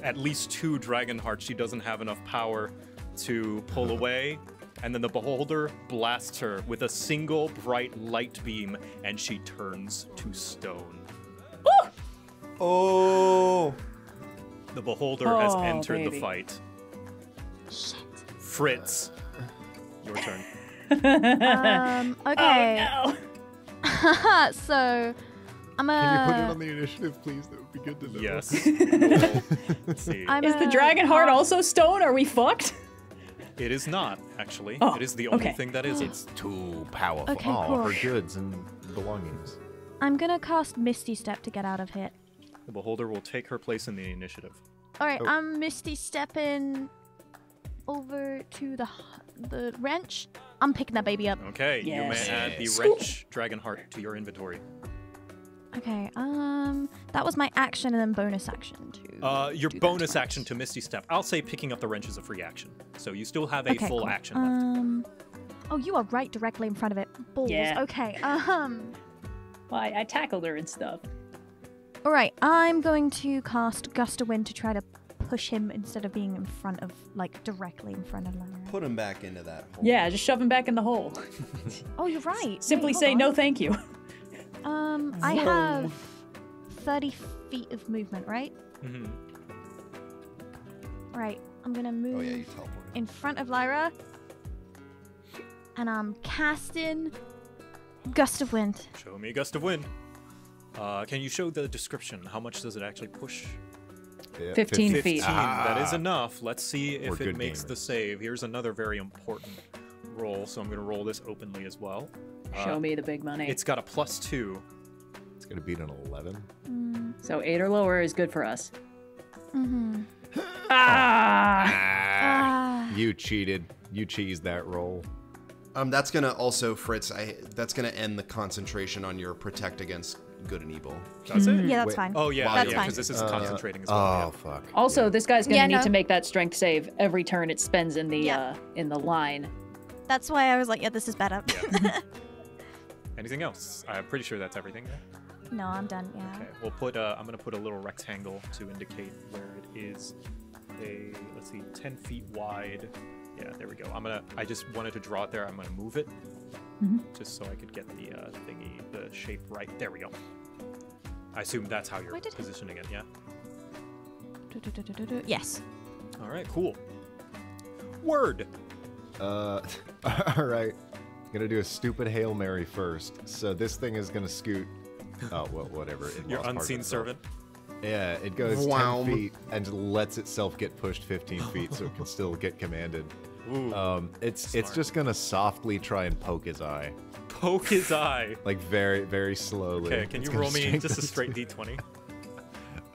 Speaker 1: at least 2 dragon hearts, she doesn't have enough power to pull away. And then the beholder blasts her with a single bright light beam, and she turns to stone.
Speaker 2: Oh.
Speaker 1: The beholder has
Speaker 4: Oh,
Speaker 1: entered the
Speaker 4: baby.
Speaker 1: fight. Fritz, your turn.
Speaker 5: Okay.
Speaker 4: Oh, no.
Speaker 5: So, I'm
Speaker 7: Can you put it
Speaker 5: a.
Speaker 7: on the initiative, please? That would be good to know.
Speaker 1: Yes. Let's see.
Speaker 4: Is the dragon heart also stone? Are we fucked?
Speaker 1: It is not, actually.
Speaker 4: Oh,
Speaker 1: It is the only
Speaker 4: okay.
Speaker 1: thing that isn't.
Speaker 6: It's too powerful.
Speaker 5: Okay,
Speaker 7: Oh,
Speaker 5: cool.
Speaker 7: her goods and belongings.
Speaker 5: I'm gonna cast Misty Step to get out of here.
Speaker 1: The beholder will take her place in the initiative.
Speaker 5: All right,
Speaker 7: Oh.
Speaker 5: I'm Misty Stepping over to the wrench. I'm picking that baby up.
Speaker 1: Okay, you may
Speaker 4: Yes.
Speaker 1: add the
Speaker 4: Scoop.
Speaker 1: wrench dragon heart to your inventory.
Speaker 5: Okay, that was my action and then bonus action to.
Speaker 1: Your
Speaker 5: do that
Speaker 1: bonus
Speaker 5: twice.
Speaker 1: action to Misty Step. I'll say picking up the wrench is a free action. So you still have a
Speaker 5: Okay,
Speaker 1: full
Speaker 5: cool.
Speaker 1: action left.
Speaker 5: Oh, you are right directly in front of it. Balls.
Speaker 4: Yeah.
Speaker 5: Okay.
Speaker 4: Well, I tackled her and stuff.
Speaker 5: All right, I'm going to cast Gust of Wind to try to push him instead of being in front of, like, directly in front of Lyra.
Speaker 2: Put him back into that hole.
Speaker 4: Yeah, just shove him back in the hole.
Speaker 5: Oh, you're right.
Speaker 4: Simply
Speaker 5: Wait,
Speaker 4: say
Speaker 5: hold
Speaker 4: no
Speaker 5: on.
Speaker 4: thank you.
Speaker 5: I have 30 feet of movement, right?
Speaker 1: Mhm.
Speaker 5: Right, I'm gonna move
Speaker 2: Oh yeah, you teleported.
Speaker 5: in front of Lyra. And I'm casting Gust of Wind.
Speaker 1: Show me a gust of wind. Can you show the description? How much does it actually push?
Speaker 7: Yeah,
Speaker 4: 15
Speaker 1: 15.
Speaker 4: feet.
Speaker 1: That is enough. Let's see
Speaker 7: We're
Speaker 1: if it
Speaker 7: good
Speaker 1: makes the
Speaker 7: gamers.
Speaker 1: save. Here's another very important roll, so I'm going to roll this openly as well.
Speaker 4: Show me the big money.
Speaker 1: It's got a +2.
Speaker 7: It's Gonna beat an 11.
Speaker 4: So 8 or lower is good for us.
Speaker 7: You cheated. You cheesed that roll.
Speaker 2: That's gonna also, Fritz. That's gonna end the concentration on your protect against good and evil.
Speaker 1: Does it?
Speaker 5: Yeah, that's
Speaker 7: Wait.
Speaker 5: fine.
Speaker 1: Oh yeah,
Speaker 2: Wow,
Speaker 5: That's
Speaker 1: yeah,
Speaker 5: fine.
Speaker 1: because this is concentrating as well.
Speaker 7: Oh
Speaker 1: yeah.
Speaker 7: fuck.
Speaker 4: Also, this guy's gonna
Speaker 5: Yeah,
Speaker 4: need
Speaker 5: no.
Speaker 4: to make that strength save every turn it spends in the
Speaker 5: Yeah.
Speaker 4: line.
Speaker 5: That's why I was like, yeah, this is better.
Speaker 1: Yeah. Anything else? I'm pretty sure that's everything.
Speaker 5: No, I'm done. Yeah.
Speaker 1: Okay, we'll put. I'm gonna put a little rectangle to indicate where it is. Let's see, 10 feet wide. Yeah, there we go. I just wanted to draw it there. I'm gonna move it, just so I could get the the shape right. There we go. I assume that's how you're
Speaker 5: Why did it-
Speaker 1: positioning it. Yeah.
Speaker 5: Yes.
Speaker 1: All right. Cool. Word.
Speaker 7: All right. Gonna do a stupid Hail Mary first. So this thing is gonna scoot. Oh well, whatever. It
Speaker 1: Your
Speaker 7: lost part of
Speaker 1: unseen
Speaker 7: itself.
Speaker 1: servant.
Speaker 7: Yeah, it goes
Speaker 2: Wow.
Speaker 7: 10 feet and lets itself get pushed 15 feet, so it can still get commanded.
Speaker 1: Ooh.
Speaker 7: It's
Speaker 1: Smart.
Speaker 7: just gonna softly try and poke his eye,
Speaker 1: Poke his eye.
Speaker 7: like very very slowly.
Speaker 1: Okay. Can
Speaker 7: It's
Speaker 1: you
Speaker 7: gonna
Speaker 1: roll me
Speaker 7: strengthen
Speaker 1: just a
Speaker 7: its-
Speaker 1: straight d20?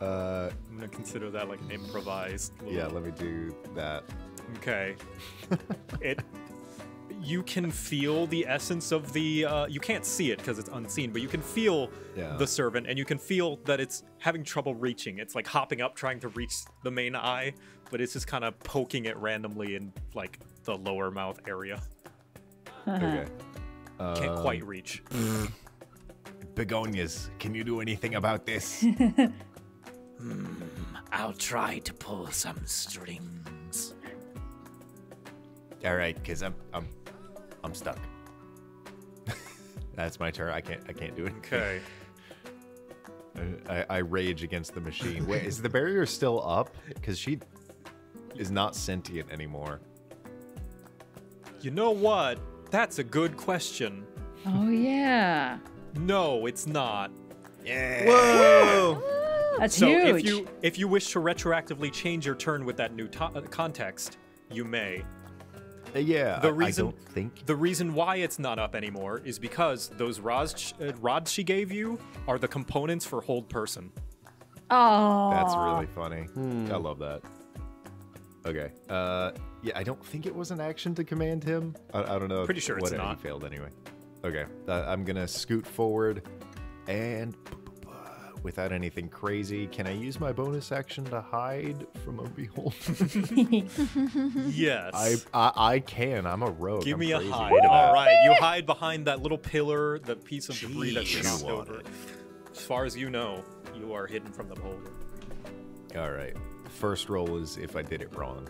Speaker 7: Uh,
Speaker 1: I'm gonna consider that like an improvised. Little...
Speaker 7: yeah. Let me do that.
Speaker 1: Okay. You can feel the essence of the. You can't see it because it's unseen, but you can feel
Speaker 7: Yeah.
Speaker 1: the servant, and you can feel that it's having trouble reaching. It's like hopping up, trying to reach the main eye, but it's just kind of poking it randomly in like the lower mouth area.
Speaker 7: Okay.
Speaker 1: Can't quite reach.
Speaker 6: Begonias, can you do anything about this?
Speaker 1: I'll try to pull some strings.
Speaker 6: All right, because I'm stuck.
Speaker 7: That's my turn. I can't do it.
Speaker 1: Okay.
Speaker 7: I rage against the machine. Wait, is the barrier still up? Because she is not sentient anymore.
Speaker 1: You know what? That's a good question.
Speaker 4: Oh yeah,
Speaker 1: No, it's not.
Speaker 2: Whoa!
Speaker 4: that's
Speaker 1: So
Speaker 4: huge.
Speaker 1: if you wish to retroactively change your turn with that new context, you may.
Speaker 7: Yeah,
Speaker 1: The
Speaker 7: I
Speaker 1: reason-
Speaker 7: don't think.
Speaker 1: The reason why it's not up anymore is because those rods she gave you are the components for hold person.
Speaker 4: Oh,
Speaker 7: That's really funny. I love that. Okay. Yeah, I don't think it was an action to command him. I don't know.
Speaker 1: Pretty sure it's
Speaker 7: whatever,
Speaker 1: not.
Speaker 7: He failed anyway. Okay. I'm gonna scoot forward, and without anything crazy, can I use my bonus action to hide from a beholder?
Speaker 1: Yes.
Speaker 7: I can. I'm a rogue.
Speaker 1: Give
Speaker 7: I'm
Speaker 1: me a
Speaker 7: crazy.
Speaker 1: hide. All right, you hide behind that little pillar, the piece of debris that's
Speaker 6: Jeez.
Speaker 1: knocked
Speaker 6: You want
Speaker 1: over. As far as you know, you are hidden from the beholder.
Speaker 7: All right. First roll is if I did it wrong.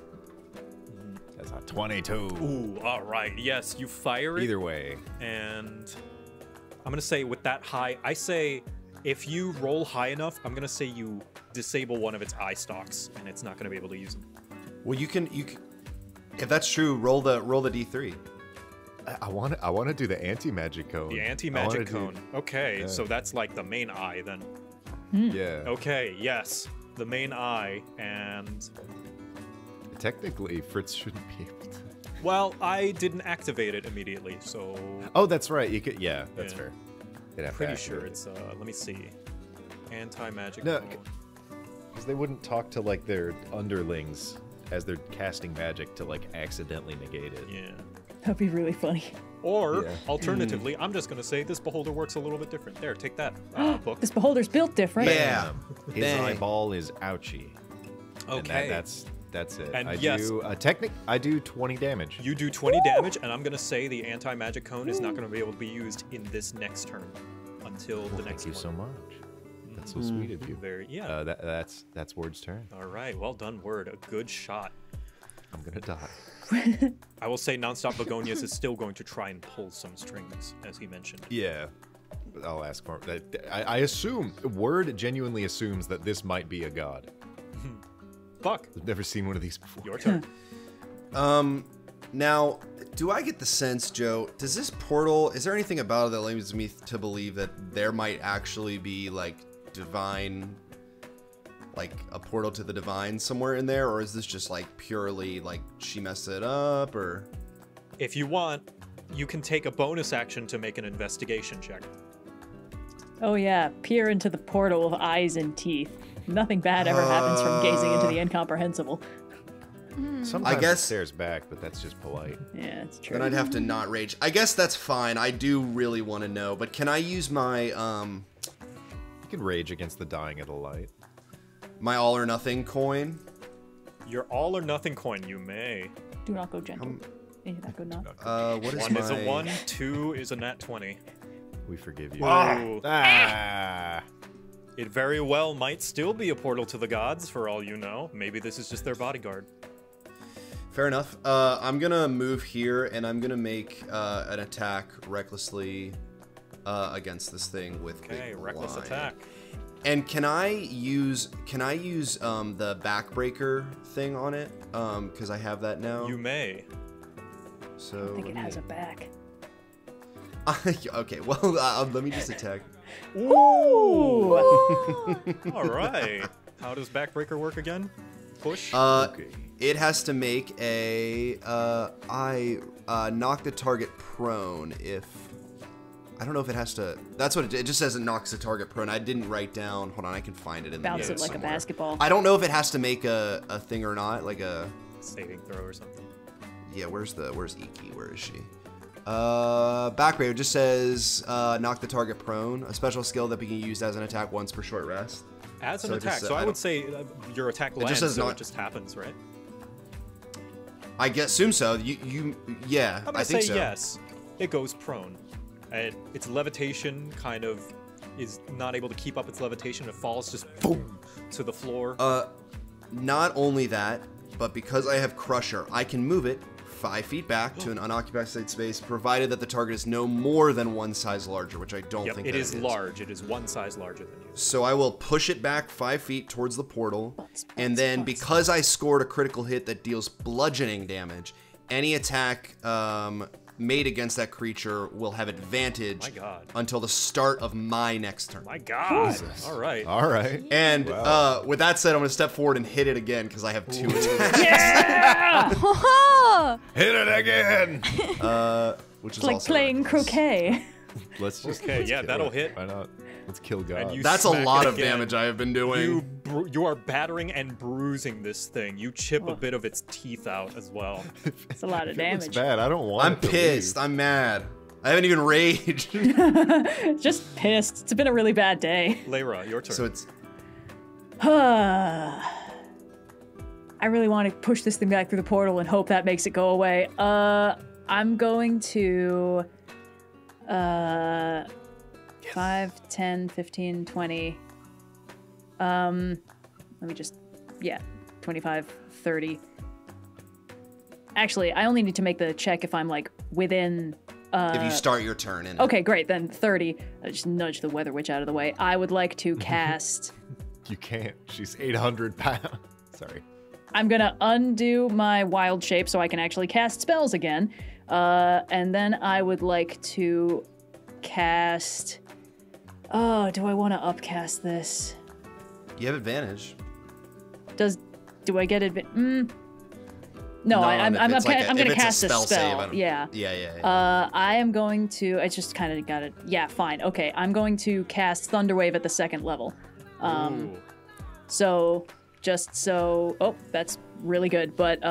Speaker 7: That's a 22.
Speaker 1: Ooh, all right. Yes, you fire it.
Speaker 7: Either way.
Speaker 1: And I'm gonna say with that high, I say if you roll high enough, I'm gonna say you disable one of its eye stalks, and it's not gonna be able to use them.
Speaker 2: Well, you can. If that's true, roll the d3.
Speaker 7: I want to do the anti-magic cone.
Speaker 1: The
Speaker 7: I wanna
Speaker 1: anti-magic
Speaker 7: do-
Speaker 1: cone. Okay,
Speaker 7: yeah.
Speaker 1: so that's like the main eye then.
Speaker 7: Yeah.
Speaker 1: Okay, yes, the main eye, and
Speaker 7: Technically, Fritz shouldn't be able to.
Speaker 1: well, I didn't activate it immediately, so
Speaker 7: Oh, that's right. You could. Yeah, that's
Speaker 1: Yeah.
Speaker 7: fair. You'd have to
Speaker 1: pretty sure
Speaker 7: activate
Speaker 1: it's. Let me see. Anti-magic
Speaker 7: No,
Speaker 1: cone.
Speaker 7: because they wouldn't talk to like their underlings as they're casting magic to like accidentally negate it.
Speaker 1: Yeah.
Speaker 4: That'd be really funny.
Speaker 1: Or
Speaker 7: Yeah.
Speaker 1: alternatively, I'm just gonna say this beholder works a little bit different. There, take that book.
Speaker 4: This beholder's built different.
Speaker 2: Yeah.
Speaker 7: His
Speaker 2: Dang.
Speaker 7: eyeball is ouchy. And
Speaker 1: Okay.
Speaker 7: that's it.
Speaker 1: And
Speaker 7: I
Speaker 1: yes.
Speaker 7: do I do 20 damage.
Speaker 1: You do 20 damage, and I'm gonna say the anti-magic cone is not gonna be able to be used in this next turn until the next
Speaker 7: Thank you
Speaker 1: one.
Speaker 7: so much. That's so sweet of you.
Speaker 1: Very, yeah.
Speaker 7: That's Word's turn.
Speaker 1: All right, well done, Word. A good shot.
Speaker 7: I'm gonna die.
Speaker 1: I will say Nonstop Begonias is still going to try and pull some strings, as he mentioned.
Speaker 7: Yeah. I'll ask for I assume Word genuinely assumes that this might be a god.
Speaker 1: Buck,
Speaker 7: I've never seen one of these before.
Speaker 1: your turn.
Speaker 2: Now, do I get the sense, Joe? Does this portal? Is there anything about it that leads me to believe that there might actually be like divine, like a portal to the divine somewhere in there, or is this just like purely like she messed it up, or?
Speaker 1: If you want, you can take a bonus action to make an investigation check.
Speaker 4: Oh yeah, peer into the portal with eyes and teeth. Nothing bad ever happens from gazing into the incomprehensible.
Speaker 7: Sometimes
Speaker 2: I guess-
Speaker 7: it stares back, but that's just polite.
Speaker 4: Yeah, it's true.
Speaker 2: Then I'd have to not rage. I guess that's fine. I do really want to know, but can I use my
Speaker 7: You can rage against the dying of the light.
Speaker 2: my all or nothing coin?
Speaker 1: Your all or nothing coin, you may.
Speaker 4: Do not go gentle. Do not go not.
Speaker 2: What is
Speaker 1: 1
Speaker 2: my...
Speaker 1: is a 1, 2 is a nat 20.
Speaker 7: We forgive you.
Speaker 1: Ooh.
Speaker 7: Ah!
Speaker 1: It very well might still be a portal to the gods, for all you know. Maybe this is just their bodyguard.
Speaker 2: Fair enough. I'm gonna move here, and I'm gonna make an attack recklessly against this thing with
Speaker 1: Okay,
Speaker 2: big
Speaker 1: reckless
Speaker 2: blind.
Speaker 1: attack.
Speaker 2: And can I use the backbreaker thing on it? Because I have that now.
Speaker 1: You may.
Speaker 2: So
Speaker 4: I think it has a back.
Speaker 2: okay. Well, let me just attack.
Speaker 4: Ooh!
Speaker 1: All right. How does backbreaker work again? Push.
Speaker 2: It has to make a knock the target prone if. I don't know if it has to. That's what it just says. It knocks the target prone. I didn't write down. Hold on, I can find it in the
Speaker 4: Bounce
Speaker 2: notes
Speaker 4: it like
Speaker 2: somewhere.
Speaker 4: a basketball.
Speaker 2: I don't know if it has to make a thing or not. Like a.
Speaker 1: Saving throw or something.
Speaker 2: Yeah, where's Iki? Where is she? Backbreaker just says knock the target prone. A special skill that can be used as an attack once per short rest.
Speaker 1: As an
Speaker 2: So
Speaker 1: attack.
Speaker 2: just,
Speaker 1: So I
Speaker 2: I
Speaker 1: would
Speaker 2: don't-
Speaker 1: say your attack lands,
Speaker 2: just says
Speaker 1: so
Speaker 2: not-
Speaker 1: it just happens, right?
Speaker 2: I assume so. Yeah.
Speaker 1: I'm gonna
Speaker 2: I think
Speaker 1: say
Speaker 2: so.
Speaker 1: yes. It goes prone. Its levitation kind of is not able to keep up its levitation. It falls just boom to the floor.
Speaker 2: Not only that, but because I have Crusher, I can move it 5 feet back to an unoccupied space, provided that the target is no more than one size larger, which I don't
Speaker 1: Yep,
Speaker 2: think
Speaker 1: it
Speaker 2: that
Speaker 1: is large. It is one size larger than you.
Speaker 2: So I will push it back 5 feet towards the portal, and then because I scored a critical hit that deals bludgeoning damage, any attack made against that creature will have advantage
Speaker 1: My God.
Speaker 2: until the start of my next turn.
Speaker 1: My God. All right.
Speaker 7: All right.
Speaker 2: And
Speaker 7: Wow.
Speaker 2: with that said, I'm going to step forward and hit it again because I have 2 attacks.
Speaker 7: Hit it again!
Speaker 2: Which is
Speaker 4: It's like
Speaker 2: also
Speaker 4: playing
Speaker 2: reckless.
Speaker 4: croquet.
Speaker 7: Let's just.
Speaker 1: Okay,
Speaker 7: let's
Speaker 1: yeah,
Speaker 7: kill
Speaker 1: that'll
Speaker 7: it.
Speaker 1: hit.
Speaker 7: Why not? Let's kill God.
Speaker 1: you
Speaker 2: That's a
Speaker 1: smack
Speaker 2: lot
Speaker 1: it
Speaker 2: of
Speaker 1: again.
Speaker 2: damage I have been doing.
Speaker 1: You are battering and bruising this thing. You chip a bit of its teeth out as well.
Speaker 4: It's a lot of
Speaker 7: It looks
Speaker 4: damage.
Speaker 7: bad. I don't want
Speaker 2: I'm
Speaker 7: it to
Speaker 2: pissed.
Speaker 7: leave.
Speaker 2: I'm mad. I haven't even raged.
Speaker 4: Just pissed. It's been a really bad day.
Speaker 1: Layra, your turn.
Speaker 2: So it's
Speaker 4: I really want to push this thing back through the portal and hope that makes it go away. I'm going to 5, 10, 15, 20. Let me just 25, 30. Actually, I only need to make the check if I'm like within
Speaker 2: if you start your turn in it.
Speaker 4: okay, great. Then 30. I just nudge the Weather Witch out of the way. I would like to cast
Speaker 7: You can't. She's 800 pounds. Sorry.
Speaker 4: I'm gonna undo my wild shape so I can actually cast spells again. And then I would like to cast. Oh, do I want to upcast this?
Speaker 2: You have advantage.
Speaker 4: Do I get No, I'm
Speaker 2: if
Speaker 4: gonna
Speaker 2: it's
Speaker 4: cast a spell.
Speaker 2: save, I don't-
Speaker 4: Yeah.
Speaker 2: Yeah.
Speaker 4: I am going to. I just kind of got it. Yeah, fine. Okay, I'm going to cast Thunderwave at the 2nd level.
Speaker 1: Ooh.
Speaker 4: So just so. Oh, that's really good. But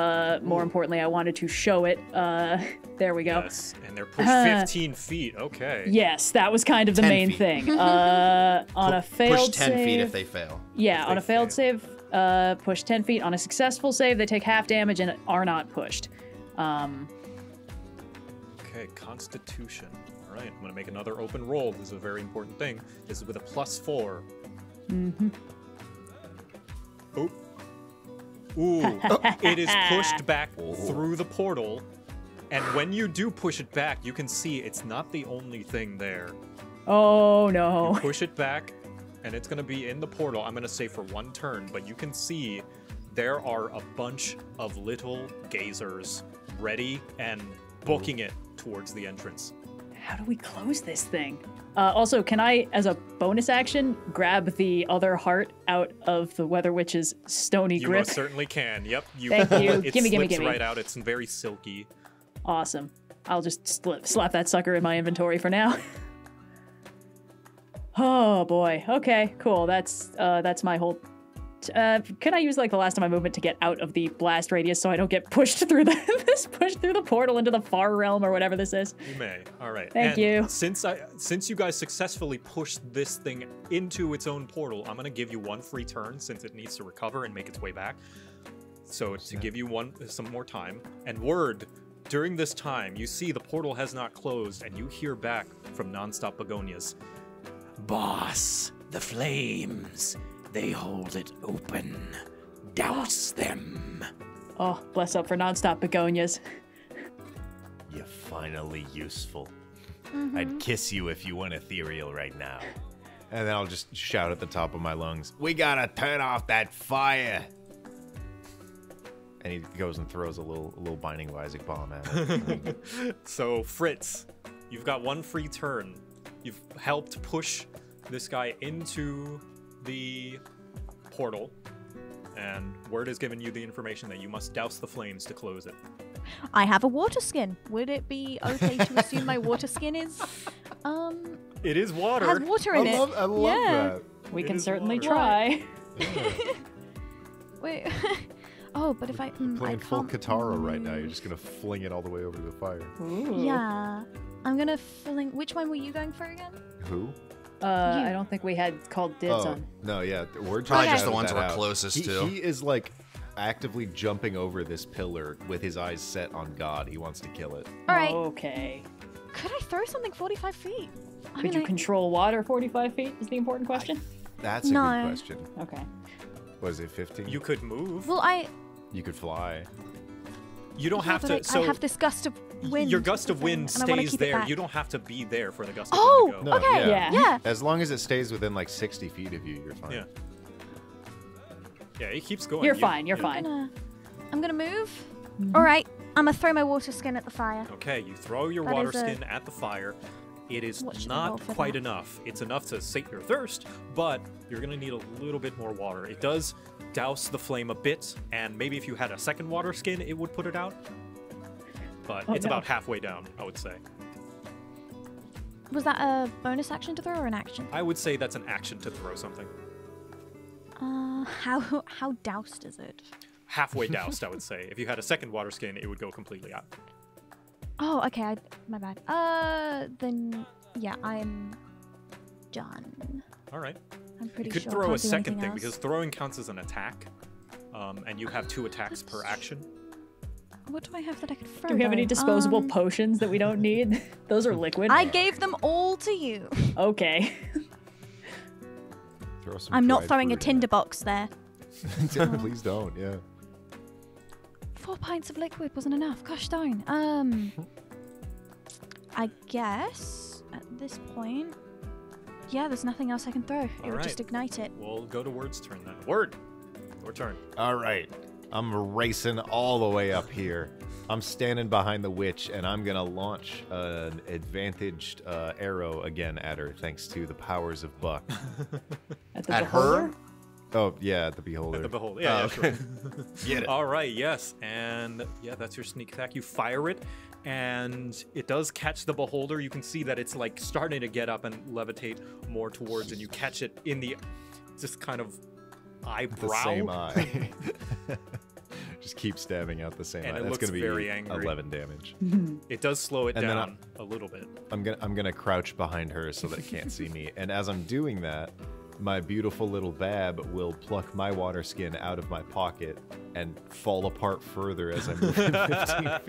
Speaker 4: more importantly, I wanted to show it. There we go.
Speaker 1: Yes, and they're pushed 15 feet. Okay.
Speaker 4: Yes, that was kind of the
Speaker 2: 10
Speaker 4: main
Speaker 2: feet.
Speaker 4: thing. On a failed
Speaker 2: Push 10
Speaker 4: save,
Speaker 2: feet if they fail.
Speaker 4: yeah, on
Speaker 1: they
Speaker 4: a failed
Speaker 1: fail.
Speaker 4: save, push 10 feet. On a successful save, they take half damage and are not pushed.
Speaker 1: Okay, Constitution. All right, I'm gonna make another open roll. This is a very important thing. This is with a +4. Mm-hmm. Oh. Ooh. It is pushed back through the portal, and when you do push it back, you can see it's not the only thing there.
Speaker 4: Oh no.
Speaker 1: Push it back, and it's gonna be in the portal. I'm gonna say for 1 turn, but you can see there are a bunch of little gazers ready and booking it towards the entrance.
Speaker 4: How do we close this thing? Also, can I, as a bonus action, grab the other heart out of the Weather Witch's stony
Speaker 1: You
Speaker 4: grip?
Speaker 1: most certainly can. Yep. You
Speaker 4: Thank
Speaker 1: pull
Speaker 4: you.
Speaker 1: it. It
Speaker 4: Gimme, gimme,
Speaker 1: slips
Speaker 4: gimme.
Speaker 1: right out. It's very silky.
Speaker 4: Awesome. I'll just slap that sucker in my inventory for now. Oh boy. Okay, cool. That's my whole. Can I use like the last of my movement to get out of the blast radius so I don't get pushed through the portal into the far realm or whatever this is?
Speaker 1: You may. All right.
Speaker 4: Thank you.
Speaker 1: Since you guys successfully pushed this thing into its own portal, I'm gonna give you one free turn since it needs to recover and make its way back. So to give you some more time. And word, during this time, you see the portal has not closed, and you hear back from Nonstop Begonias.
Speaker 6: Boss, the flames. They hold it open. Douse them.
Speaker 4: Oh, bless up for Nonstop Begonias.
Speaker 6: You're finally useful. I'd kiss you if you weren't ethereal right now.
Speaker 7: And then I'll just shout at the top of my lungs.
Speaker 6: We gotta turn off that fire.
Speaker 7: And he goes and throws a little binding Isaac bomb at it.
Speaker 1: So Fritz, you've got one free turn. You've helped push this guy into the portal, and word has given you the information that you must douse the flames to close it.
Speaker 5: I have a water skin. Would it be okay to assume my water skin is
Speaker 1: It is water.
Speaker 5: has water in it?
Speaker 7: I love that.
Speaker 4: We
Speaker 1: It
Speaker 4: can
Speaker 1: is
Speaker 4: certainly
Speaker 1: water.
Speaker 4: try.
Speaker 5: Wait. Oh, but if I
Speaker 7: Playing full
Speaker 5: can't-
Speaker 7: Katara right now. You're just gonna fling it all the way over to the fire.
Speaker 4: Ooh.
Speaker 5: Yeah. I'm gonna fling. Which one were you going for again?
Speaker 7: Who?
Speaker 4: I don't think we had called dibs on.
Speaker 7: No, yeah, we're
Speaker 2: Probably just the
Speaker 7: shouted
Speaker 2: ones
Speaker 7: that
Speaker 2: we're
Speaker 7: out.
Speaker 2: closest to.
Speaker 7: He is like actively jumping over this pillar with his eyes set on God. He wants to kill it.
Speaker 5: All right.
Speaker 4: Okay.
Speaker 5: Could I throw something 45 feet? I
Speaker 4: Could
Speaker 5: mean,
Speaker 4: you control water 45 feet is the important question?
Speaker 7: That's a
Speaker 5: No.
Speaker 7: good question.
Speaker 4: Okay.
Speaker 7: Was it 15?
Speaker 1: You could move.
Speaker 5: Well,
Speaker 7: You could fly.
Speaker 1: You don't have
Speaker 5: but
Speaker 1: to. So
Speaker 5: I have this gust of wind.
Speaker 1: your gust of
Speaker 5: thing,
Speaker 1: wind
Speaker 5: and I wanna
Speaker 1: stays
Speaker 5: keep it
Speaker 1: there.
Speaker 5: back.
Speaker 1: You don't have to be there for the gust of
Speaker 5: Oh,
Speaker 1: wind to go.
Speaker 7: No,
Speaker 5: okay.
Speaker 7: yeah.
Speaker 4: Yeah.
Speaker 7: As long as it stays within like 60 feet of you, you're fine.
Speaker 1: Yeah. Yeah, it keeps going.
Speaker 4: You're fine. You're
Speaker 1: you-
Speaker 4: fine.
Speaker 5: I'm gonna move. All right. I'm gonna throw my water skin at the fire.
Speaker 1: Okay, you throw your
Speaker 5: That
Speaker 1: water
Speaker 5: is a-
Speaker 1: skin at the fire. It is
Speaker 5: What should I roll
Speaker 1: not
Speaker 5: for
Speaker 1: quite
Speaker 5: that?
Speaker 1: enough. It's enough to sate your thirst, but you're gonna need a little bit more water. It does douse the flame a bit, and maybe if you had a second water skin, it would put it out. But
Speaker 4: Oh,
Speaker 1: it's
Speaker 4: no.
Speaker 1: about halfway down, I would say.
Speaker 5: Was that a bonus action to throw or an action?
Speaker 1: I would say that's an action to throw something.
Speaker 5: How doused is it?
Speaker 1: Halfway doused, I would say. If you had a second water skin, it would go completely out.
Speaker 5: Oh, okay. My bad. Then yeah, I'm done.
Speaker 1: All right.
Speaker 5: I'm pretty
Speaker 1: You could
Speaker 5: sure.
Speaker 1: throw
Speaker 5: I
Speaker 1: a
Speaker 5: can't do
Speaker 1: second
Speaker 5: anything
Speaker 1: thing
Speaker 5: else.
Speaker 1: because throwing counts as an attack, and you have 2 attacks per action.
Speaker 5: What do I have that I could throw?
Speaker 4: Do we have any
Speaker 5: though?
Speaker 4: disposable potions that we don't need? Those are liquid.
Speaker 5: I gave them all to you.
Speaker 4: Okay.
Speaker 7: Throw some
Speaker 5: I'm not
Speaker 7: dried
Speaker 5: throwing a
Speaker 7: fruit in
Speaker 5: tinder box there.
Speaker 7: it. Please don't, yeah.
Speaker 5: 4 pints of liquid wasn't enough. Gosh darn. I guess at this point, yeah, there's nothing else I can throw. It would
Speaker 1: Alright.
Speaker 5: just ignite it.
Speaker 1: We'll go to Word's turn then. Word! Your turn.
Speaker 7: All right. I'm racing all the way up here. I'm standing behind the witch, and I'm going to launch an advantaged arrow again at her, thanks to the powers of Buck.
Speaker 4: At the
Speaker 2: At
Speaker 4: beholder?
Speaker 2: her?
Speaker 7: Oh, yeah, at the beholder.
Speaker 1: At the behold. Yeah, sure.
Speaker 7: Get it.
Speaker 1: All right, yes. And yeah, that's your sneak attack. You fire it, and it does catch the beholder. You can see that it's like starting to get up and levitate more towards, and you catch it in the just kind of eyebrow.
Speaker 7: The same eye. Just keep stabbing out the same
Speaker 1: And
Speaker 7: eye.
Speaker 1: it
Speaker 7: That's
Speaker 1: looks
Speaker 7: gonna be
Speaker 1: very angry.
Speaker 7: 11 damage.
Speaker 1: It does slow it
Speaker 7: And then
Speaker 1: down a little bit.
Speaker 7: I'm gonna crouch behind her so that it can't see me. And as I'm doing that, my beautiful little Bab will pluck my water skin out of my pocket and fall apart further as I move 15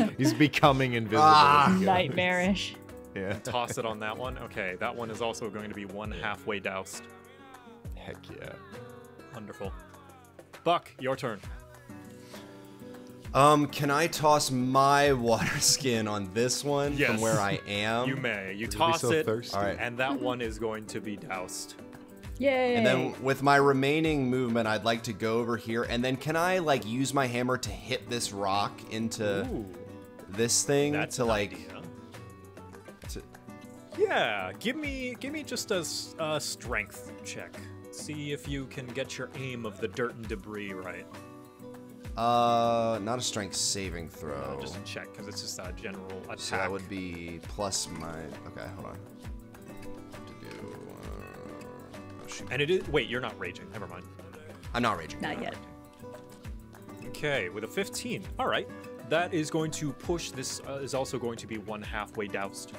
Speaker 7: feet. He's becoming invisible. as he goes.
Speaker 4: Nightmarish.
Speaker 7: Yeah.
Speaker 1: Toss it on that one. Okay, that one is also going to be one halfway doused.
Speaker 7: Heck yeah.
Speaker 1: Wonderful. Buck, your turn.
Speaker 2: Can I toss my water skin on this one
Speaker 1: Yes.
Speaker 2: from where I am?
Speaker 1: You may. You
Speaker 7: You'll be
Speaker 1: toss
Speaker 7: so
Speaker 1: it,
Speaker 7: thirsty.
Speaker 2: All right.
Speaker 1: and that one is going to be doused.
Speaker 4: Yay.
Speaker 2: And then with my remaining movement, I'd like to go over here. And then can I like use my hammer to hit this rock into
Speaker 1: Ooh,
Speaker 2: this thing
Speaker 1: that's
Speaker 2: to
Speaker 1: an
Speaker 2: like?
Speaker 1: idea.
Speaker 2: To,
Speaker 1: Yeah, give me just a strength check. See if you can get your aim of the dirt and debris right.
Speaker 2: not a strength saving throw.
Speaker 1: Just check because it's just a general attack.
Speaker 2: So that would be plus my. Okay, hold on. To do shoot.
Speaker 1: And it is. Wait, you're not raging. Never mind.
Speaker 2: I'm not raging.
Speaker 4: Not yet.
Speaker 1: Okay, with a 15. All right. That is going to push. This is also going to be one halfway doused,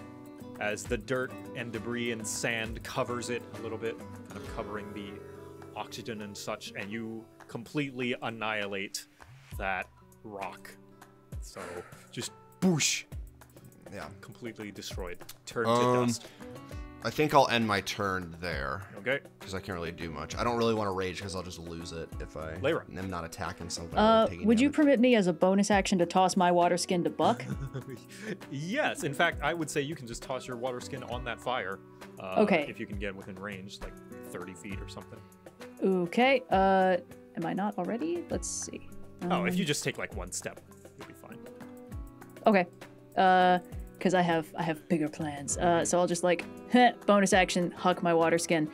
Speaker 1: as the dirt and debris and sand covers it a little bit, kind of covering the oxygen and such, and you completely annihilate that rock. So just boosh,
Speaker 2: Yeah.
Speaker 1: completely destroyed, turned to dust.
Speaker 2: I think I'll end my turn there.
Speaker 1: Okay.
Speaker 2: Because I can't really do much. I don't really want to rage because I'll just lose it if I
Speaker 1: Lyra.
Speaker 2: am not attacking something. or taking
Speaker 4: Would you
Speaker 2: damage.
Speaker 4: permit me as a bonus action to toss my water skin to Buck?
Speaker 1: Yes. In fact, I would say you can just toss your water skin on that fire.
Speaker 4: Okay.
Speaker 1: If you can get within range, like 30 feet or something.
Speaker 4: Okay. Am I not already? Let's see.
Speaker 1: Oh, if you just take like one step, you'll be fine.
Speaker 4: Okay. Because I have bigger plans. So I'll just like bonus action huck my water skin.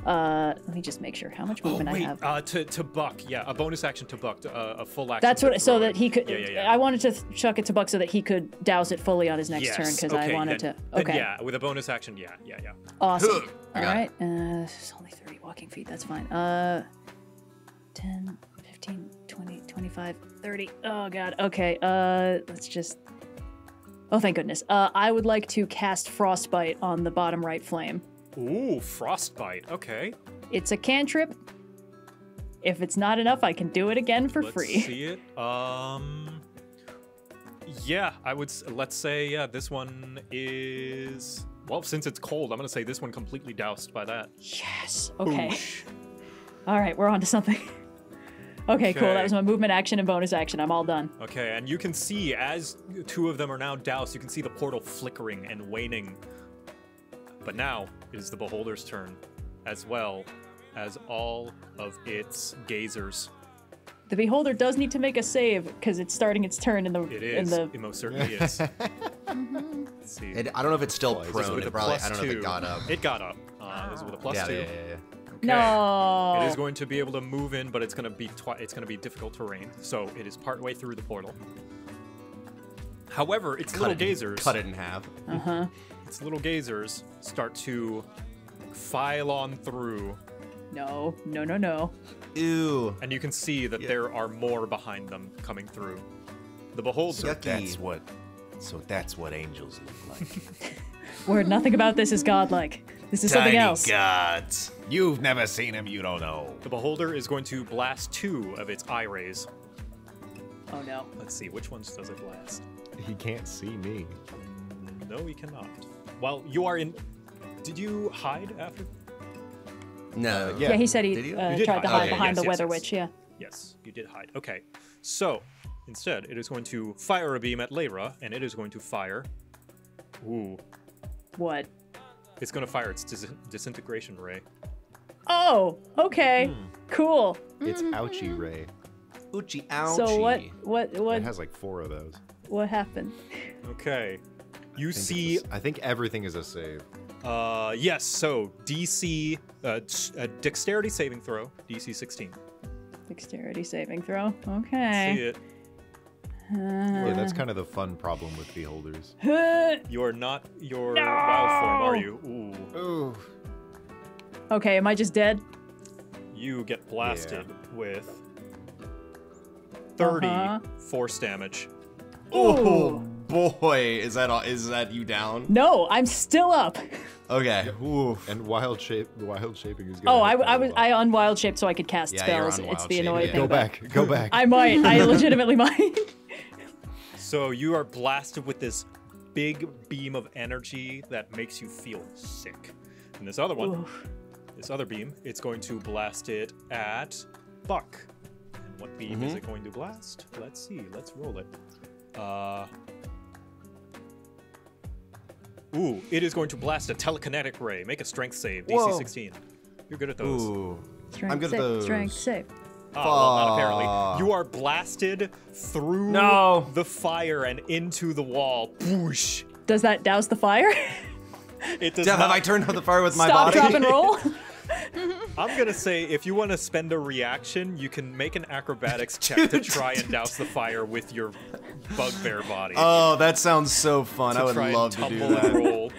Speaker 4: Let me just make sure how much movement I have.
Speaker 1: To Buck, yeah, a bonus action to Buck, a full action.
Speaker 4: That's
Speaker 1: to
Speaker 4: what. So
Speaker 1: throw
Speaker 4: that
Speaker 1: it.
Speaker 4: he could.
Speaker 1: Yeah.
Speaker 4: I wanted to chuck it to Buck so that he could douse it fully on his next turn because I
Speaker 1: okay,
Speaker 4: wanted
Speaker 1: then-
Speaker 4: to.
Speaker 1: then
Speaker 4: Okay.
Speaker 1: yeah, with a bonus action, yeah.
Speaker 4: Awesome.
Speaker 2: I
Speaker 4: All
Speaker 2: got
Speaker 4: right. It's only 30 walking feet. That's fine. 10, 15, 20, 25, 30. Oh god. Okay. Let's just. Oh, thank goodness. I would like to cast Frostbite on the bottom right flame.
Speaker 1: Ooh, frostbite. Okay.
Speaker 4: It's a cantrip. If it's not enough, I can do it again for
Speaker 1: Let's
Speaker 4: free.
Speaker 1: see it. Yeah, let's say this one is. Well, since it's cold, I'm gonna say this one completely doused by that.
Speaker 4: Yes. Okay.
Speaker 1: Boosh.
Speaker 4: All right, we're on to something. Okay, cool. That
Speaker 1: Okay.
Speaker 4: was my movement action and bonus action. I'm all done.
Speaker 1: Okay, and you can see as two of them are now doused, you can see the portal flickering and waning. But now it is the beholder's turn, as well as all of its gazers.
Speaker 4: The beholder does need to make a save because it's starting its turn in the
Speaker 1: It
Speaker 4: in
Speaker 1: is.
Speaker 4: the.
Speaker 1: It most certainly is. Let's see.
Speaker 2: I don't know if it's still
Speaker 7: Twice.
Speaker 2: prone.
Speaker 1: With a
Speaker 2: It probably.
Speaker 1: plus
Speaker 2: I don't know if
Speaker 1: two.
Speaker 2: it got up.
Speaker 1: It got up. This is with a plus
Speaker 2: Yeah,
Speaker 1: 2.
Speaker 2: yeah.
Speaker 1: Okay.
Speaker 4: No.
Speaker 1: It is going to be able to move in, but it's going to be difficult terrain. So it is partway through the portal. However, its little gazers,
Speaker 2: Cut it in half.
Speaker 1: its little gazers start to file on through,
Speaker 4: No.
Speaker 2: Ew.
Speaker 1: and you can see that there are more behind them coming through. The beholder.
Speaker 2: Yucky.
Speaker 6: So that's what angels look like.
Speaker 4: Word. Nothing about this is godlike. This is something else.
Speaker 2: gods.
Speaker 6: You've never seen him, you don't know.
Speaker 1: The beholder is going to blast 2 of its eye rays.
Speaker 4: Oh no.
Speaker 1: Let's see, which ones does it blast?
Speaker 7: He can't see me.
Speaker 1: No, he cannot. Well, you are in. Did you hide after?
Speaker 2: No.
Speaker 4: Yeah, he said he
Speaker 2: Did you?
Speaker 1: You did
Speaker 4: tried to
Speaker 1: hide.
Speaker 4: hide
Speaker 1: Okay,
Speaker 4: behind
Speaker 1: yes,
Speaker 4: the Weather
Speaker 1: yes.
Speaker 4: Witch. Yeah.
Speaker 1: Yes, you did hide. Okay, so instead, it is going to fire a beam at Lyra, and it is going to fire. Ooh,
Speaker 4: What?
Speaker 1: it's going to fire its disintegration ray.
Speaker 4: Oh. Okay. Cool.
Speaker 7: It's ouchie Ray.
Speaker 2: Ouchie, ouchie.
Speaker 4: So what
Speaker 7: It has like 4 of those.
Speaker 4: what happened?
Speaker 1: Okay, you
Speaker 7: I think it's
Speaker 1: see.
Speaker 7: a s- I think everything is a save.
Speaker 1: Yes. So DC, dexterity saving throw, DC 16.
Speaker 4: Dexterity saving throw.
Speaker 1: See
Speaker 4: Okay.
Speaker 1: it.
Speaker 7: Yeah, that's kind of the fun problem with beholders.
Speaker 1: You're not your wild form, are you? Ooh.
Speaker 7: Ooh.
Speaker 4: Okay, am I just dead?
Speaker 1: You get blasted with 30
Speaker 4: Uh-huh.
Speaker 1: force damage.
Speaker 2: Oh boy, is that you down?
Speaker 4: No, I'm still up.
Speaker 2: Okay. Ooh.
Speaker 7: And wild shaping is good.
Speaker 4: Oh, I unwild shaped so I could cast
Speaker 2: Yeah, you're
Speaker 4: spells.
Speaker 2: on
Speaker 4: It's
Speaker 2: wild
Speaker 4: the
Speaker 2: shape,
Speaker 4: annoying
Speaker 2: yeah.
Speaker 4: thing.
Speaker 7: Go
Speaker 4: about-
Speaker 7: back. Go back.
Speaker 4: I might. I legitimately might.
Speaker 1: So you are blasted with this big beam of energy that makes you feel sick. And this other one,
Speaker 4: Oof.
Speaker 1: this other beam, it's going to blast it at Buck. And what beam is it going to blast? Let's see. Let's roll it. Ooh, it is going to blast a telekinetic ray. Make a strength save. DC
Speaker 2: Whoa.
Speaker 1: 16. You're good at those.
Speaker 2: Ooh.
Speaker 4: Strength
Speaker 2: I'm good at
Speaker 4: save.
Speaker 2: those.
Speaker 4: Strength save.
Speaker 1: Well, not
Speaker 2: Fuck.
Speaker 1: apparently. You are blasted through
Speaker 2: No.
Speaker 1: the fire and into the wall. Whoosh.
Speaker 4: Does that douse the fire?
Speaker 1: It does
Speaker 2: Have
Speaker 1: not.
Speaker 2: I turned on the fire with my
Speaker 4: Stop,
Speaker 2: body?
Speaker 4: drop, and roll.
Speaker 1: I'm gonna say if you want to spend a reaction, you can make an acrobatics check to try and douse the fire with your bugbear body.
Speaker 2: Oh, that sounds so fun.
Speaker 1: to
Speaker 2: I would
Speaker 1: try
Speaker 2: love
Speaker 1: and
Speaker 2: to do
Speaker 1: tumble and
Speaker 2: that.
Speaker 1: roll.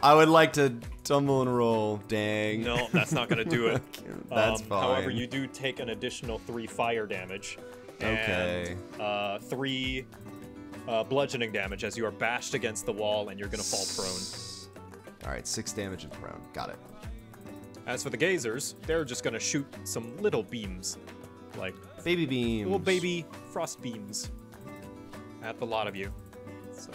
Speaker 2: I would like to tumble and roll. Dang.
Speaker 1: No, that's not gonna do it.
Speaker 2: That's fine.
Speaker 1: However, you do take an additional 3 fire damage.
Speaker 2: Okay.
Speaker 1: And, 3 bludgeoning damage as you are bashed against the wall and you're gonna fall prone.
Speaker 2: All right, 6 damage and prone. Got it.
Speaker 1: As for the gazers, they're just gonna shoot some little beams, like
Speaker 2: Baby beams.
Speaker 1: little baby frost beams, at the lot of you. So.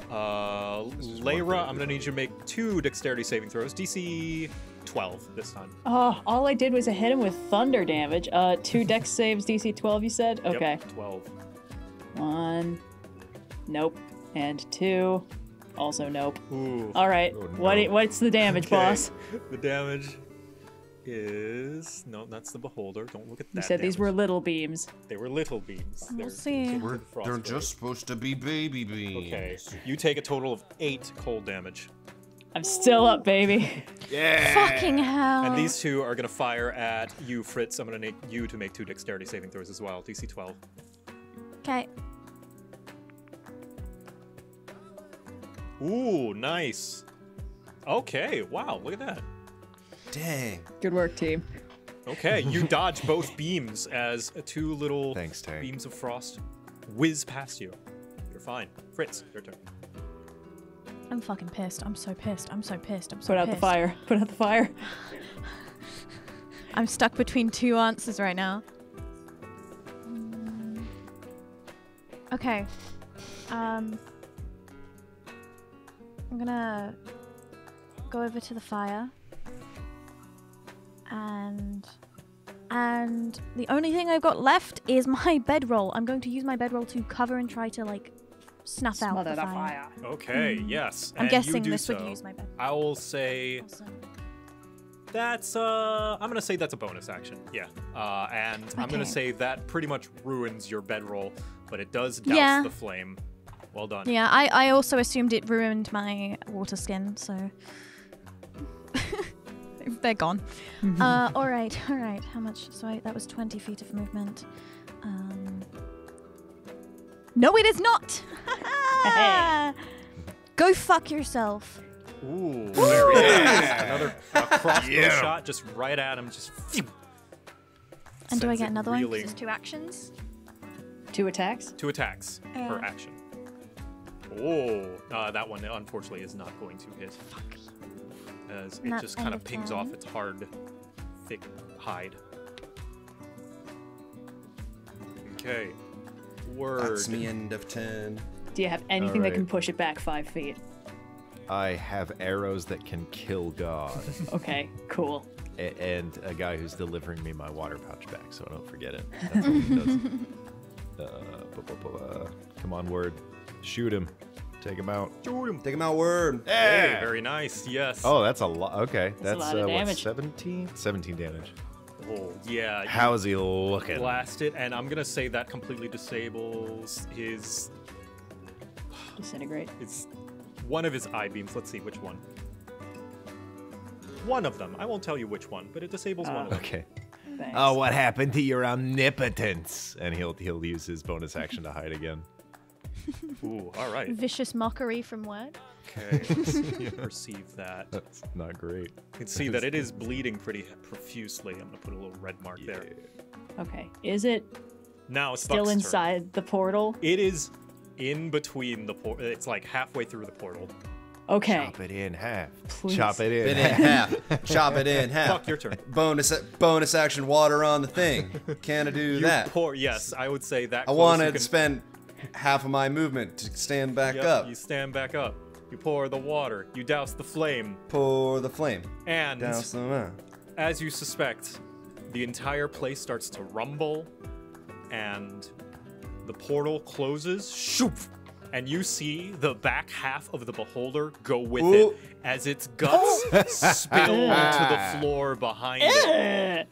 Speaker 1: Layra, I'm gonna need you to make 2 dexterity saving throws. DC 12 this time.
Speaker 4: Oh, all I did was I hit him with thunder damage. 2 dex saves, DC 12, you said? Okay.
Speaker 1: Yep, 12.
Speaker 4: 1. Nope. And 2. Also nope.
Speaker 1: Ooh.
Speaker 4: All right.
Speaker 7: Oh, no.
Speaker 4: What's the damage,
Speaker 1: Okay.
Speaker 4: boss?
Speaker 1: The damage is no, that's the beholder. Don't look at that.
Speaker 4: You said these
Speaker 1: damage.
Speaker 4: were little beams.
Speaker 1: They were little beams.
Speaker 5: We'll
Speaker 1: They're
Speaker 5: see.
Speaker 1: considered frost
Speaker 2: They're
Speaker 1: beams.
Speaker 2: just supposed to be baby beams.
Speaker 1: Okay. You take a total of 8 cold damage,
Speaker 4: I'm still up, baby.
Speaker 5: Fucking hell.
Speaker 1: and these 2 are gonna fire at you, Fritz. I'm gonna need you to make 2 dexterity saving throws as well. DC 12.
Speaker 5: Okay.
Speaker 1: Ooh, nice. Okay. Wow. Look at that.
Speaker 2: Dang.
Speaker 4: Good work, team.
Speaker 1: Okay, you dodge both beams as 2 little
Speaker 7: Thanks, Tank.
Speaker 1: beams of frost whiz past you. You're fine. Fritz, your turn.
Speaker 5: I'm fucking pissed. I'm so pissed. I'm so pissed. I'm so
Speaker 4: Put out the
Speaker 5: pissed.
Speaker 4: fire. Put out the fire.
Speaker 5: I'm stuck between 2 answers right now. Okay. I'm gonna go over to the fire. And the only thing I've got left is my bedroll. I'm going to use my bedroll to cover and try to like snuff out
Speaker 4: Smother
Speaker 5: the
Speaker 4: the
Speaker 5: fire.
Speaker 4: fire.
Speaker 1: Okay, yes.
Speaker 5: I'm
Speaker 1: and you
Speaker 5: guessing
Speaker 1: do
Speaker 5: this would
Speaker 1: so.
Speaker 5: use my bedroll.
Speaker 1: I will say
Speaker 5: Awesome.
Speaker 1: that's I'm gonna say that's a bonus action. Yeah. And I'm gonna
Speaker 5: Okay.
Speaker 1: say that pretty much ruins your bedroll, but it does douse
Speaker 5: Yeah.
Speaker 1: the flame. Well done.
Speaker 5: Yeah, I also assumed it ruined my water skin, so they're gone. All right. How much? So that was 20 feet of movement. No, it is not. Go fuck yourself.
Speaker 1: Ooh, very nice. Another crossbow shot just right at him. Just. Phew.
Speaker 5: And do I
Speaker 1: Sends
Speaker 5: get
Speaker 1: it
Speaker 5: another one? 'Cause
Speaker 1: reeling.
Speaker 5: it's 2 actions.
Speaker 4: 2 attacks.
Speaker 1: 2 attacks per action. Oh, that one unfortunately is not going to hit. As
Speaker 5: And
Speaker 1: it
Speaker 5: that's
Speaker 1: just kind
Speaker 5: end
Speaker 1: of
Speaker 5: of
Speaker 1: pings
Speaker 5: turn.
Speaker 1: off its hard, thick hide. Okay. Word.
Speaker 2: That's me end of 10.
Speaker 4: Do you have anything that can
Speaker 7: Alright.
Speaker 4: push it back 5 feet?
Speaker 7: I have arrows that can kill God,
Speaker 4: Okay, cool.
Speaker 7: and a guy who's delivering me my water pouch back, so I don't forget it. That's what he does. Come on, word. Shoot him. Take him out.
Speaker 2: Take him out, word.
Speaker 1: Hey, very nice. Yes.
Speaker 7: Oh, that's a lot. Okay,
Speaker 4: That's a lot of
Speaker 7: what,
Speaker 4: damage.
Speaker 7: 17? 17 damage.
Speaker 1: Oh, yeah. you
Speaker 7: How is he looking?
Speaker 1: blast it, and I'm gonna say that completely disables his.
Speaker 4: Disintegrate.
Speaker 1: It's one of his eye beams. Let's see which one. One of them. I won't tell you which one, but it disables one of them.
Speaker 7: Okay.
Speaker 4: Thanks.
Speaker 7: Oh, what happened to your omnipotence? And he'll use his bonus action to hide again.
Speaker 1: Ooh, all right.
Speaker 5: Vicious mockery from Word.
Speaker 1: Okay. Perceive that. You
Speaker 7: That's not great.
Speaker 1: can see that it is bleeding pretty profusely. I'm gonna put a little red mark there.
Speaker 4: Okay. Is it
Speaker 1: Now it's
Speaker 4: still
Speaker 1: Buck's turn.
Speaker 4: inside the portal?
Speaker 1: It is in between the portal. It's like halfway through the portal.
Speaker 4: Okay.
Speaker 7: Chop it in half.
Speaker 4: Please.
Speaker 7: Chop it in
Speaker 2: It in half. Chop it in half.
Speaker 1: Buck, your turn.
Speaker 2: Bonus action water on the thing. Can I do
Speaker 1: You
Speaker 2: that?
Speaker 1: pour. Yes, I would say that.
Speaker 2: I
Speaker 1: close
Speaker 2: want
Speaker 1: you
Speaker 2: to
Speaker 1: can-
Speaker 2: spend half of my movement to stand back
Speaker 1: Yep,
Speaker 2: up.
Speaker 1: You stand back up. You pour the water. You douse the flame.
Speaker 2: Pour the flame.
Speaker 1: And
Speaker 2: Douse the
Speaker 1: as you suspect, the entire place starts to rumble, and the portal closes. Shoop! And you see the back half of the beholder go with
Speaker 2: Ooh.
Speaker 1: it as its guts spill to the floor behind it,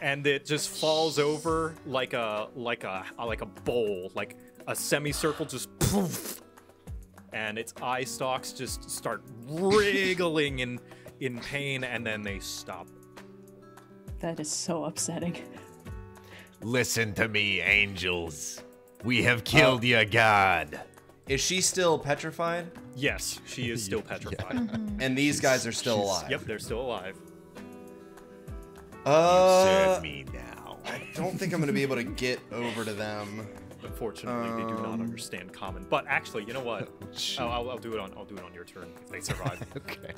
Speaker 1: and it just falls over like a bowl, like a semicircle, just poof, and its eye stalks just start wriggling in pain, and then they stop.
Speaker 4: That is so upsetting.
Speaker 6: Listen to me, angels. We have killed your god.
Speaker 2: Is she still petrified?
Speaker 1: Yes, she is still petrified.
Speaker 2: And these guys are still alive.
Speaker 1: Yep, they're still alive.
Speaker 6: Serve me now.
Speaker 2: I don't think I'm gonna be able to get over to them.
Speaker 1: Unfortunately, they do not understand common. But actually, you know what? I'll do it on your turn if they survive.
Speaker 7: Okay.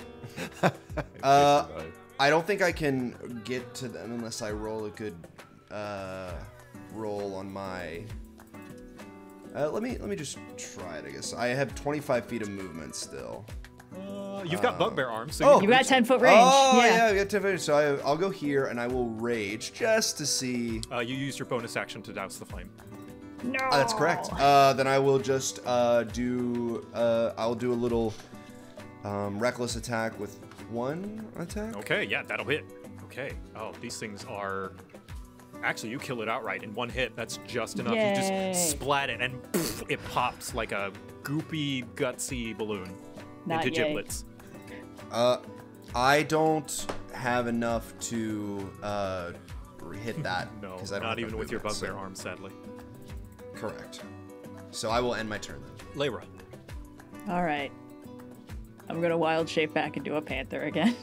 Speaker 2: I don't think I can get to them unless I roll a good roll on my. Let me just try it. I guess I have 25 feet of movement still.
Speaker 1: You've got bugbear arms, so
Speaker 4: You got 10-foot range.
Speaker 2: Oh
Speaker 4: yeah.
Speaker 2: I got 10 feet. So I'll go here and I will rage just to see.
Speaker 1: you use your bonus action to douse the flame.
Speaker 4: No.
Speaker 2: That's correct. Then I will just I'll do a little reckless attack with one attack.
Speaker 1: Okay, yeah, that'll hit. Okay. Oh, these things are. Actually, you kill it outright in one hit. That's just enough.
Speaker 4: Yay.
Speaker 1: You just splat it, and poof, it pops like a goopy, gutsy balloon
Speaker 4: Not
Speaker 1: into
Speaker 4: yay.
Speaker 1: giblets.
Speaker 2: I don't have enough to hit that.
Speaker 1: No,
Speaker 2: because I don't
Speaker 1: not
Speaker 2: have
Speaker 1: even
Speaker 2: enough
Speaker 1: with your
Speaker 2: movement,
Speaker 1: bugbear
Speaker 2: so-
Speaker 1: arm, sadly.
Speaker 2: Correct. So I will end my turn then.
Speaker 1: Lyra.
Speaker 4: All right. I'm gonna wild shape back into a panther again.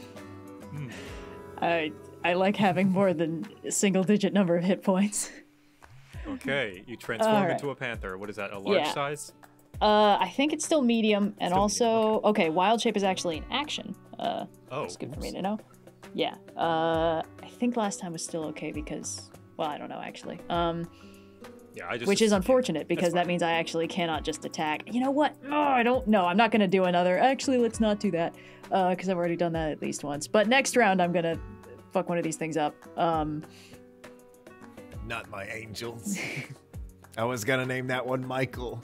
Speaker 4: I like having more than a single-digit number of hit points.
Speaker 1: Okay, you transform
Speaker 4: All right.
Speaker 1: into a panther. What is that, a large
Speaker 4: Yeah.
Speaker 1: size?
Speaker 4: I think it's still medium, and
Speaker 1: Still
Speaker 4: also okay. Wild shape is actually an action.
Speaker 1: Oh,
Speaker 4: It's good for me to know. Yeah. I think last time was still okay because, well, I don't know actually.
Speaker 1: Yeah, I just.
Speaker 4: Which is unfortunate because
Speaker 1: fine.
Speaker 4: that means I actually cannot just attack. You know what? No, I don't. No, I'm not gonna do another. Actually, let's not do that because I've already done that at least once. But next round, I'm gonna fuck one of these things up.
Speaker 7: Not my angels. I was gonna name that one Michael.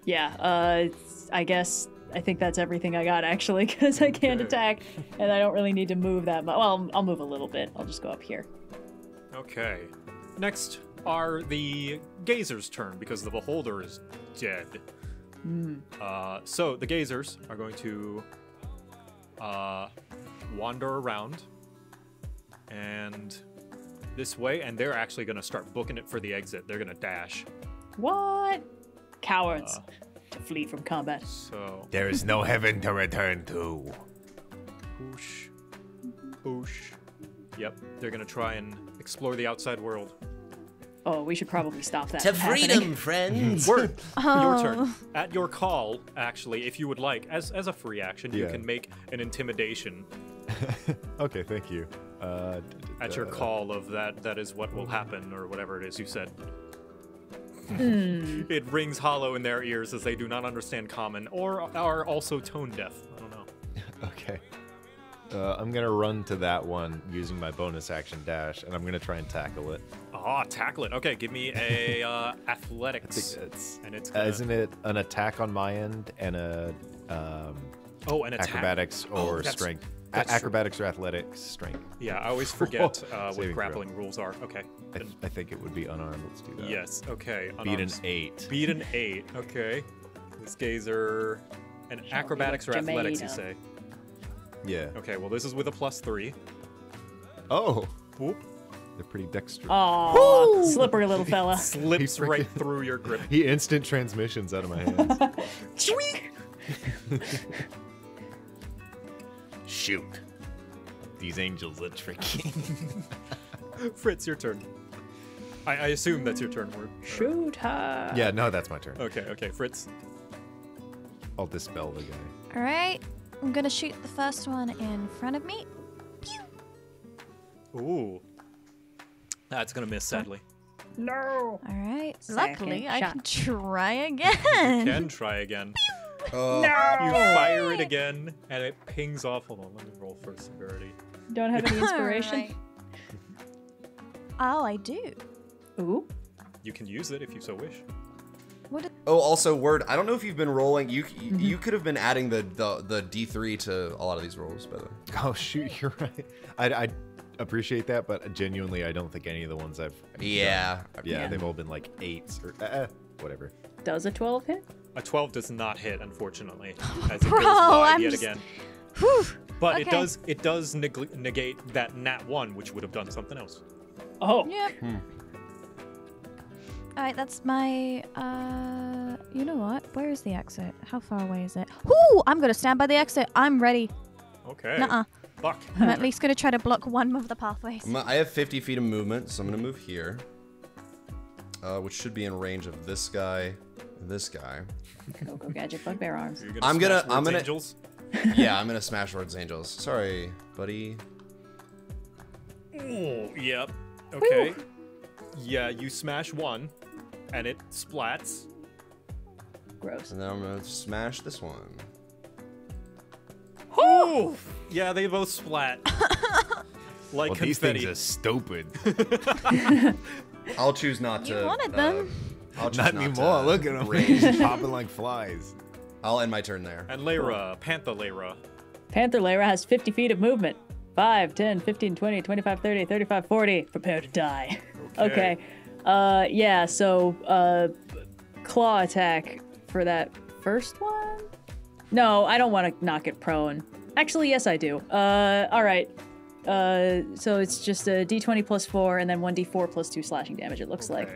Speaker 4: Yeah. I guess I think that's everything I got actually because I can't attack and I don't really need to move that much. Well, I'll move a little bit. I'll just go up here.
Speaker 1: Okay. Next are the Gazer's turn because the Beholder is dead. So the Gazers are going to wander around and this way, and they're actually going to start booking it for the exit. They're going to dash.
Speaker 4: What? Cowards to flee from combat.
Speaker 1: So
Speaker 6: There is no heaven to return to.
Speaker 1: boosh, boosh. Yep, they're going to try and explore the outside world.
Speaker 4: Oh, we should probably stop that.
Speaker 2: To
Speaker 4: from happening.
Speaker 2: freedom, friends.
Speaker 1: Word. Your turn. At your call, actually, if you would like, as a free action, you
Speaker 7: Yeah.
Speaker 1: can make an intimidation
Speaker 7: Okay, thank you.
Speaker 1: at your call of that is what will happen, or whatever it is you said. It rings hollow in their ears as they do not understand common, or are also tone deaf. I don't know.
Speaker 7: Okay. I'm gonna run to that one using my bonus action dash, and I'm gonna try and tackle it.
Speaker 1: Ah, tackle it. Okay, give me a athletics.
Speaker 7: It's
Speaker 1: And it's gonna-
Speaker 7: isn't it an attack on my end and a
Speaker 1: Oh, an attack.
Speaker 7: acrobatics or
Speaker 1: that's-
Speaker 7: strength?
Speaker 1: that's true.
Speaker 7: Acrobatics or athletics strength.
Speaker 1: Yeah, I always forget what
Speaker 7: Saving
Speaker 1: grappling rules are. Okay.
Speaker 7: I think it would be unarmed. Let's do that.
Speaker 1: Yes. Okay.
Speaker 7: Beat an
Speaker 1: unarmed.
Speaker 7: 8.
Speaker 1: Beat an 8. Okay. This gazer. And acrobatics or
Speaker 4: like
Speaker 1: athletics, you
Speaker 4: Jamaica.
Speaker 1: say?
Speaker 7: Yeah.
Speaker 1: Okay, well, this is with a +3.
Speaker 7: Oh,
Speaker 1: Whoop.
Speaker 7: they're pretty dexterous.
Speaker 4: Oh, slippery little fella.
Speaker 1: Slips
Speaker 7: He freaking-
Speaker 1: right through your grip.
Speaker 7: He instant transmissions out of my hands.
Speaker 6: Shoot. These angels are tricky.
Speaker 1: Fritz, your turn. I assume that's your turn, Word.
Speaker 4: Shoot her.
Speaker 7: Yeah, no, that's my turn.
Speaker 1: Okay, Fritz.
Speaker 7: I'll dispel the guy.
Speaker 5: All right, I'm gonna shoot the first one in front of me.
Speaker 1: Ooh. That's gonna miss, sadly.
Speaker 4: No.
Speaker 5: All right.
Speaker 4: Second
Speaker 5: Luckily, I
Speaker 4: shot.
Speaker 5: can try again.
Speaker 1: Can try again.
Speaker 2: Oh,
Speaker 1: You fire it again, and it pings off. Hold on, let me roll for severity.
Speaker 4: Don't have any inspiration.
Speaker 5: Alright. Oh, I do.
Speaker 4: Ooh.
Speaker 1: You can use it if you so wish.
Speaker 2: Oh, also, word. I don't know if you've been rolling. You could have been adding the D3 to a lot of these rolls, by the way.
Speaker 7: Oh shoot, you're right. I appreciate that, but genuinely, I don't think any of the ones I've
Speaker 2: Yeah.
Speaker 7: done- yeah,
Speaker 4: Yeah.
Speaker 7: they've all been like 8s or whatever.
Speaker 4: Does a 12 hit?
Speaker 1: A 12 does not hit, unfortunately, as it
Speaker 5: Bro,
Speaker 1: goes wide
Speaker 5: I'm
Speaker 1: yet
Speaker 5: just-
Speaker 1: again.
Speaker 5: Whew.
Speaker 1: But
Speaker 5: Okay.
Speaker 1: it does negate that nat 1, which would have done something else.
Speaker 4: Oh.
Speaker 5: Yep. Alright, that's my, you know what? Where is the exit? How far away is it? Whoo! I'm gonna stand by the exit. I'm ready.
Speaker 1: Okay.
Speaker 5: Nuh-uh.
Speaker 1: Fuck.
Speaker 5: I'm at least gonna try to block one of the pathways.
Speaker 2: I have 50 feet of movement, so I'm gonna move here. Which should be in range of this guy and this guy.
Speaker 4: Go gadget bugbear arms.
Speaker 2: I'm gonna
Speaker 1: Angels?
Speaker 2: Yeah, I'm gonna smash Lord's Angels. Sorry, buddy.
Speaker 1: Oh, yep. Okay. Yeah, you smash one, and it splats.
Speaker 4: Gross.
Speaker 2: And then I'm gonna smash this one.
Speaker 1: Oh! Yeah, they both splat. Like
Speaker 6: Well, these
Speaker 1: confetti.
Speaker 6: things are stupid.
Speaker 2: I'll choose not to.
Speaker 5: You wanted them.
Speaker 2: I'll choose
Speaker 6: Not
Speaker 2: not
Speaker 6: anymore.
Speaker 2: to
Speaker 6: Look at them.
Speaker 2: rage.
Speaker 6: Popping like flies.
Speaker 2: I'll end my turn there.
Speaker 1: And Lyra, Panther Lyra.
Speaker 4: Panther Lyra has 50 feet of movement. 5, 10, 15, 20, 25, 30, 35, 40. Prepare to die. Okay. Yeah, so, claw attack for that first one? No, I don't want to knock it prone. Actually, yes, I do. Alright. So it's just a d20 plus 4 and then 1d4 plus 2 slashing damage, it looks like.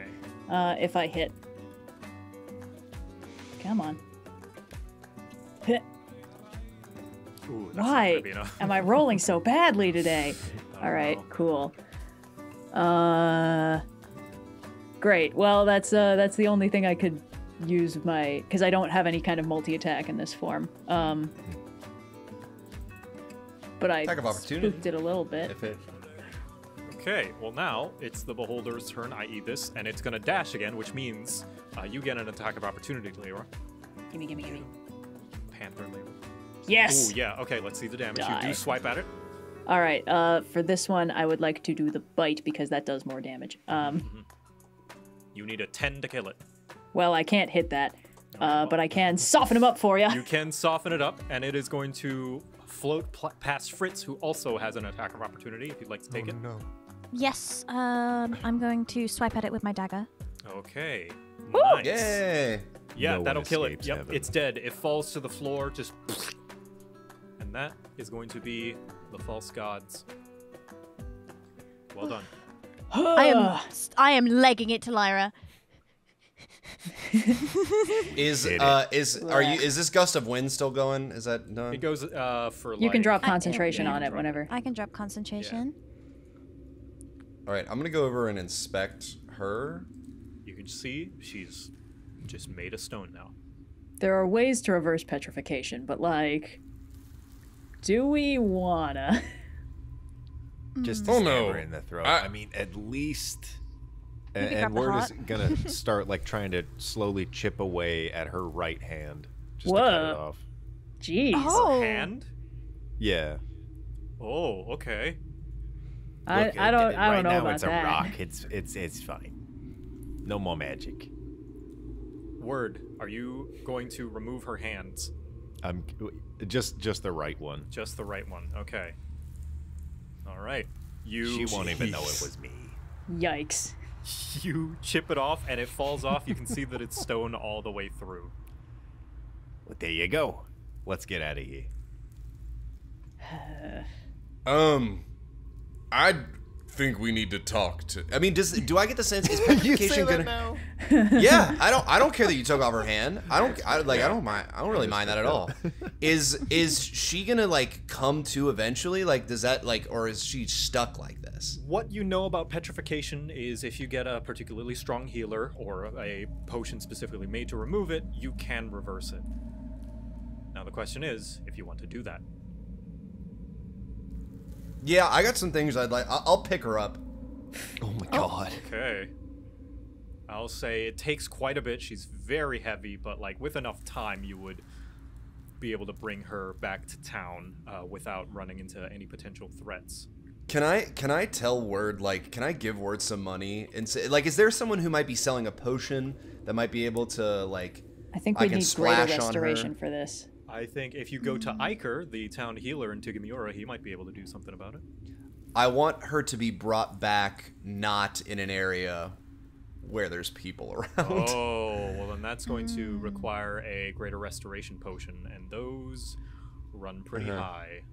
Speaker 4: If I hit. Come on. Hit.
Speaker 1: Ooh, that's not
Speaker 4: Why
Speaker 1: gonna be enough.
Speaker 4: am I rolling so badly today? Alright, cool. Great. Well, that's the only thing I could use my... Because I don't have any kind of multi-attack in this form. But I
Speaker 2: Attack of opportunity.
Speaker 4: spooked it a little bit.
Speaker 2: If it.
Speaker 1: Okay, well now it's the Beholder's turn, i.e. this, and it's gonna dash again, which means you get an attack of opportunity, Lyra.
Speaker 4: Gimme, gimme, gimme.
Speaker 1: Panther Lyra.
Speaker 4: Yes!
Speaker 1: Ooh, yeah, okay, let's see the damage. You
Speaker 4: Die.
Speaker 1: do swipe at it.
Speaker 4: Alright, for this one, I would like to do the bite because that does more damage.
Speaker 1: You need a 10 to kill it.
Speaker 4: Well, I can't hit that, but I can soften him up for ya.
Speaker 1: You can soften it up, and it is going to float past Fritz, who also has an attack of opportunity, if you'd like to take it.
Speaker 3: No.
Speaker 5: Yes, I'm going to swipe at it with my dagger.
Speaker 1: Okay. Nice.
Speaker 2: Yay!
Speaker 1: Yeah,
Speaker 6: No
Speaker 1: that'll
Speaker 6: one
Speaker 1: kill it.
Speaker 6: escapes
Speaker 1: Yep,
Speaker 6: heaven.
Speaker 1: it's dead. It falls to the floor, just... And that is going to be the false gods. Well done.
Speaker 5: I am legging it to Lyra.
Speaker 2: Is
Speaker 6: Did
Speaker 2: is this gust of wind still going? Is that done?
Speaker 1: It goes for like...
Speaker 4: You can drop
Speaker 5: I-
Speaker 4: concentration
Speaker 1: yeah,
Speaker 4: on
Speaker 1: you
Speaker 4: it
Speaker 1: can
Speaker 4: whenever.
Speaker 5: I can drop concentration.
Speaker 2: All right, I'm gonna go over and inspect her.
Speaker 1: You can see she's just made of stone now.
Speaker 4: There are ways to reverse petrification, but like, do we wanna?
Speaker 6: Just
Speaker 3: Oh,
Speaker 6: stab
Speaker 3: no.
Speaker 6: her in the throat.
Speaker 3: I-
Speaker 6: I mean, at least.
Speaker 5: Maybe
Speaker 6: And
Speaker 5: grab the
Speaker 6: Word is
Speaker 5: heart.
Speaker 6: gonna start like trying to slowly chip away at her right hand, just to
Speaker 4: Whoa.
Speaker 6: cut it off.
Speaker 4: Jeez.
Speaker 5: Oh.
Speaker 1: Hand?
Speaker 6: Yeah.
Speaker 1: Oh, okay.
Speaker 4: I
Speaker 6: Look,
Speaker 4: don't
Speaker 6: right
Speaker 4: know
Speaker 6: now
Speaker 4: about
Speaker 6: it's
Speaker 4: that.
Speaker 6: a rock. It's fine. No more magic.
Speaker 1: Word, are you going to remove her hands?
Speaker 6: I'm just the right one.
Speaker 1: Just the right one. Okay. All right. You.
Speaker 6: She won't even know it was me.
Speaker 4: Yikes.
Speaker 1: You chip it off, and it falls off. You can see that it's stone all the way through.
Speaker 6: Well, there you go. Let's get out of here.
Speaker 3: I think we need to talk to.
Speaker 2: I mean, do I get the sense is petrification gonna?
Speaker 6: now?
Speaker 2: Yeah, I don't care that you took off her hand. I don't mind. I don't really mind that at all. Is she gonna like come to eventually? Like, does that like, or is she stuck like this?
Speaker 1: What you know about petrification is if you get a particularly strong healer or a potion specifically made to remove it, you can reverse it. Now the question is if you want to do that.
Speaker 2: Yeah, I got some things I'd like. I'll pick her up.
Speaker 6: Oh my god.
Speaker 1: Okay. I'll say it takes quite a bit. She's very heavy, but like with enough time, you would be able to bring her back to town without running into any potential threats.
Speaker 2: Can I tell Word, like, can I give Word some money and say, like, is there someone who might be selling a potion that might be able to like?
Speaker 4: I think
Speaker 2: I
Speaker 4: we
Speaker 2: can
Speaker 4: need
Speaker 2: splash
Speaker 4: greater
Speaker 2: on her.
Speaker 4: restoration for this.
Speaker 1: I think if you go to Iker, the town healer in Tugamiura, he might be able to do something about it.
Speaker 2: I want her to be brought back, not in an area where there's people around.
Speaker 1: Oh, well then that's going to require a greater restoration potion, and those run pretty high.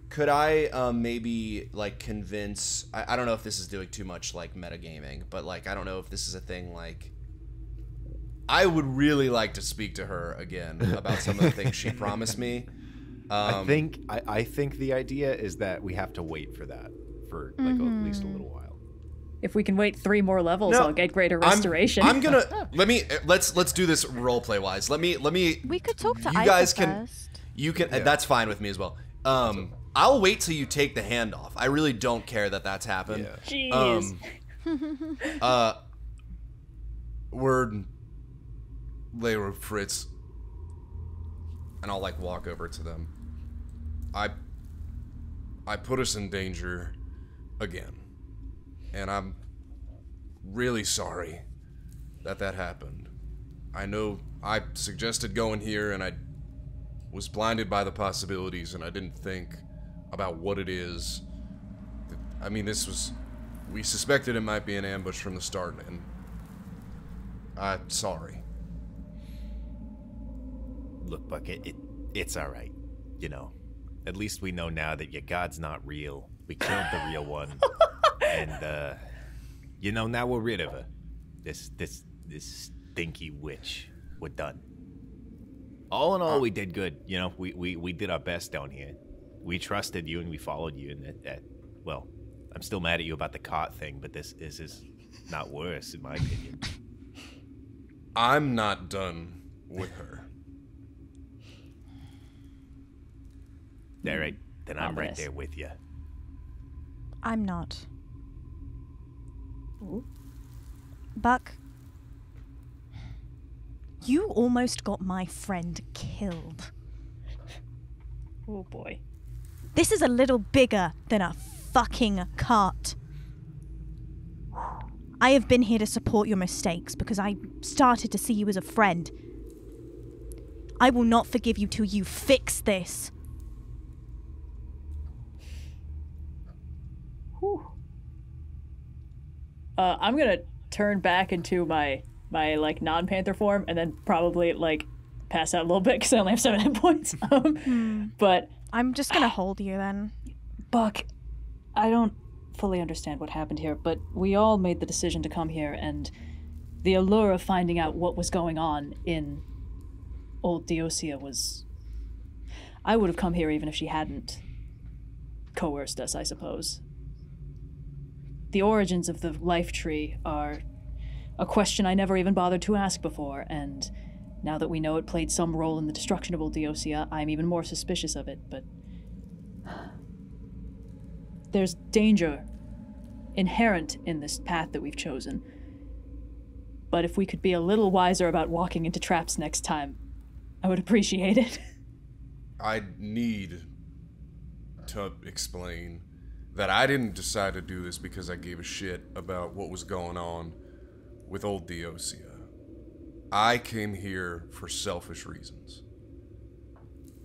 Speaker 2: Could I maybe like convince? I don't know if this is doing too much like metagaming, but like I don't know if this is a thing. Like, I would really like to speak to her again about some of the things she promised me.
Speaker 7: I think the idea is that we have to wait for that for like at least a little while.
Speaker 4: If we can wait 3 more levels,
Speaker 2: No,
Speaker 4: I'll get greater restoration.
Speaker 2: I'm gonna let's do this role play wise. Let me.
Speaker 5: We could talk to
Speaker 2: You
Speaker 5: Isa
Speaker 2: guys can.
Speaker 5: first.
Speaker 2: You can. That's fine with me as well. I'll wait till you take the hand off. I really don't care that that's happened.
Speaker 1: Yeah.
Speaker 4: Jeez.
Speaker 3: Word, Layra, Fritz,
Speaker 2: And I'll like walk over to them.
Speaker 3: I put us in danger again, and I'm really sorry that happened. I know I suggested going here, and I was blinded by the possibilities, and I didn't think about what it is. I mean, we suspected it might be an ambush from the start, and I'm sorry.
Speaker 6: Look, Buck, it's all right. You know, at least we know now that your god's not real. We killed the real one, and you know, now we're rid of her. This stinky witch. We're done. All in all, we did good. You know, we did our best down here. We trusted you and we followed you, and well, I'm still mad at you about the cart thing, but this is not worse in my opinion.
Speaker 3: I'm not done with her.
Speaker 6: All right, then I'm right
Speaker 4: Ominous.
Speaker 6: there with you.
Speaker 5: I'm not.
Speaker 4: Ooh.
Speaker 5: Buck, you almost got my friend killed.
Speaker 4: Oh boy.
Speaker 5: This is a little bigger than a fucking cart. I have been here to support your mistakes because I started to see you as a friend. I will not forgive you till you fix this.
Speaker 4: Whew. I'm gonna turn back into my like non-panther form and then probably like pass out a little bit because I only have 7 hit points. But
Speaker 5: I'm just gonna hold you then.
Speaker 4: Buck, I don't fully understand what happened here, but we all made the decision to come here, and the allure of finding out what was going on in old Diosia was... I would have come here even if she hadn't coerced us, I suppose. The origins of the life tree are a question I never even bothered to ask before, and now that we know it played some role in the destruction of old Diosia, I'm even more suspicious of it, but... There's danger inherent in this path that we've chosen. But if we could be a little wiser about walking into traps next time, I would appreciate it.
Speaker 3: I need to explain that I didn't decide to do this because I gave a shit about what was going on with old Diosia. I came here for selfish reasons.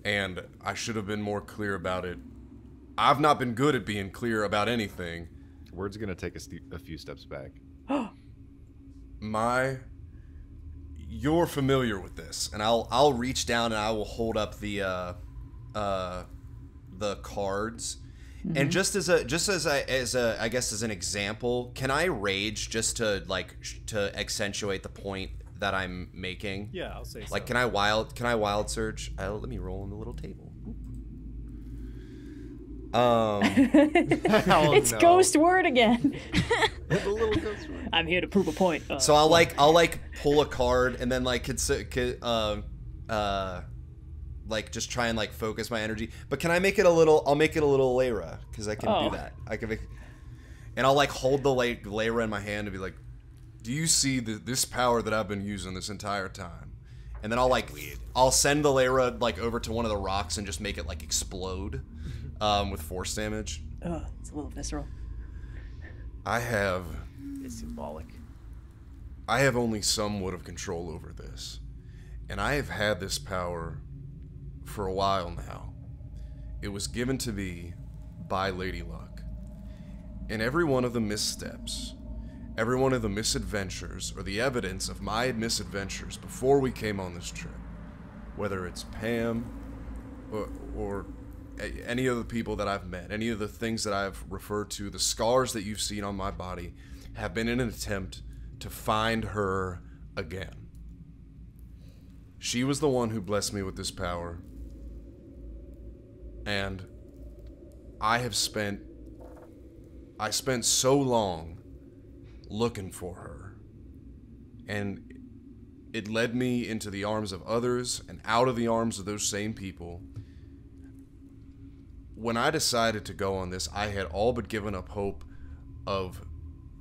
Speaker 3: And I should have been more clear about it. I've not been good at being clear about anything.
Speaker 7: Word's gonna take a few steps back.
Speaker 2: You're familiar with this, and I'll reach down and I will hold up the cards, and just as I guess as an example, can I rage just to to accentuate the point that I'm making?
Speaker 1: Yeah, I'll say
Speaker 2: Like,
Speaker 1: so.
Speaker 2: can I wild surge? Let me roll on the little table.
Speaker 4: It's
Speaker 7: no.
Speaker 4: ghost word again.
Speaker 7: The little ghost word.
Speaker 4: I'm here to prove a point.
Speaker 2: So I'll pull a card and then just try and focus my energy. But can I make it a little? I'll make it a little Layra because I can do that. I can make, and I'll hold the Layra in my hand and be like,
Speaker 3: Do you see this power that I've been using this entire time?
Speaker 2: and then I'll send the Layra over to one of the rocks and just make it explode with force damage.
Speaker 4: Ugh, it's a little visceral.
Speaker 6: It's symbolic.
Speaker 3: I have only somewhat of control over this. And I have had this power for a while now. It was given to me by Lady Luck. And every one of the missteps, every one of the misadventures, or the evidence of my misadventures before we came on this trip, whether it's Pam, or any of the people that I've met, any of the things that I've referred to, the scars that you've seen on my body have been in an attempt to find her again. She was the one who blessed me with this power. And I spent so long looking for her. And it led me into the arms of others and out of the arms of those same people. When I decided to go on this, I had all but given up hope of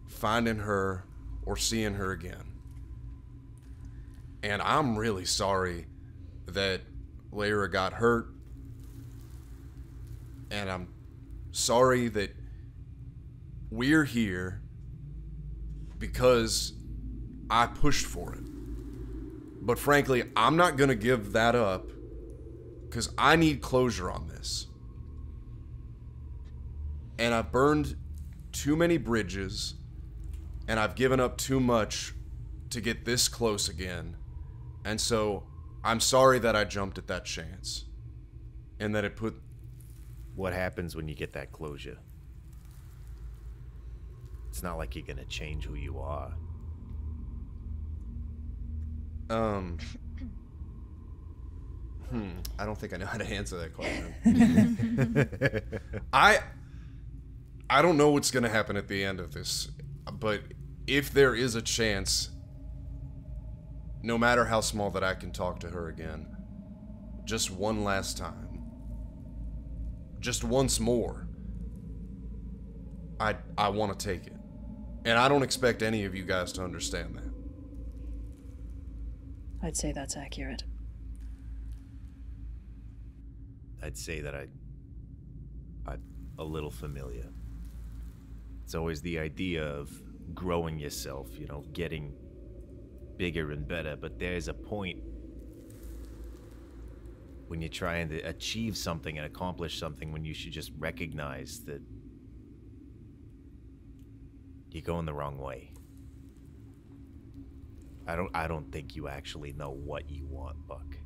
Speaker 3: finding her or seeing her again. And I'm really sorry that Lyra got hurt. And I'm sorry that we're here because I pushed for it. But frankly, I'm not going to give that up because I need closure on this. And I've burned too many bridges, and I've given up too much to get this close again. And so I'm sorry that I jumped at that chance. And that it put...
Speaker 6: What happens when you get that closure? It's not like you're gonna change who you are.
Speaker 2: I don't think I know how to answer that question.
Speaker 3: I don't know what's gonna happen at the end of this, but if there is a chance, no matter how small, that I can talk to her again, just one last time, just once more, I want to take it. And I don't expect any of you guys to understand that.
Speaker 4: I'd say that's accurate.
Speaker 6: I'd say that I'm a little familiar. It's always the idea of growing yourself, you know, getting bigger and better, but there's a point when you're trying to achieve something and accomplish something when you should just recognize that you're going the wrong way. I don't think you actually know what you want, Buck.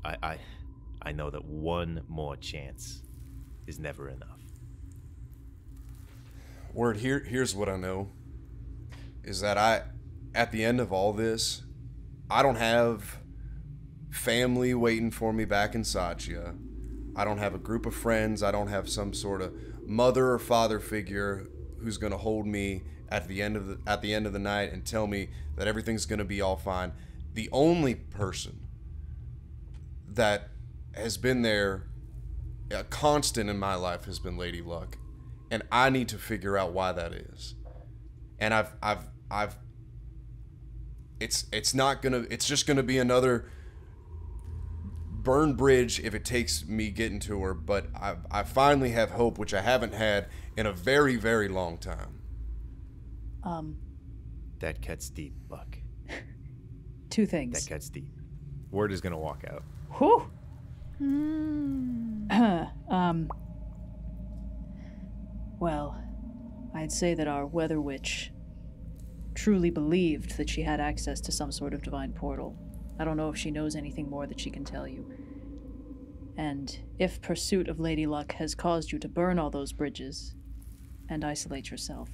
Speaker 6: I know that one more chance is never enough.
Speaker 3: Word, here's what I know. Is that at the end of all this, I don't have family waiting for me back in Satya. I don't have a group of friends. I don't have some sort of mother or father figure who's going to hold me at the end of the night and tell me that everything's going to be all fine. The only person that has been there, a constant in my life, has been Lady Luck, and I need to figure out why that is. And it's just gonna be another burn bridge if it takes me getting to her, but I finally have hope, which I haven't had in a very, very long time.
Speaker 6: That cuts deep, Buck.
Speaker 4: Two things.
Speaker 6: That cuts deep. Word is gonna walk out.
Speaker 4: Whew. Well, I'd say that our weather witch truly believed that she had access to some sort of divine portal. I don't know if she knows anything more that she can tell you. And if pursuit of Lady Luck has caused you to burn all those bridges and isolate yourself,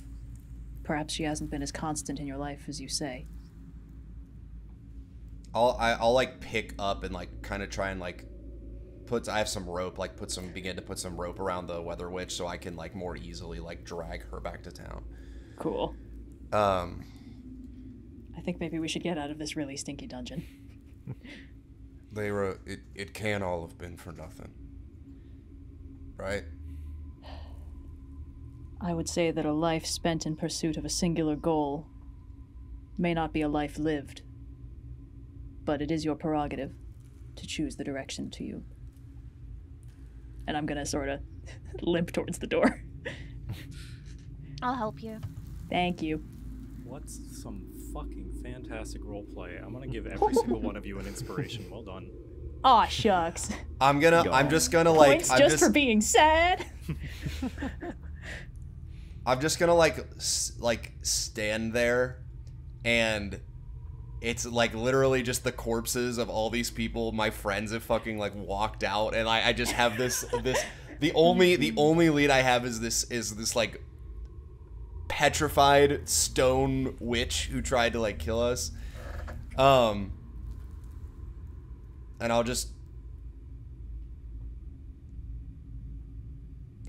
Speaker 4: perhaps she hasn't been as constant in your life as you say.
Speaker 2: I'll like pick up and like kind of try and like I have some rope, like begin to put some rope around the weather witch so I can like more easily like drag her back to town.
Speaker 4: Cool. I think maybe we should get out of this really stinky dungeon.
Speaker 3: Lyra, it can't all have been for nothing. Right?
Speaker 4: I would say that a life spent in pursuit of a singular goal may not be a life lived, but it is your prerogative to choose the direction to you. And I'm gonna sort of limp towards the door.
Speaker 5: I'll help you.
Speaker 4: Thank you.
Speaker 1: What's some fucking fantastic roleplay? I'm gonna give every single one of you an inspiration. Well done.
Speaker 4: Aw, shucks.
Speaker 2: I'm just gonna
Speaker 4: Points just for being sad.
Speaker 2: I'm just gonna like stand there, and it's like literally just the corpses of all these people my friends have fucking like walked out, and I just have this the only lead I have is this like petrified stone witch who tried to like kill us. And I'll just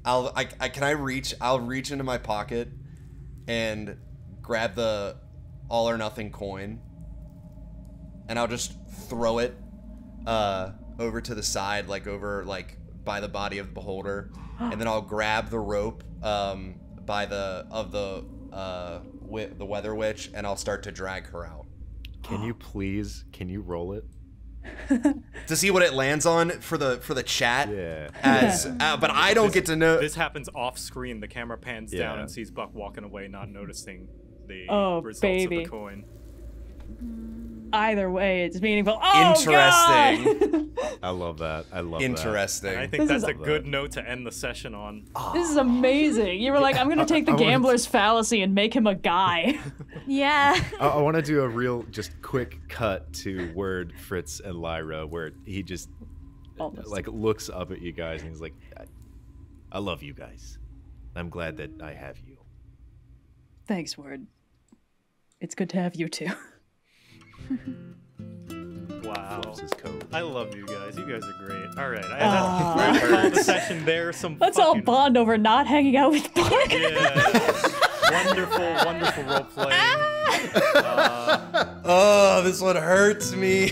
Speaker 2: I'll reach into my pocket and grab the all or nothing coin, and I'll just throw it over to the side, like over like by the body of the beholder, and then I'll grab the rope by the weather witch, and I'll start to drag her out.
Speaker 7: Can you roll it?
Speaker 2: To see what it lands on for the chat.
Speaker 7: Yeah.
Speaker 2: But I don't get to know.
Speaker 1: This happens off screen. The camera pans down
Speaker 7: Yeah.
Speaker 1: and sees Buck walking away, not noticing the results
Speaker 4: baby.
Speaker 1: of the coin.
Speaker 4: Either way, it's meaningful. Oh,
Speaker 2: Interesting.
Speaker 4: God!
Speaker 7: I love that. I love
Speaker 2: Interesting.
Speaker 1: And I think
Speaker 4: This
Speaker 1: that's
Speaker 4: is
Speaker 1: a good note to end the session on.
Speaker 4: This is amazing. You were like, I'm gonna take the gambler's fallacy and make him a guy.
Speaker 5: Yeah.
Speaker 7: I want to do a real, just quick cut to Word, Fritz, and Lyra, where he just
Speaker 4: Almost.
Speaker 7: like looks up at you guys and he's like, "I love you guys. I'm glad that I have you."
Speaker 4: Thanks, Word. It's good to have you too.
Speaker 1: Wow.
Speaker 7: Flips his coat.
Speaker 1: I love you guys. You guys are great. All right. We're going to call the session there.
Speaker 4: Let's all bond over not hanging out with Buck.
Speaker 1: Yeah. Wonderful role playing.
Speaker 2: Oh, this one hurts me.